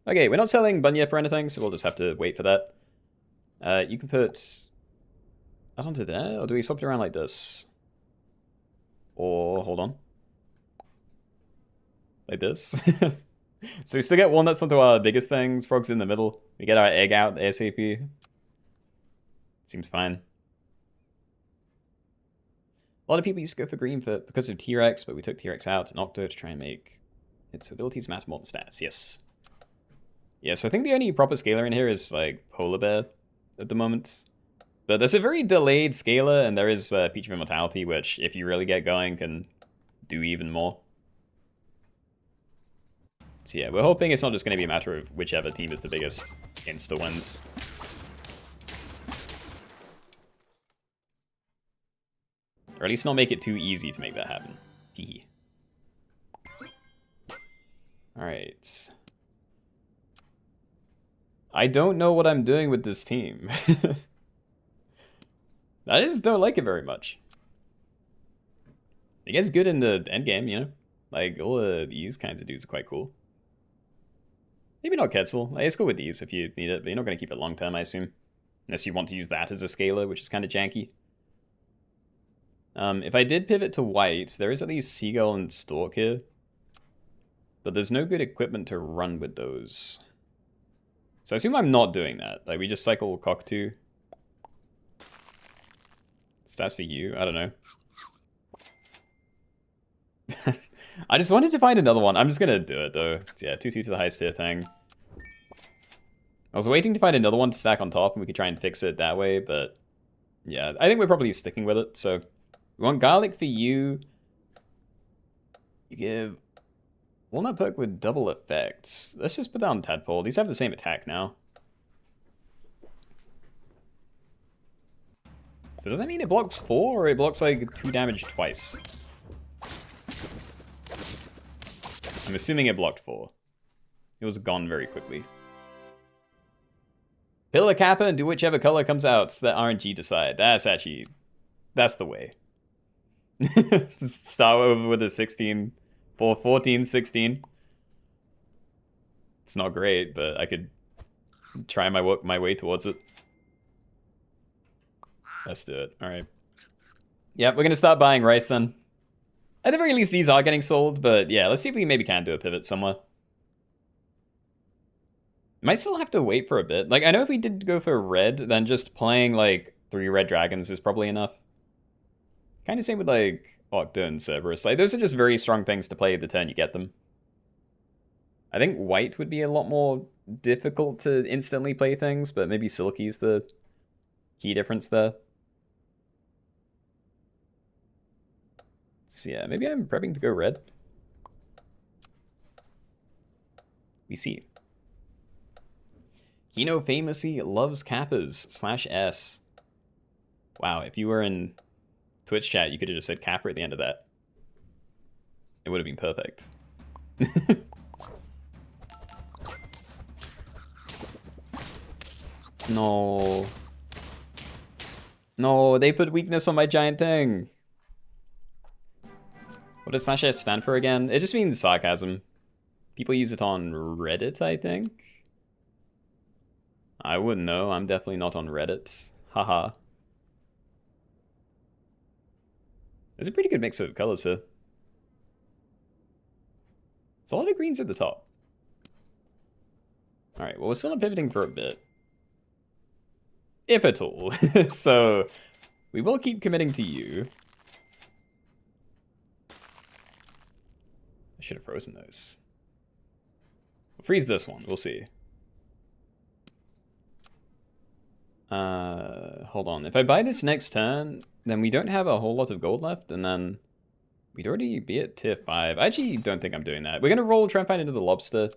Okay, we're not selling bunyip or anything, so we'll just have to wait for that. You can put that onto there, or do we swap it around like this? Or, hold on. Like this? So we still get walnuts onto our biggest things, frogs in the middle. We get our egg out ASAP. Seems fine. A lot of people used to go for green because of T-Rex, but we took T-Rex out and Octo to try and make its abilities matter more than stats. Yes. Yeah, so I think the only proper scaler in here is like Polar Bear at the moment. But there's a very delayed scaler, and there is Peach of Immortality, which if you really get going can do even more. So yeah, we're hoping it's not just going to be a matter of whichever team is the biggest insta-wins. Or at least not make it too easy to make that happen. Teehee. Alright. I don't know what I'm doing with this team. I just don't like it very much. It gets good in the end game, you know? Like, all of these kinds of dudes are quite cool. Maybe not Quetzal. Like, it's cool with these if you need it, but you're not going to keep it long term, I assume. Unless you want to use that as a scaler, which is kind of janky. If I did pivot to white, there is at least Seagull and Stork here. But there's no good equipment to run with those. So I assume I'm not doing that. Like, we just cycle Cockatoo. Stats for you? I don't know. I just wanted to find another one. I'm just gonna do it, though. Yeah, 2-2 to the highest tier thing. I was waiting to find another one to stack on top, and we could try and fix it that way, but... yeah, I think we're probably sticking with it, so... we want garlic for you. You give... walnut perk with double effects. Let's just put that on Tadpole. These have the same attack now. So does that mean it blocks 4, or it blocks, like, 2 damage twice? I'm assuming it blocked 4. It was gone very quickly. Pillar Kappa and do whichever color comes out. Let RNG decide. That's actually... that's the way. Start over with a 16... for 14, 16. It's not great, but I could Try my way towards it. Let's do it. All right. Yeah, we're gonna start buying rice then. At the very least, these are getting sold, but yeah, let's see if we maybe can do a pivot somewhere. Might still have to wait for a bit. Like, I know if we did go for red, then just playing, like, 3 red dragons is probably enough. Kind of same with, like, Octa and Cerberus. Like, those are just very strong things to play the turn you get them. I think white would be a lot more difficult to instantly play things, but maybe Silky's the key difference there. So yeah, maybe I'm prepping to go red. We see. Keenoe famously loves Kappas /S. Wow, if you were in Twitch chat, you could have just said Kappa at the end of that. It would have been perfect. No. No, they put weakness on my giant thing. What does /S stand for again? It just means sarcasm. People use it on Reddit, I think. I wouldn't know. I'm definitely not on Reddit. Haha. There's a pretty good mix of colors here. There's a lot of greens at the top. Alright, well, we're still pivoting for a bit. If at all. So, we will keep committing to you. I should have frozen those. We'll freeze this one. We'll see. Hold on. If I buy this next turn, then we don't have a whole lot of gold left, and then we'd already be at tier 5. I actually don't think I'm doing that. We're gonna try and find into the lobster.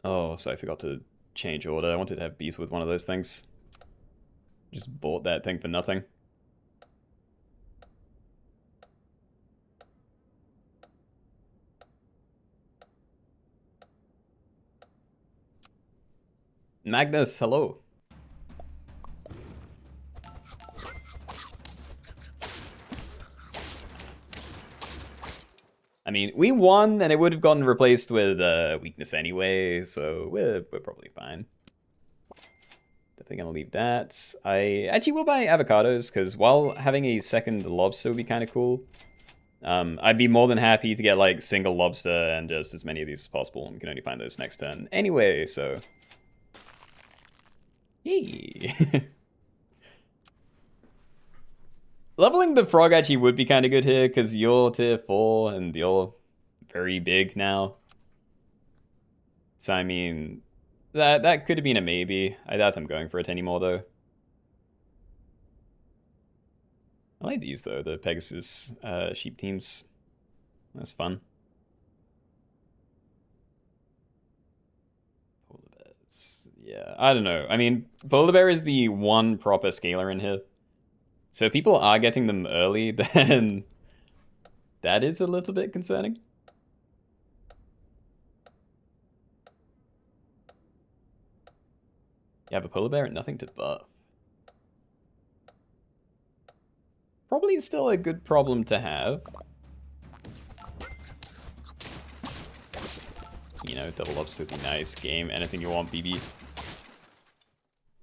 Oh, so I forgot to change order. I wanted to have bees with one of those things. Just bought that thing for nothing. Magnus, hello. I mean, we won, and it would have gotten replaced with weakness anyway, so we're probably fine. Definitely gonna leave that. I actually will buy avocados, because while having a second lobster would be kind of cool, I'd be more than happy to get, like, single lobster and just as many of these as possible, and we can only find those next turn anyway, so... Yay! Leveling the frog actually would be kind of good here, because you're tier 4, and you're very big now. So, I mean, that could have been a maybe. I doubt I'm going for it anymore, though. I like these, though, the Pegasus sheep teams. That's fun. Polar bears. Yeah, I don't know. I mean, polar bear is the one proper scaler in here. So if people are getting them early, then that is a little bit concerning. You have a polar bear and nothing to buff. Probably still a good problem to have. You know, double lobster would be nice. Game, anything you want, BB.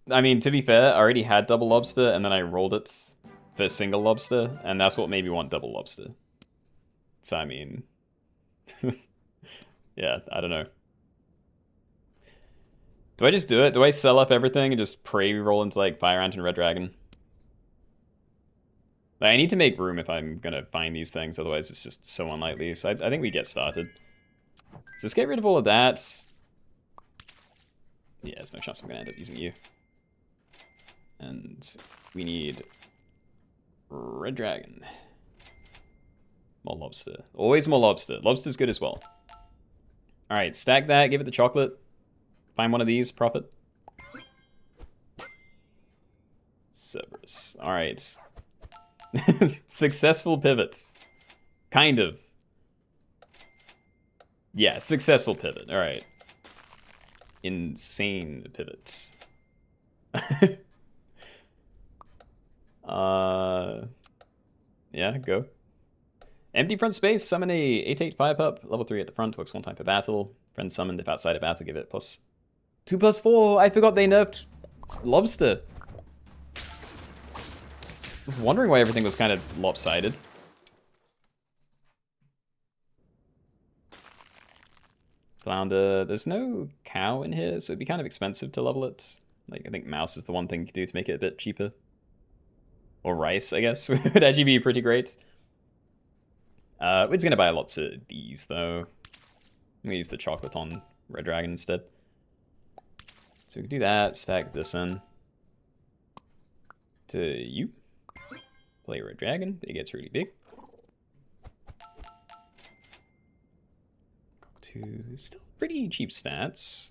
I mean, to be fair, I already had double lobster, and then I rolled it for single lobster, and that's what made me want double lobster. So, I mean... yeah, I don't know. Do I just do it? Do I sell up everything and just pray we roll into, like, Fire Ant and Red Dragon? Like, I need to make room if I'm gonna find these things, otherwise it's just so unlikely. So I think we get started. So let's get rid of all of that. Yeah, there's no chance I'm gonna end up using you. And we need Red Dragon. More lobster. Always more lobster. Lobster's good as well. Alright, stack that, give it the chocolate. Find one of these, profit. Cerberus. Alright. Successful pivots. Kind of. Yeah, successful pivot. Alright. Insane pivots. Yeah, go. Empty front space, summon a 8/8 fire pup, level 3 at the front, works 1 time per battle. Friend summoned if outside of battle, give it plus 2+4. I forgot they nerfed lobster. I was wondering why everything was kind of lopsided. Flounder. There's no cow in here, so it'd be kind of expensive to level it. Like, I think mouse is the one thing you could do to make it a bit cheaper. Or rice, I guess, would actually be pretty great. We're just gonna buy lots of these, though. I'm gonna use the chocolate on Red Dragon instead. So we can do that, stack this in. To you. Play Red Dragon, it gets really big. Still pretty cheap stats.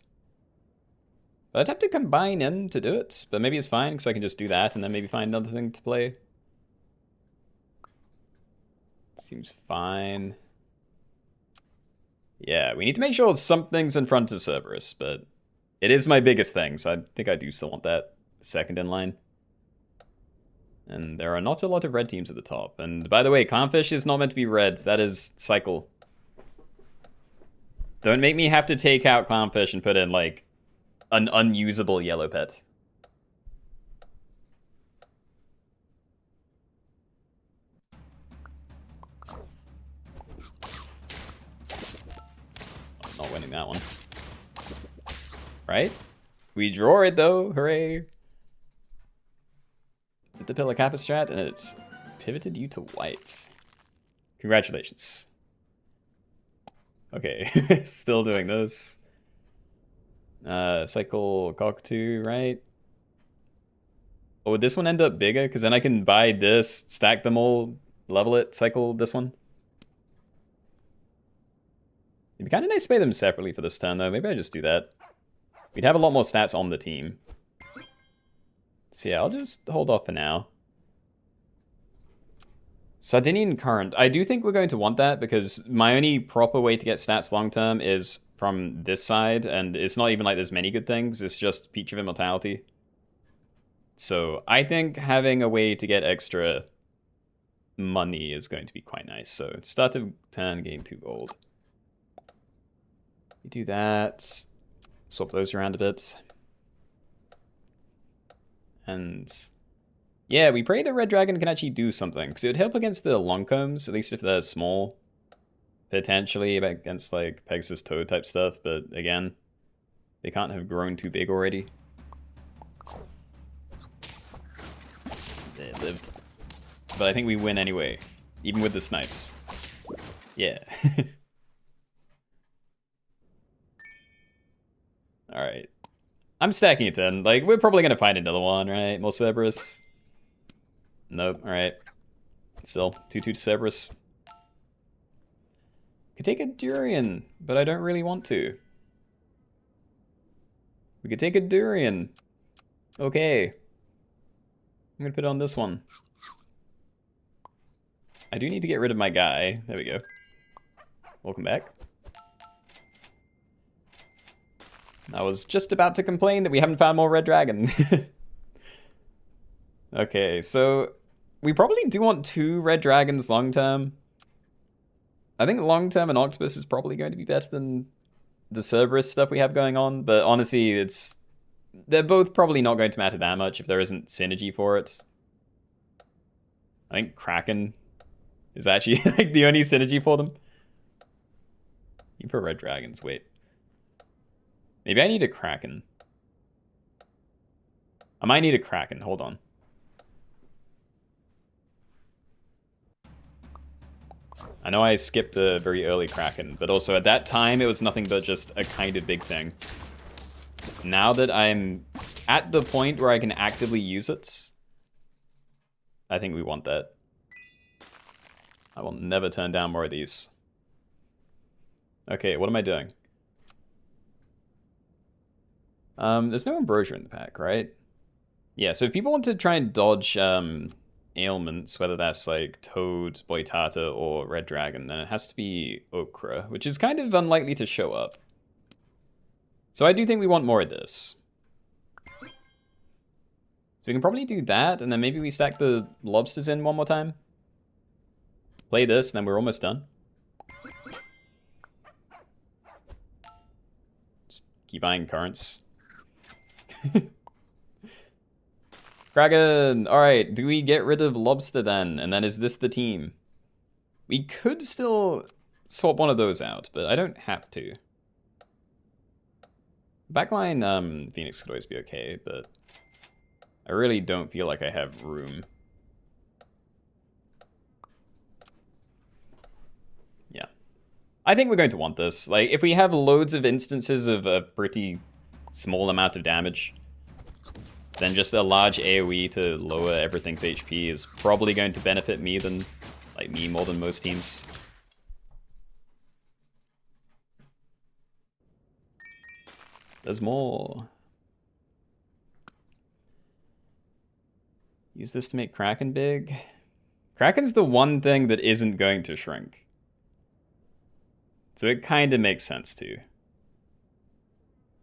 But I'd have to combine in to do it, but maybe it's fine because I can just do that and then maybe find another thing to play. Seems fine. Yeah, we need to make sure something's in front of Cerberus, but it is my biggest thing, so I think I do still want that second in line. And there are not a lot of red teams at the top. And by the way, Clownfish is not meant to be red. That is Cycle. Don't make me have to take out Clownfish and put in, like, an unusable yellow pet. I'm not winning that one. Right? We draw it, though. Hooray. Did the Pillar Kappa strat, and it's pivoted you to white. Congratulations. Okay, still doing this. Cycle Cockatoo, right? Oh, would this one end up bigger? Because then I can buy this, stack them all, level it, cycle this one. It'd be kind of nice to play them separately for this turn, though. Maybe I just do that. We'd have a lot more stats on the team. So yeah, I'll just hold off for now. Sardinian Current. I do think we're going to want that because my only proper way to get stats long term is from this side, and it's not even like there's many good things, it's just Peach of Immortality. So I think having a way to get extra money is going to be quite nice. So start of turn, gain 2 gold. You do that, swap those around a bit. And yeah, we pray the Red Dragon can actually do something, because it would help against the Longcombs, at least if they're small. Potentially against like Pegasus Toad type stuff, but again, they can't have grown too big already. They lived. But I think we win anyway, even with the snipes. Yeah. Alright. I'm stacking it 10. Like, we're probably gonna find another one, right? More Cerberus. Nope, alright. Still, 2-2 to Cerberus. Could take a Durian, but I don't really want to. We could take a Durian. Okay. I'm gonna put on this one. I do need to get rid of my guy. There we go. Welcome back. I was just about to complain that we haven't found more Red Dragon. Okay, so we probably do want 2 Red Dragons long term. I think long term an Octopus is probably going to be better than the Cerberus stuff we have going on, but honestly, they're both probably not going to matter that much if there isn't synergy for it. I think Kraken is actually like the only synergy for them. You put Red Dragons, wait. Maybe I need a Kraken. I might need a Kraken, hold on. I know I skipped a very early Kraken, but also at that time it was nothing but just a kind of big thing. Now that I'm at the point where I can actively use it, I think we want that. I will never turn down more of these. Okay, what am I doing? There's no Ambrosia in the pack, right? Yeah, so if people want to try and dodge ailments, whether that's like Toad, Boitata, or Red Dragon, then it has to be Okra, which is kind of unlikely to show up. So I do think we want more of this. So we can probably do that, and then maybe we stack the lobsters in one more time. Play this, and then we're almost done. Just keep buying currents. Kraken! Alright, do we get rid of Lobster then? And then is this the team? We could still swap one of those out, but I don't have to. Backline Phoenix could always be okay, but I really don't feel like I have room. Yeah. I think we're going to want this. Like, if we have loads of instances of a pretty small amount of damage, then just a large AoE to lower everything's HP is probably going to benefit me more than most teams. There's more. Use this to make Kraken big. Kraken's the one thing that isn't going to shrink. So it kind of makes sense too.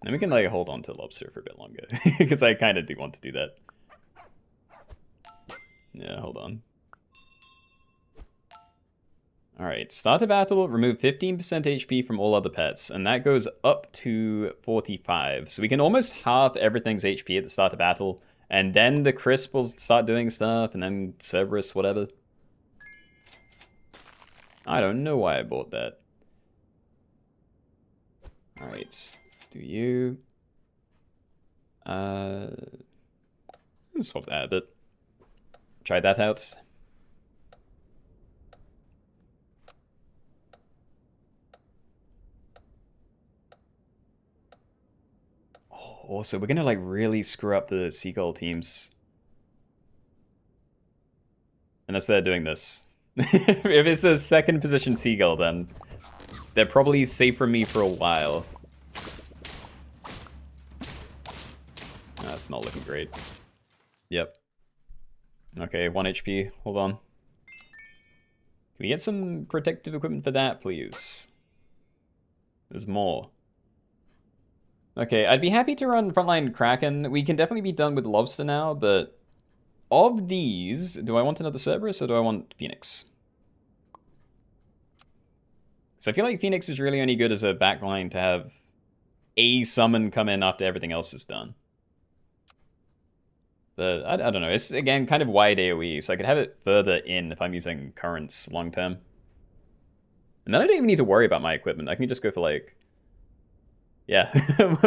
Then we can like hold on to Lobster for a bit longer. Because I kind of do want to do that. Yeah, hold on. Alright, start a battle, remove 15% HP from all other pets, and that goes up to 45. So we can almost halve everything's HP at the start of battle, and then the Crisp will start doing stuff, and then Cerberus, whatever. I don't know why I bought that. Alright, do you... Let's swap that a bit. Try that out. Also, we're gonna like really screw up the Seagull teams. Unless they're doing this. If it's a second position Seagull, then they're probably safe from me for a while. That's not looking great. Yep. Okay, 1 HP. Hold on. Can we get some protective equipment for that, please? There's more. Okay, I'd be happy to run Frontline Kraken. We can definitely be done with Lobster now, but of these, do I want another Cerberus or do I want Phoenix? So I feel like Phoenix is really only good as a backline to have a summon come in after everything else is done. But I don't know, it's again kind of wide AoE, so I could have it further in if I'm using currents long term. And then I don't even need to worry about my equipment. I can just go for like, yeah,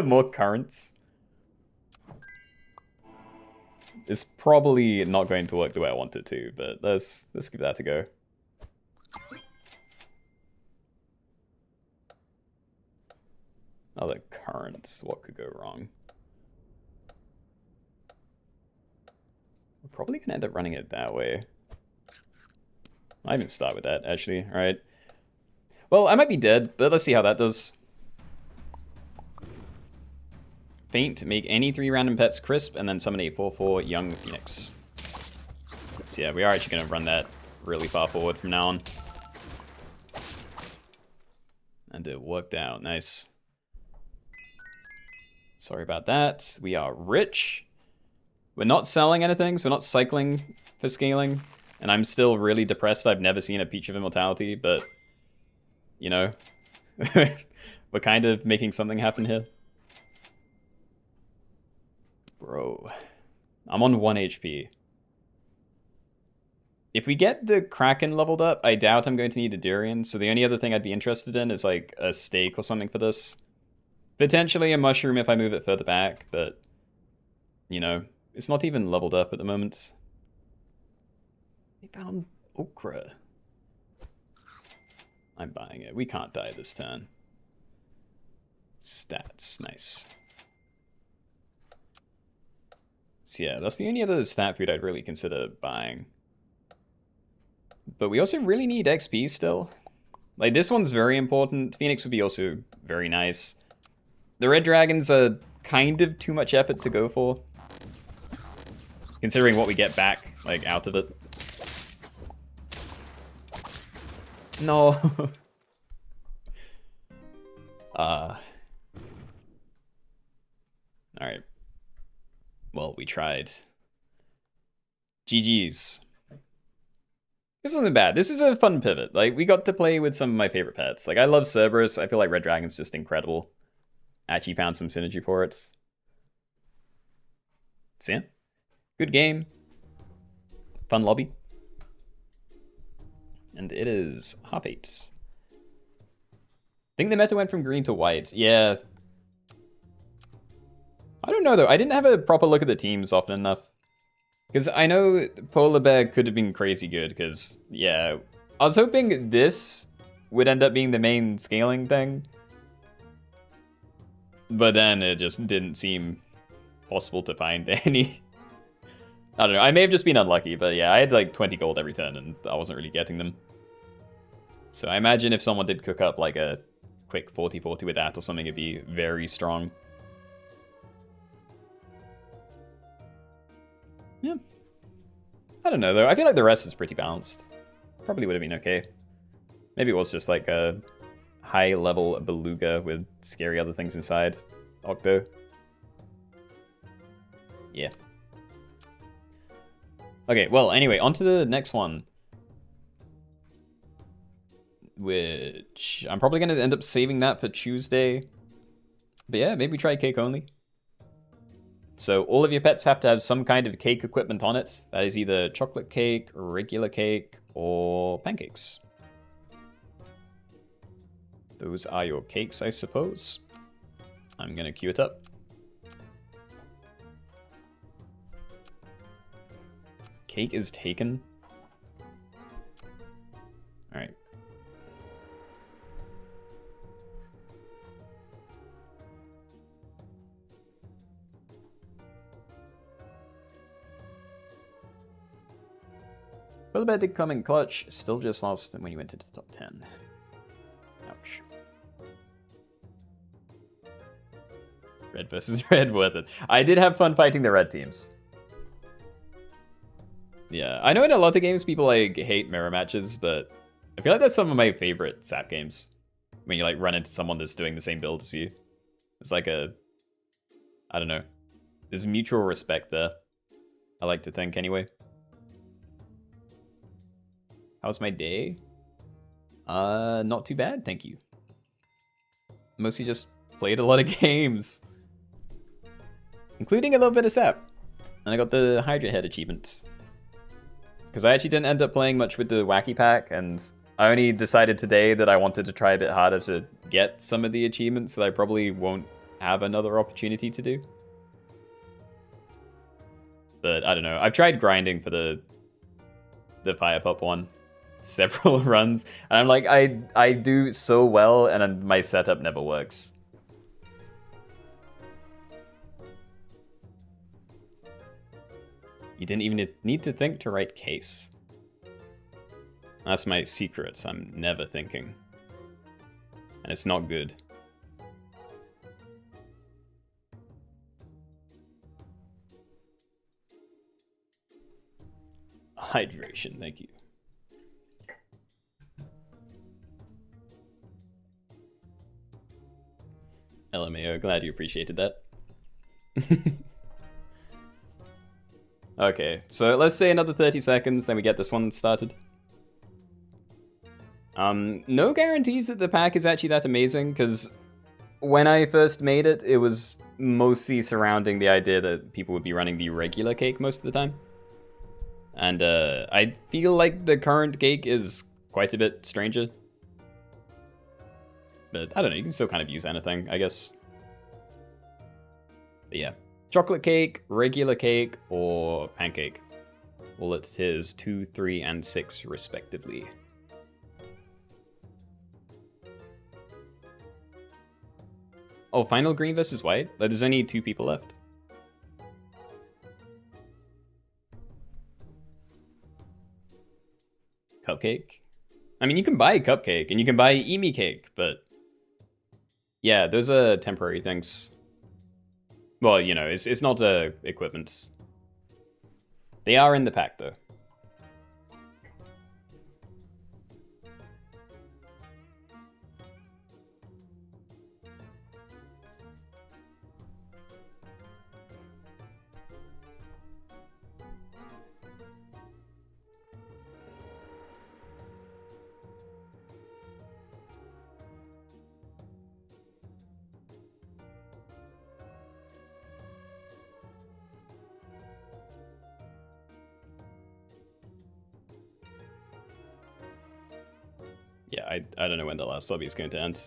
more currents. It's probably not going to work the way I want it to, but let's give that a go. Other currents, what could go wrong? We're probably gonna end up running it that way. I even start with that, actually. Alright. Well, I might be dead, but let's see how that does. Faint, make any 3 random pets crisp, and then summon a 4/4 young Phoenix. So yeah, we are actually going to run that really far forward from now on. And it worked out, nice. Sorry about that. We are rich. We're not selling anything, so we're not cycling for scaling. And I'm still really depressed. I've never seen a Peach of Immortality, but, you know, we're kind of making something happen here. Bro, I'm on 1 HP. If we get the Kraken leveled up, I doubt I'm going to need a Durian, so the only other thing I'd be interested in is like a stake or something for this. Potentially a mushroom if I move it further back, but, you know, it's not even leveled up at the moment. They found Okra. I'm buying it. We can't die this turn. Stats, nice. So yeah, that's the only other stat food I'd really consider buying. But we also really need XP still. Like, this one's very important. Phoenix would be also very nice. The red dragons are kind of too much effort to go for, considering what we get back, like, out of it. No. Alright. Well, we tried. GG's. This wasn't bad. This is a fun pivot. Like, we got to play with some of my favorite pets. Like, I love Cerberus. I feel like Red Dragon's just incredible. Actually found some synergy for it. So yeah, good game, fun lobby, and it is half 8. I think the meta went from green to white. Yeah. I don't know though. I didn't have a proper look at the teams often enough. Because I know Polar Bear could have been crazy good, because, yeah. I was hoping this would end up being the main scaling thing. But then it just didn't seem possible to find any. I don't know. I may have just been unlucky, but yeah, I had like 20 gold every turn, and I wasn't really getting them. So I imagine if someone did cook up like a quick 40-40 with that or something, it'd be very strong. Yeah. I don't know, though. I feel like the rest is pretty balanced. Probably would have been okay. Maybe it was just like a high-level beluga with scary other things inside. Octo. Yeah. Okay, well, anyway, on to the next one. Which I'm probably going to end up saving that for Tuesday. But yeah, maybe try cake only. So all of your pets have to have some kind of cake equipment on it. That is either chocolate cake, regular cake, or pancakes. Those are your cakes, I suppose. I'm going to queue it up. Cake is taken. All right. Well, the bet did come in clutch. Still just lost when you went into the top 10. Ouch. Red versus red, worth it. I did have fun fighting the red teams. Yeah, I know in a lot of games people like hate mirror matches, but I feel like that's some of my favorite SAP games. When you like run into someone that's doing the same build as you. It's like a, I don't know. There's mutual respect there. I like to think anyway. How's my day? Not too bad, thank you. Mostly just played a lot of games. Including a little bit of SAP. And I got the Hydra Head achievement. Because I actually didn't end up playing much with the Wacky Pack, and I only decided today that I wanted to try a bit harder to get some of the achievements that I probably won't have another opportunity to do. But I don't know. I've tried grinding for the Fire Pup one several runs, and I'm like, I do so well, and my setup never works. You didn't even need to think to write case. That's my secret. I'm never thinking. And it's not good. Hydration, thank you. LMAO, glad you appreciated that. Okay, so let's say another 30 seconds, then we get this one started. No guarantees that the pack is actually that amazing, because when I first made it, it was mostly surrounding the idea that people would be running the regular cake most of the time. And I feel like the current cake is quite a bit stranger. But I don't know, you can still kind of use anything, I guess. But yeah. Chocolate cake, regular cake, or pancake. Well, it is 2, 3, and 6 respectively. Oh, final green versus white? Like, there's only 2 people left. Cupcake? I mean, you can buy cupcake, and you can buy Emi cake, but... yeah, those are temporary things. Well, you know, it's not equipment. They are in the pack, though. Yeah, I don't know when the last lobby is going to end.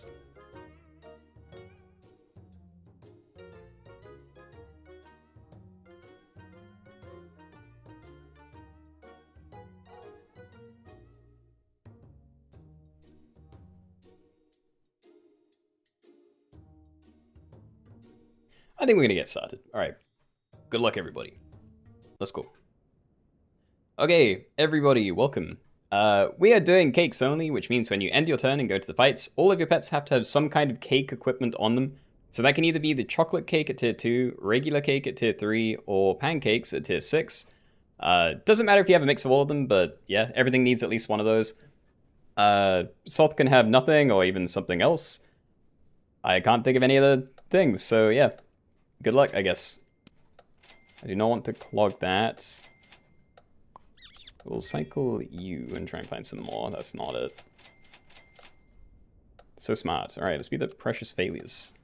I think we're gonna get started. All right. Good luck, everybody. Let's go. Okay, everybody, welcome. We are doing cakes only, which means when you end your turn and go to the fights, all of your pets have to have some kind of cake equipment on them. So that can either be the chocolate cake at tier 2, regular cake at tier 3, or pancakes at tier 6. Doesn't matter if you have a mix of all of them, but yeah, everything needs at least one of those. Sloth can have nothing or even something else. I can't think of any other things, so yeah. Good luck, I guess. I do not want to clog that. We'll cycle you and try and find some more. That's not it. So smart. Alright, let's be the precious failures.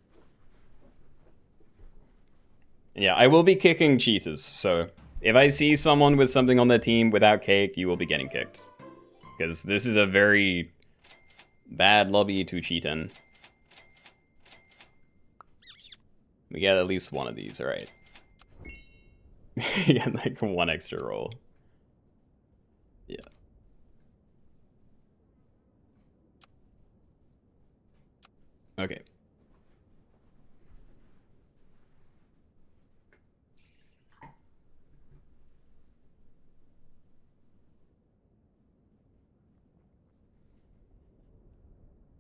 Yeah, I will be kicking cheaters, so if I see someone with something on their team without cake, you will be getting kicked. Because this is a very bad lobby to cheat in. We get at least one of these, alright. Yeah, like one extra roll. Yeah. Okay.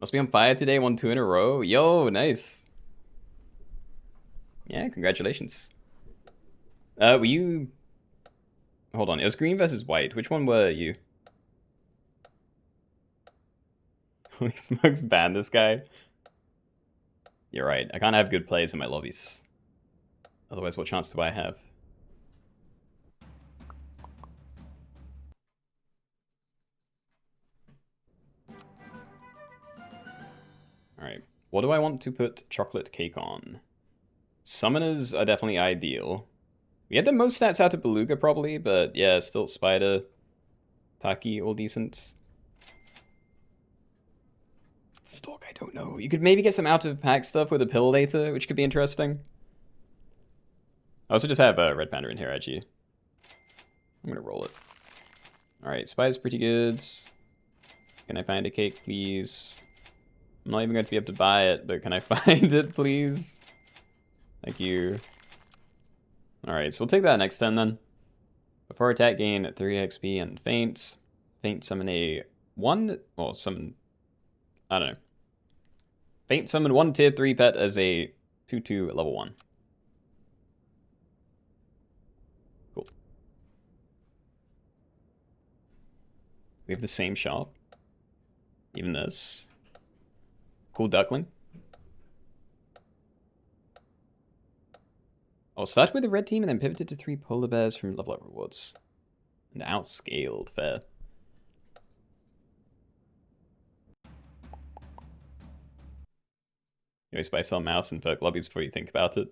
Must be on fire today, 1-2 in a row. Yo, nice. Yeah, congratulations. Were you... Hold on, it was green versus white. Which one were you? Holy smokes, ban this guy. You're right, I can't have good plays in my lobbies. Otherwise, what chance do I have? Alright, what do I want to put chocolate cake on? Summoners are definitely ideal. We had the most stats out of Beluga, probably, but yeah, still Spider, Taki, all decent. Stalk, I don't know. You could maybe get some out-of-pack stuff with a pill later, which could be interesting. I also just have a Red Panda in here, actually. I'm gonna roll it. Alright, Spider's pretty good. Can I find a cake, please? I'm not even going to be able to buy it, but can I find it, please? Thank you. Alright, so we'll take that next turn then. Before attack, gain 3 XP and faint. Faint summon a 1... Well, summon... I don't know. Faint summon 1 tier 3 pet as a 2-2 level 1. Cool. We have the same shop. Even this. Cool duckling. I'll start with the red team and then pivoted to 3 polar bears from level up rewards. And outscaled, fair. You always buy some mouse and perk lobbies before you think about it.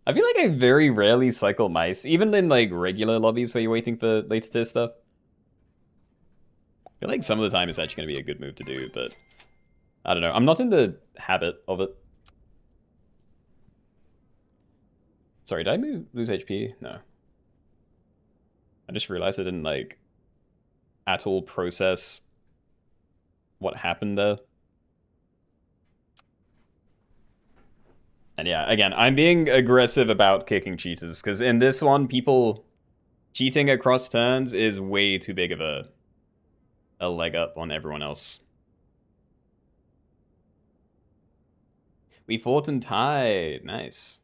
I feel like I very rarely cycle mice, even in like regular lobbies where you're waiting for later tier stuff. I feel like some of the time it's actually going to be a good move to do, but I don't know. I'm not in the habit of it. Sorry, did I lose HP? No. I just realized I didn't like at all process what happened there. And yeah, again, I'm being aggressive about kicking cheaters, because in this one, people cheating across turns is way too big of a leg up on everyone else. We fought and tied. Nice.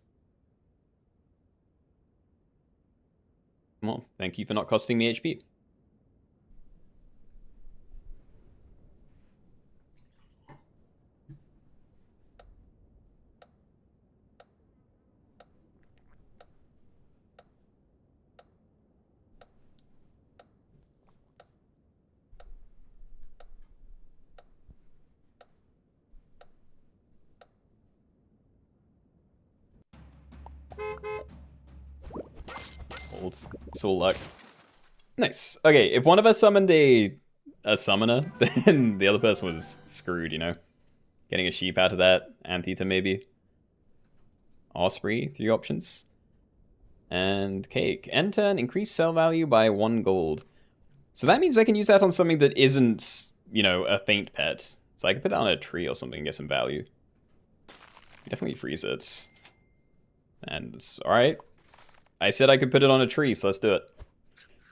Well, thank you for not costing me HP. It's all luck. Nice. Okay, if one of us summoned a a summoner, then the other person was screwed, you know? Getting a sheep out of that, anteater maybe. Osprey, 3 options. And cake. End turn, increase sell value by 1 gold. So that means I can use that on something that isn't, you know, a faint pet. So I can put that on a tree or something and get some value. Definitely freeze it. And, alright. I said I could put it on a tree, so let's do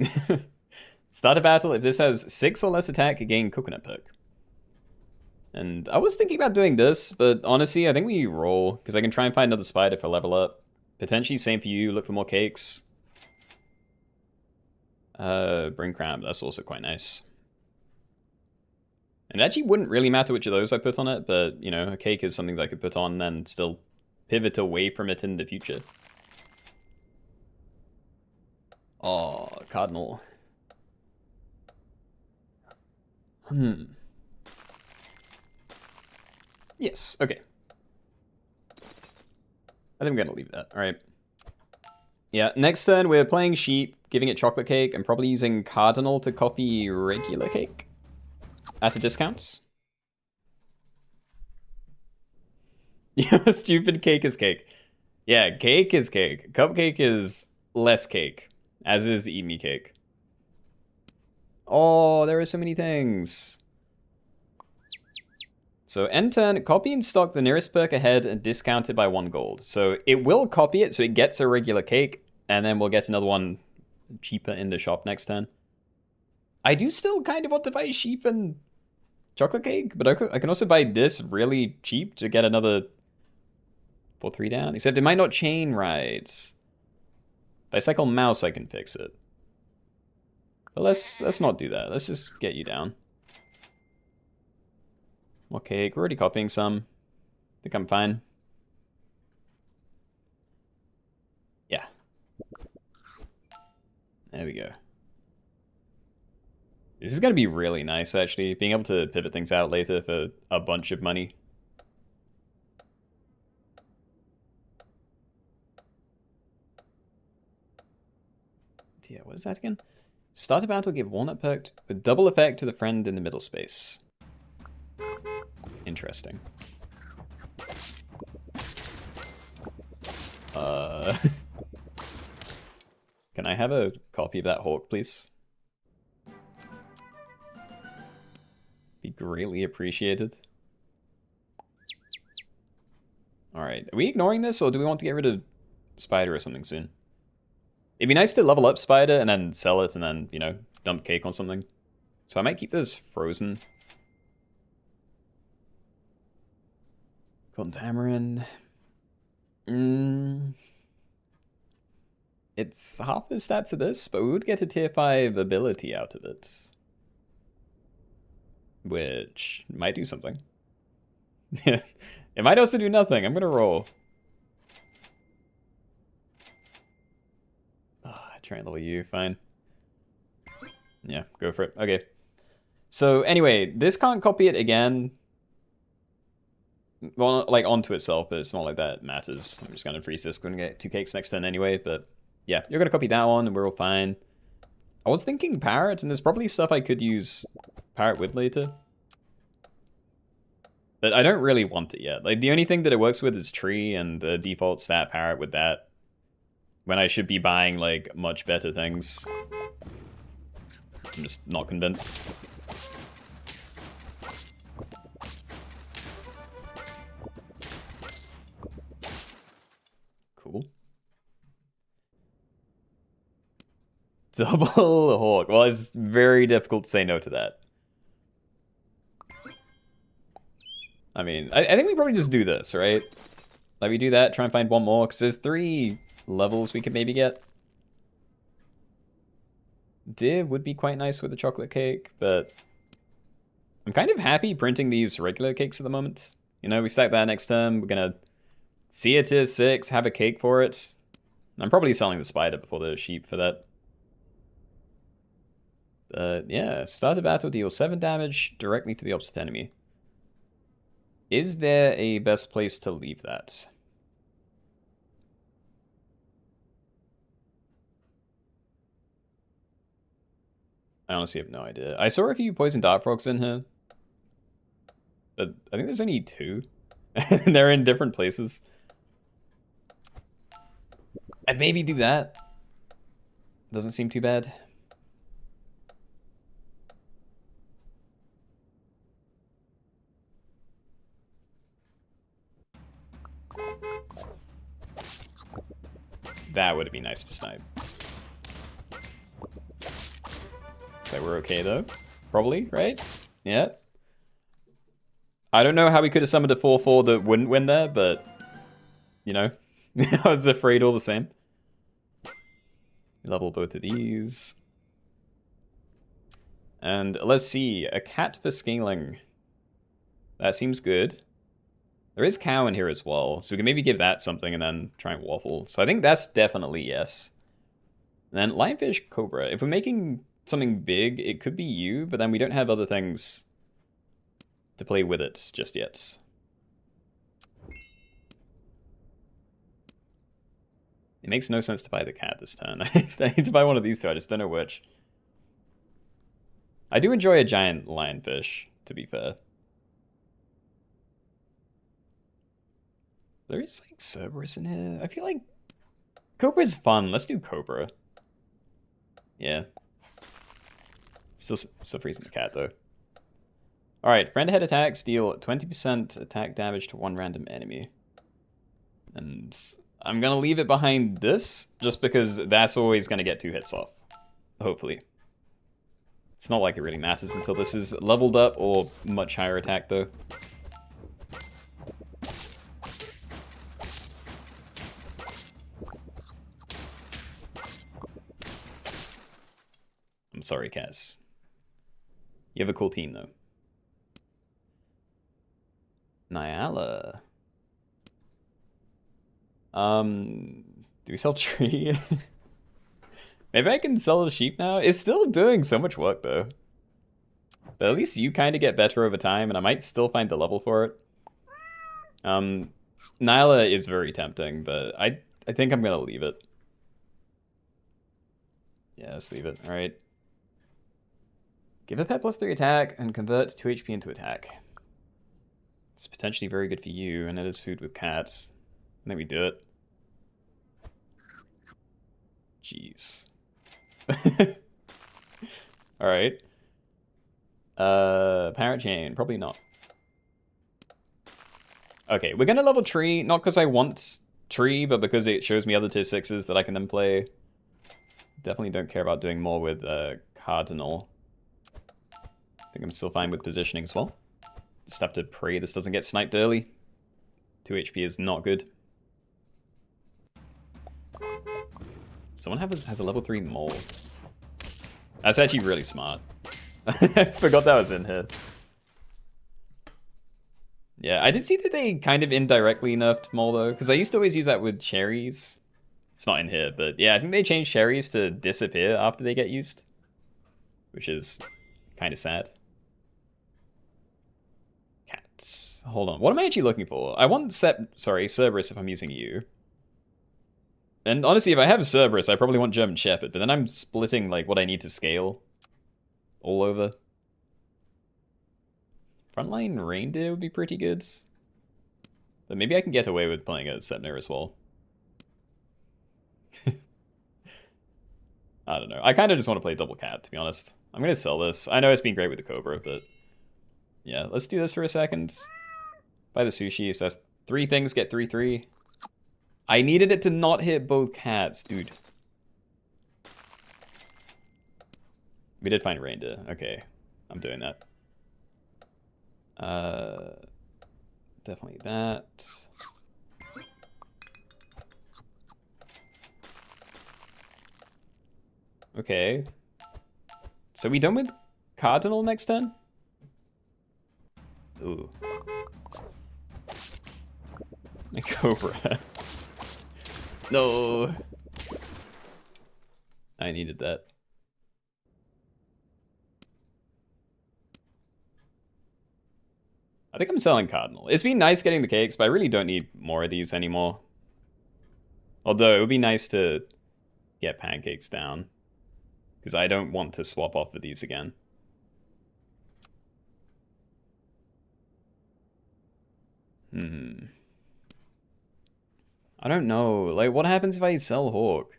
it. Start a battle. If this has 6 or less attack, gain coconut perk. And I was thinking about doing this, but honestly, I think we roll, because I can try and find another spider for level up. Potentially, same for you, look for more cakes. Bring crab, that's also quite nice. And it actually wouldn't really matter which of those I put on it, but, you know, a cake is something that I could put on and still pivot away from it in the future. Oh, Cardinal. Yes, okay. I think I'm gonna leave that, alright. Yeah, next turn we're playing sheep, giving it chocolate cake, and probably using Cardinal to copy regular cake at a discount. Yeah, stupid cake is cake. Yeah, cake is cake. Cupcake is less cake, as is eat me cake. Oh, there are so many things. So end turn, copy and stock the nearest perk ahead and discount it by 1 gold. So it will copy it, so it gets a regular cake, and then we'll get another one cheaper in the shop next turn. I do still kind of want to buy sheep and chocolate cake, but I can also buy this really cheap to get another 4-3 down. Except it might not chain right. If I cycle mouse, I can fix it. But let's not do that. Let's just get you down. Okay, we're already copying some. I think I'm fine. Yeah. There we go. This is going to be really nice, actually. Being able to pivot things out later for a bunch of money. Yeah, what is that again? Start a battle, give walnut perk with double effect to the friend in the middle space. Interesting. Can I have a copy of that hawk, please? Be greatly appreciated. Alright, are we ignoring this, or do we want to get rid of Spider or something soon? It'd be nice to level up Spider and then sell it and then, you know, dump cake on something. So I might keep this frozen. Golden Tamarin. It's half the stats of this, but we would get a tier 5 ability out of it. Which might do something. It might also do nothing. I'm gonna roll. Try and level you, fine. Yeah, go for it. Okay. So anyway, this can't copy it again. Well, like onto itself, but it's not like that matters. I'm just gonna freeze this. Gonna get 2 cakes next turn anyway, but yeah, you're gonna copy that one and we're all fine. I was thinking parrot, and there's probably stuff I could use parrot with later. But I don't really want it yet. Like the only thing that it works with is tree and the default stat parrot with that. When I should be buying, like, much better things. I'm just not convinced. Cool. Double hawk. Well, it's very difficult to say no to that. I mean, I think we probably just do this, right? Like, we do that, try and find one more, because there's 3... levels we could maybe get. Div would be quite nice with a chocolate cake, but I'm kind of happy printing these regular cakes at the moment. You know, we stack that next turn, we're gonna see it is 6, have a cake for it. I'm probably selling the spider before the sheep for that. But yeah, start a battle, deal 7 damage directly to the opposite enemy. Is there a best place to leave that? honestly have no idea. I saw a few poison dart frogs in here. But I think there's only 2. And they're in different places. I'd maybe do that. Doesn't seem too bad. That would be nice to snipe. So we're okay though. Probably, right? Yeah. I don't know how we could have summoned a 4-4 that wouldn't win there, but you know, I was afraid all the same. Level both of these. And let's see, a cat for scaling. That seems good. There is cow in here as well, so we can maybe give that something and then try and waffle. So I think that's definitely yes. And then lionfish, cobra. If we're making something big, it could be you, but then we don't have other things to play with it just yet. It makes no sense to buy the cat this turn. I need to buy one of these two, I just don't know which. I do enjoy a giant lionfish, to be fair. There is like Cerberus in here. I feel like Cobra's fun. Let's do Cobra. Yeah. Still freezing the cat though. Alright, friend head attacks deal 20% attack damage to one random enemy. And I'm gonna leave it behind this, just because that's always gonna get 2 hits off. Hopefully. It's not like it really matters until this is leveled up or much higher attack though. I'm sorry, Cass. You have a cool team though. Nyala. Do we sell tree? Maybe I can sell the sheep now? It's still doing so much work though. But at least you kind of get better over time, and I might still find the level for it. Nyla is very tempting, but I think I'm gonna leave it. Yeah, let's leave it. Alright. Give a pet +3 attack and convert 2 HP into attack. It's potentially very good for you, and it is food with cats. I think we do it. Jeez. Alright. Parent chain, probably not. Okay, we're gonna level tree, not because I want tree, but because it shows me other tier 6s that I can then play. Definitely don't care about doing more with Cardinal. I think I'm still fine with positioning as well. Just have to pray this doesn't get sniped early. 2 HP is not good. Someone has a level 3 mole. That's actually really smart. I forgot that was in here. Yeah, I did see that they kind of indirectly nerfed mole though, because I used to always use that with cherries. It's not in here, but yeah, I think they changed cherries to disappear after they get used, which is kind of sad. Cats. Hold on. What am I actually looking for? I want Cerberus if I'm using you. And honestly, if I have Cerberus, I probably want German Shepherd, but then I'm splitting like what I need to scale all over. Frontline Reindeer would be pretty good. But maybe I can get away with playing a Sepner as well. I don't know. I kind of just want to play double cat, to be honest. I'm going to sell this. I know it's been great with the Cobra, but yeah, let's do this for a second. Buy the sushi. So that's 3 things, get 3/3. I needed it to not hit both cats, dude. We did find reindeer. Okay, I'm doing that. Definitely that. Okay. So we done with Cardinal next turn? Ooh. Cobra. No. I needed that. I think I'm selling Cardinal. It's been nice getting the cakes, but I really don't need more of these anymore. Although it would be nice to get pancakes down. Because I don't want to swap off of these again. I don't know. Like, what happens if I sell Hawk?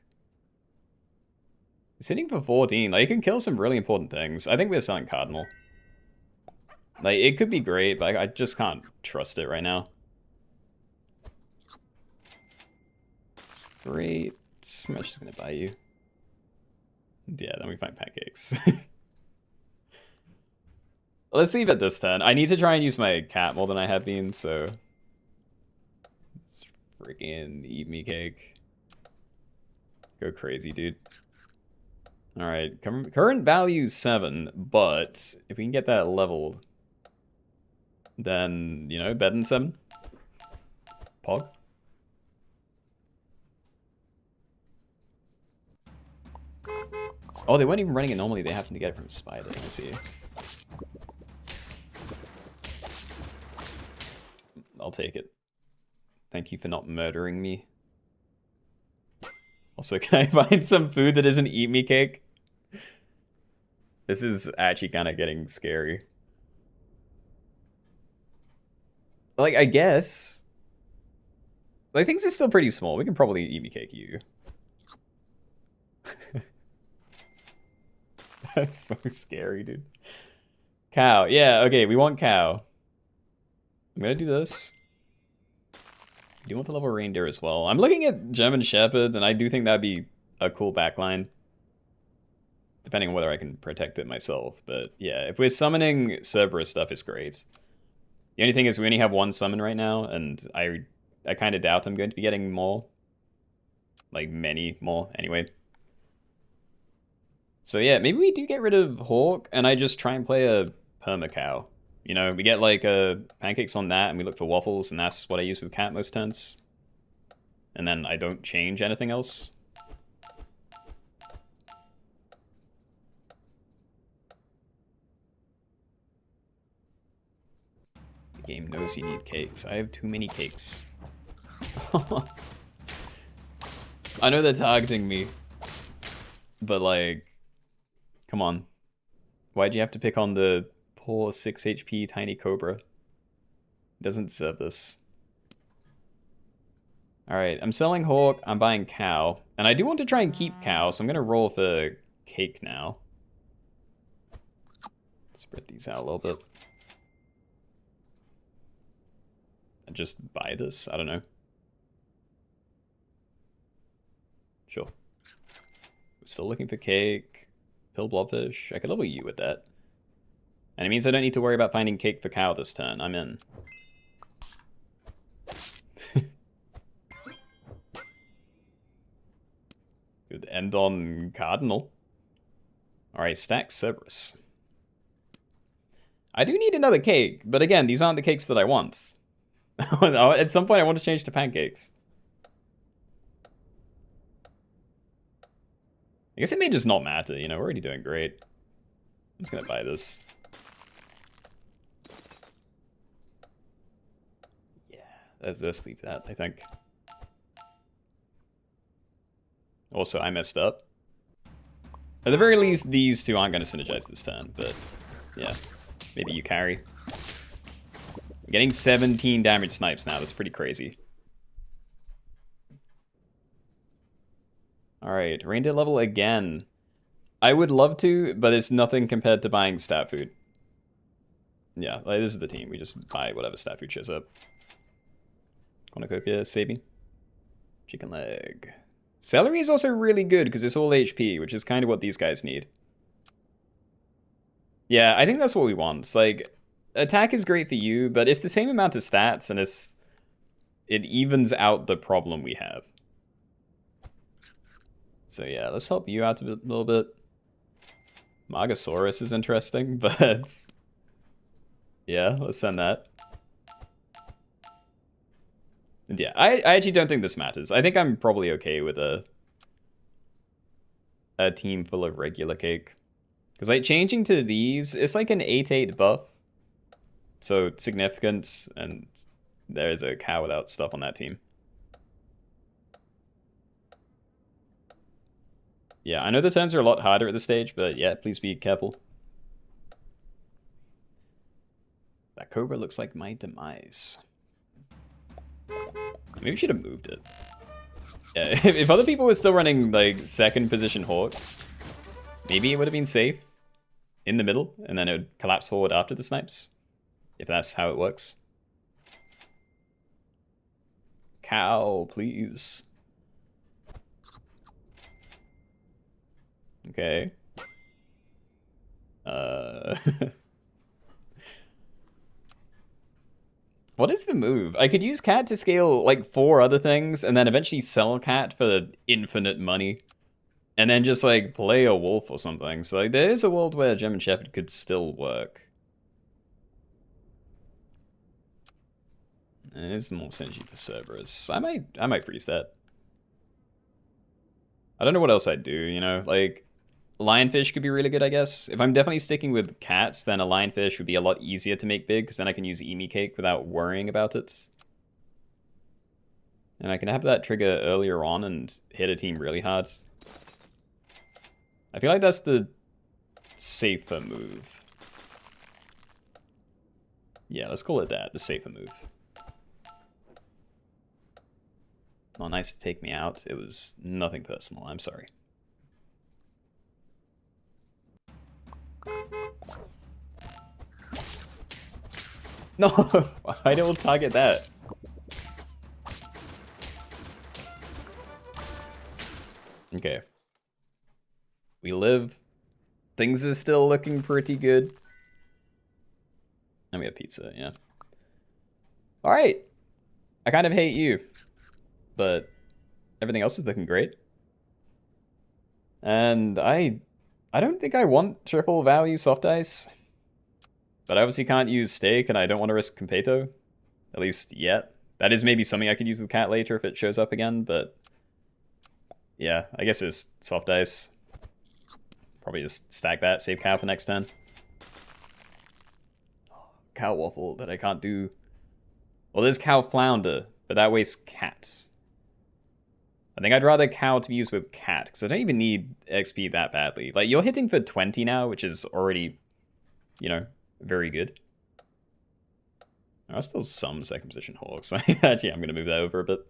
It's hitting for 14. Like, it can kill some really important things. I think we're selling Cardinal. Like, it could be great, but I just can't trust it right now. It's great. I'm just gonna buy you. Yeah, then we find pancakes. Let's leave it this turn. I need to try and use my cat more than I have been, so... Freaking eat me cake. Go crazy, dude. Alright, current value 7, but if we can get that leveled, then, you know, better than 7. Pog. Oh, they weren't even running it normally, they happened to get it from Spider, I see. I'll take it. Thank you for not murdering me. Also, can I find some food that isn't eat me cake? This is actually kind of getting scary. Like, I guess. Like, things are still pretty small. We can probably eat me cake you. That's so scary, dude. Cow. Yeah, okay, we want cow. I'm gonna do this. I do want to level reindeer as well. I'm looking at German Shepherd, and I do think that'd be a cool backline. Depending on whether I can protect it myself. But yeah, if we're summoning Cerberus stuff, it's great. The only thing is we only have one summon right now, and I kind of doubt I'm going to be getting more. Like, many more, anyway. So yeah, maybe we do get rid of Hawk, and I just try and play a perma-cow. You know, we get like pancakes on that, and we look for waffles, and that's what I use with cat most turns. And then I don't change anything else. The game knows you need cakes. I have too many cakes. I know they're targeting me, but like, come on. Why'd you have to pick on the poor 6 HP tiny cobra? It doesn't deserve this. Alright, I'm selling Hawk, I'm buying cow. And I do want to try and keep cow, so I'm gonna roll for cake now. Spread these out a little bit. And just buy this? I don't know. Sure. Still looking for cake. Pill blobfish. I could level you with that. And it means I don't need to worry about finding cake for cow this turn. I'm in. Good end on Cardinal. Alright, stack Cerberus. I do need another cake, but again, these aren't the cakes that I want. At some point I want to change to pancakes. I guess it may just not matter, you know, we're already doing great. I'm just gonna buy this. Yeah, let's leave that, I think. Also, I messed up. At the very least, these two aren't gonna synergize this turn, but yeah, maybe you carry. I'm getting 17 damage snipes now, that's pretty crazy. Alright, reindeer level again. I would love to, but it's nothing compared to buying stat food. Yeah, like this is the team. We just buy whatever stat food shows up. Cornucopia, Sabi. Chicken leg. Celery is also really good because it's all HP, which is kind of what these guys need. Yeah, I think that's what we want. It's like, attack is great for you, but it's the same amount of stats, and it evens out the problem we have. So yeah, let's help you out a little bit. Magosaurus is interesting, but yeah, let's send that. And yeah, I actually don't think this matters. I think I'm probably okay with a team full of regular cake. Because like changing to these, it's like an 8/8 buff. So significant, and there's a cow without stuff on that team. Yeah, I know the turns are a lot harder at this stage, but yeah, please be careful. That Cobra looks like my demise. Maybe we should have moved it. Yeah, if other people were still running, like, second position Hawks, maybe it would have been safe in the middle, and then it would collapse forward after the snipes, if that's how it works. Cow, please. Okay. What is the move? I could use Cat to scale like 4 other things and then eventually sell Cat for infinite money. And then just like play a wolf or something. So like there is a world where German Shepherd could still work. There's more synergy for Cerberus. I might freeze that. I don't know what else I'd do, you know? Like Lionfish could be really good, I guess. If I'm definitely sticking with cats, then a lionfish would be a lot easier to make big, because then I can use Emi Cake without worrying about it. And I can have that trigger earlier on and hit a team really hard. I feel like that's the safer move. Yeah, let's call it that, the safer move. Not nice to take me out. It was nothing personal, I'm sorry. No, I don't target that. Okay. We live. Things are still looking pretty good. And we have pizza, yeah. Alright. I kind of hate you. But everything else is looking great. And I don't think I want triple value soft ice. But I obviously can't use steak, and I don't want to risk Competo. At least yet. That is maybe something I could use with Cat later if it shows up again, but... yeah, I guess it's soft ice. Probably just stack that, save cow for next turn. Cow waffle that I can't do. Well, there's cow flounder, but that wastes cats. I think I'd rather cow to be used with cat, because I don't even need XP that badly. Like, you're hitting for 20 now, which is already, you know, very good. There are still some second position Hawks. Actually, I'm going to move that over a bit.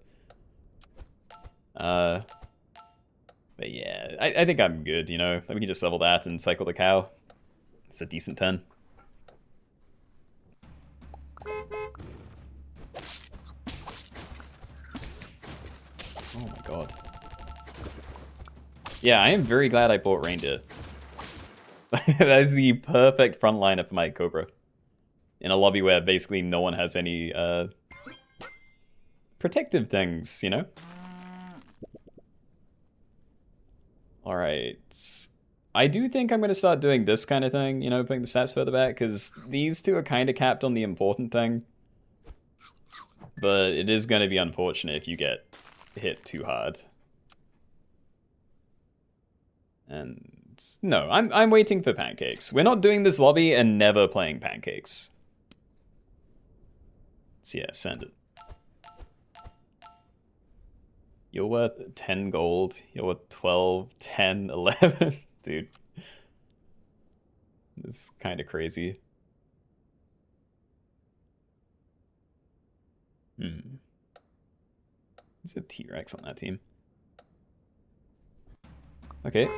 But yeah, I think I'm good, you know. We can just level that and cycle the cow. It's a decent 10. Oh my god. Yeah, I am very glad I bought Reindeer. That is the perfect frontliner for my Cobra. In a lobby where basically no one has any protective things, you know? Alright. I do think I'm going to start doing this kind of thing, you know, putting the stats further back, because these two are kind of capped on the important thing. But it is going to be unfortunate if you get hit too hard. And no, I'm waiting for pancakes. We're not doing this lobby and never playing pancakes. So yeah, send it. You're worth 10 gold. You're worth 12, 10, 11. Dude. This is kind of crazy. There's a T-Rex on that team. Okay.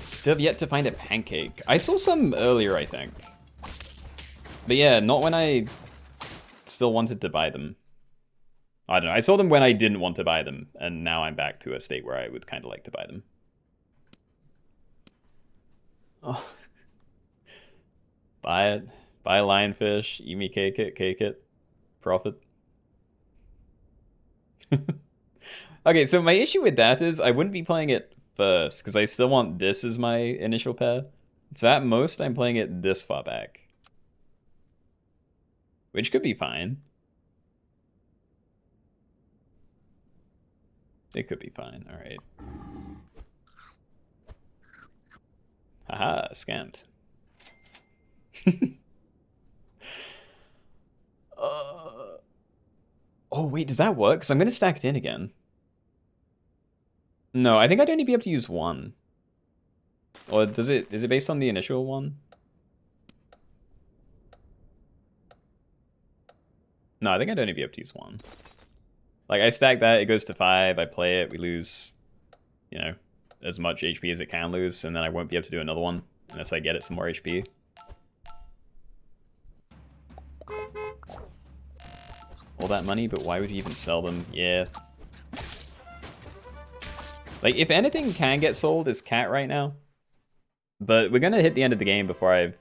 Still have yet to find a pancake. I saw some earlier, I think. But yeah, not when I still wanted to buy them. I don't know. I saw them when I didn't want to buy them, and now I'm back to a state where I would kind of like to buy them. Oh. Buy it. Buy lionfish. Emi cake it. Profit. Okay, so my issue with that is I wouldn't be playing it first, because I still want this as my initial pair. So at most, I'm playing it this far back. Which could be fine. It could be fine, alright. Haha, scammed. Oh, wait, does that work? Because I'm going to stack it in again. No, I think I'd only be able to use one. Or is it based on the initial one? No, I think I'd only be able to use one. Like, I stack that, it goes to 5, I play it, we lose, you know, as much HP as it can lose, and then I won't be able to do another one unless I get it some more HP. All that money, but why would you even sell them? Yeah. Like, if anything can get sold, it's Cat right now. But we're gonna hit the end of the game before I've,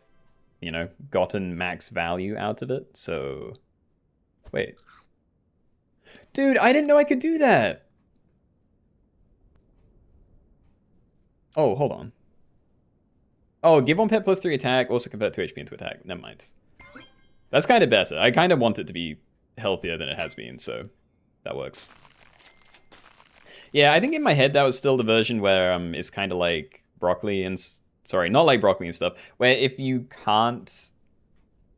you know, gotten max value out of it, so... Wait. Dude, I didn't know I could do that! Oh, hold on. Oh, give one pet plus 3 attack, also convert 2 HP into attack. Never mind. That's kind of better. I kind of want it to be healthier than it has been, so that works. Yeah, I think in my head that was still the version where it's kind of like broccoli and... Sorry, not like broccoli and stuff, where if you can't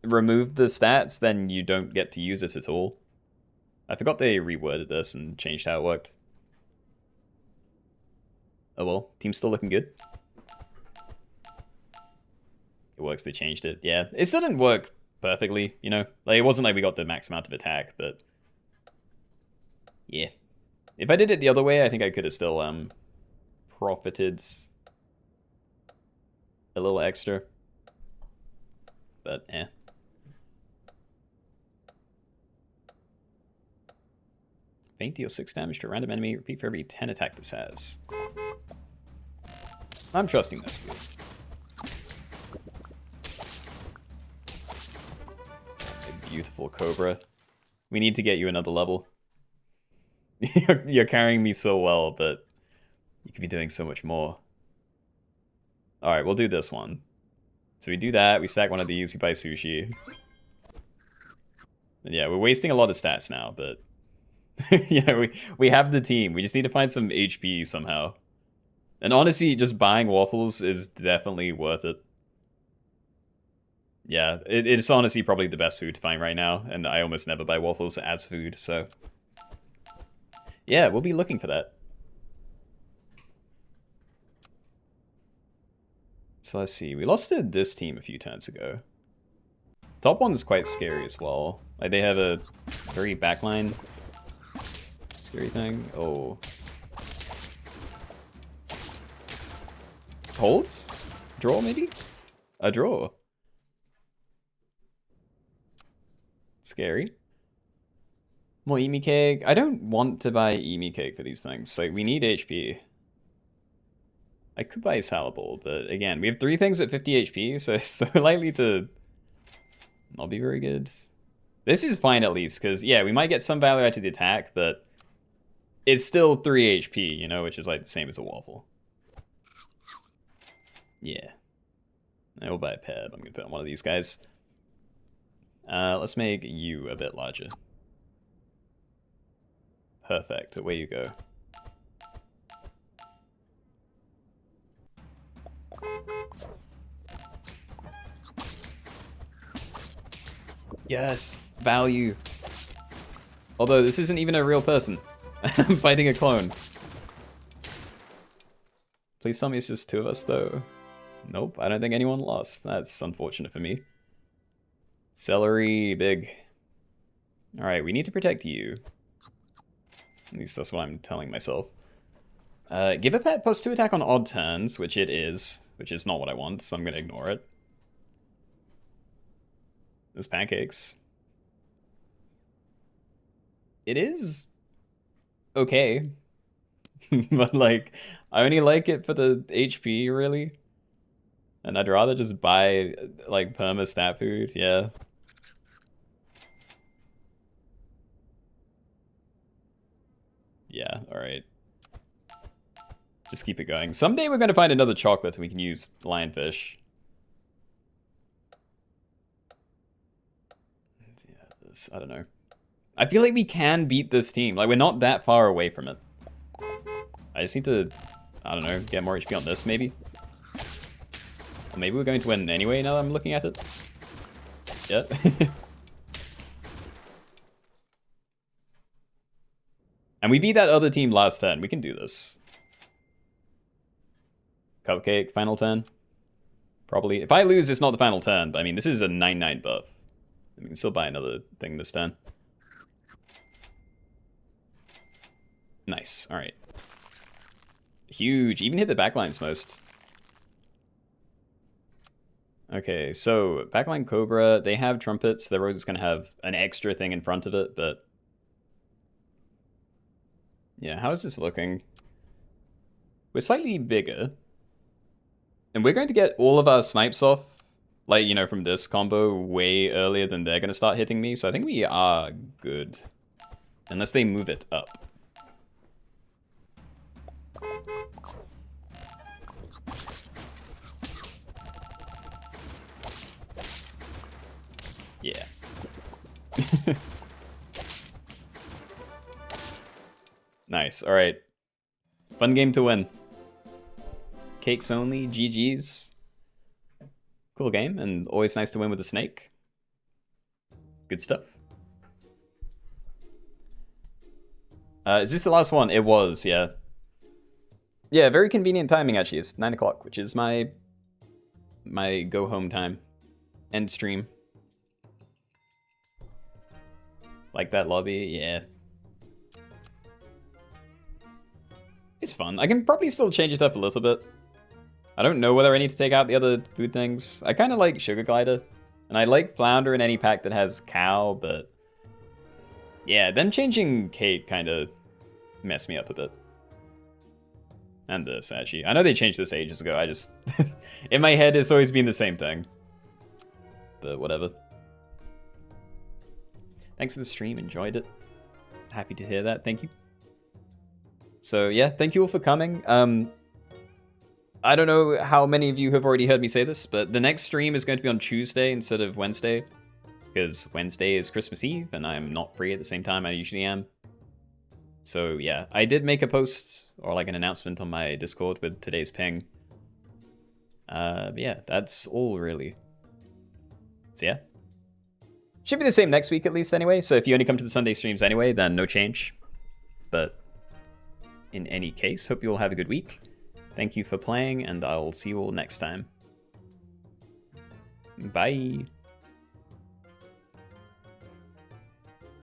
remove the stats, then you don't get to use it at all. I forgot they reworded this and changed how it worked. Oh well, team's still looking good. It works, they changed it. Yeah, it still didn't work perfectly, you know? Like, it wasn't like we got the max amount of attack, but... Yeah. If I did it the other way, I think I could have still profited a little extra. But, eh. Faint deals 6 damage to a random enemy. Repeat for every 10 attack this has. I'm trusting this skill. A beautiful Cobra. We need to get you another level. You're carrying me so well, but you could be doing so much more. Alright, we'll do this one. So we do that, we stack one of these, we buy sushi. And yeah, we're wasting a lot of stats now, but... yeah, we have the team. We just need to find some HP somehow. And honestly, just buying waffles is definitely worth it. Yeah, it's honestly probably the best food to find right now, and I almost never buy waffles as food, so... Yeah, we'll be looking for that. So let's see, we lost to this team a few turns ago. Top one's quite scary as well. Like, they have a very backline scary thing. Oh. Holds? Draw, maybe? A draw. Scary. More Emi Cake. I don't want to buy Emi Cake for these things. Like, we need HP. I could buy Salad Bowl, but again, we have 3 things at 50 HP, so it's so likely to not be very good. This is fine at least, because, yeah, we might get some value out of the attack, but it's still 3 HP, you know, which is like the same as a waffle. Yeah. I will buy a pet. I'm going to put on one of these guys. Let's make you a bit larger. Perfect. Away you go. Yes! Value! Although, this isn't even a real person. I'm fighting a clone. Please tell me it's just 2 of us, though. Nope, I don't think anyone lost. That's unfortunate for me. Celery, big. Alright, we need to protect you. At least that's what I'm telling myself. Give a pet +2 attack on odd turns, which it is. Which is not what I want, so I'm going to ignore it. There's pancakes. It is okay. But, like, I only like it for the HP, really. And I'd rather just buy, like, perma stat food, yeah. Yeah, alright. Just keep it going. Someday we're gonna find another chocolate and we can use lionfish. Yeah, this, I don't know. I feel like we can beat this team. Like, we're not that far away from it. I just need to, I don't know, get more HP on this, maybe? Or maybe we're going to win anyway now that I'm looking at it. Yeah. And we beat that other team last turn. We can do this. Cupcake, final turn. Probably. If I lose, it's not the final turn, but I mean, this is a 9/9 buff. We can still buy another thing this turn. Nice, alright. Huge, even hit the backlines most. Okay, so backline Cobra, they have trumpets. They're always going to have an extra thing in front of it, but... Yeah, how is this looking? We're slightly bigger. And we're going to get all of our snipes off, like, you know, from this combo way earlier than they're going to start hitting me. So I think we are good. Unless they move it up. Yeah. Nice, alright. Fun game to win. Cakes only, GG's. Cool game, and always nice to win with a snake. Good stuff. Is this the last one? It was, yeah. Yeah, very convenient timing, actually. It's 9 o'clock, which is my go home time. End stream. Like that lobby, yeah. It's fun. I can probably still change it up a little bit. I don't know whether I need to take out the other food things. I kind of like Sugar Glider. And I like Flounder in any pack that has Cow, but... Yeah, then changing Kate kind of messed me up a bit. And this, actually. I know they changed this ages ago, I just... in my head, it's always been the same thing. But whatever. Thanks for the stream, enjoyed it. Happy to hear that, thank you. So yeah, thank you all for coming. I don't know how many of you have already heard me say this, but the next stream is going to be on Tuesday instead of Wednesday. Because Wednesday is Christmas Eve, and I'm not free at the same time I usually am. So yeah, I did make a post, or like an announcement on my Discord with today's ping. But yeah, that's all really. So yeah. Should be the same next week at least anyway, so if you only come to the Sunday streams anyway, then no change. But in any case, hope you all have a good week. Thank you for playing, and I'll see you all next time. Bye!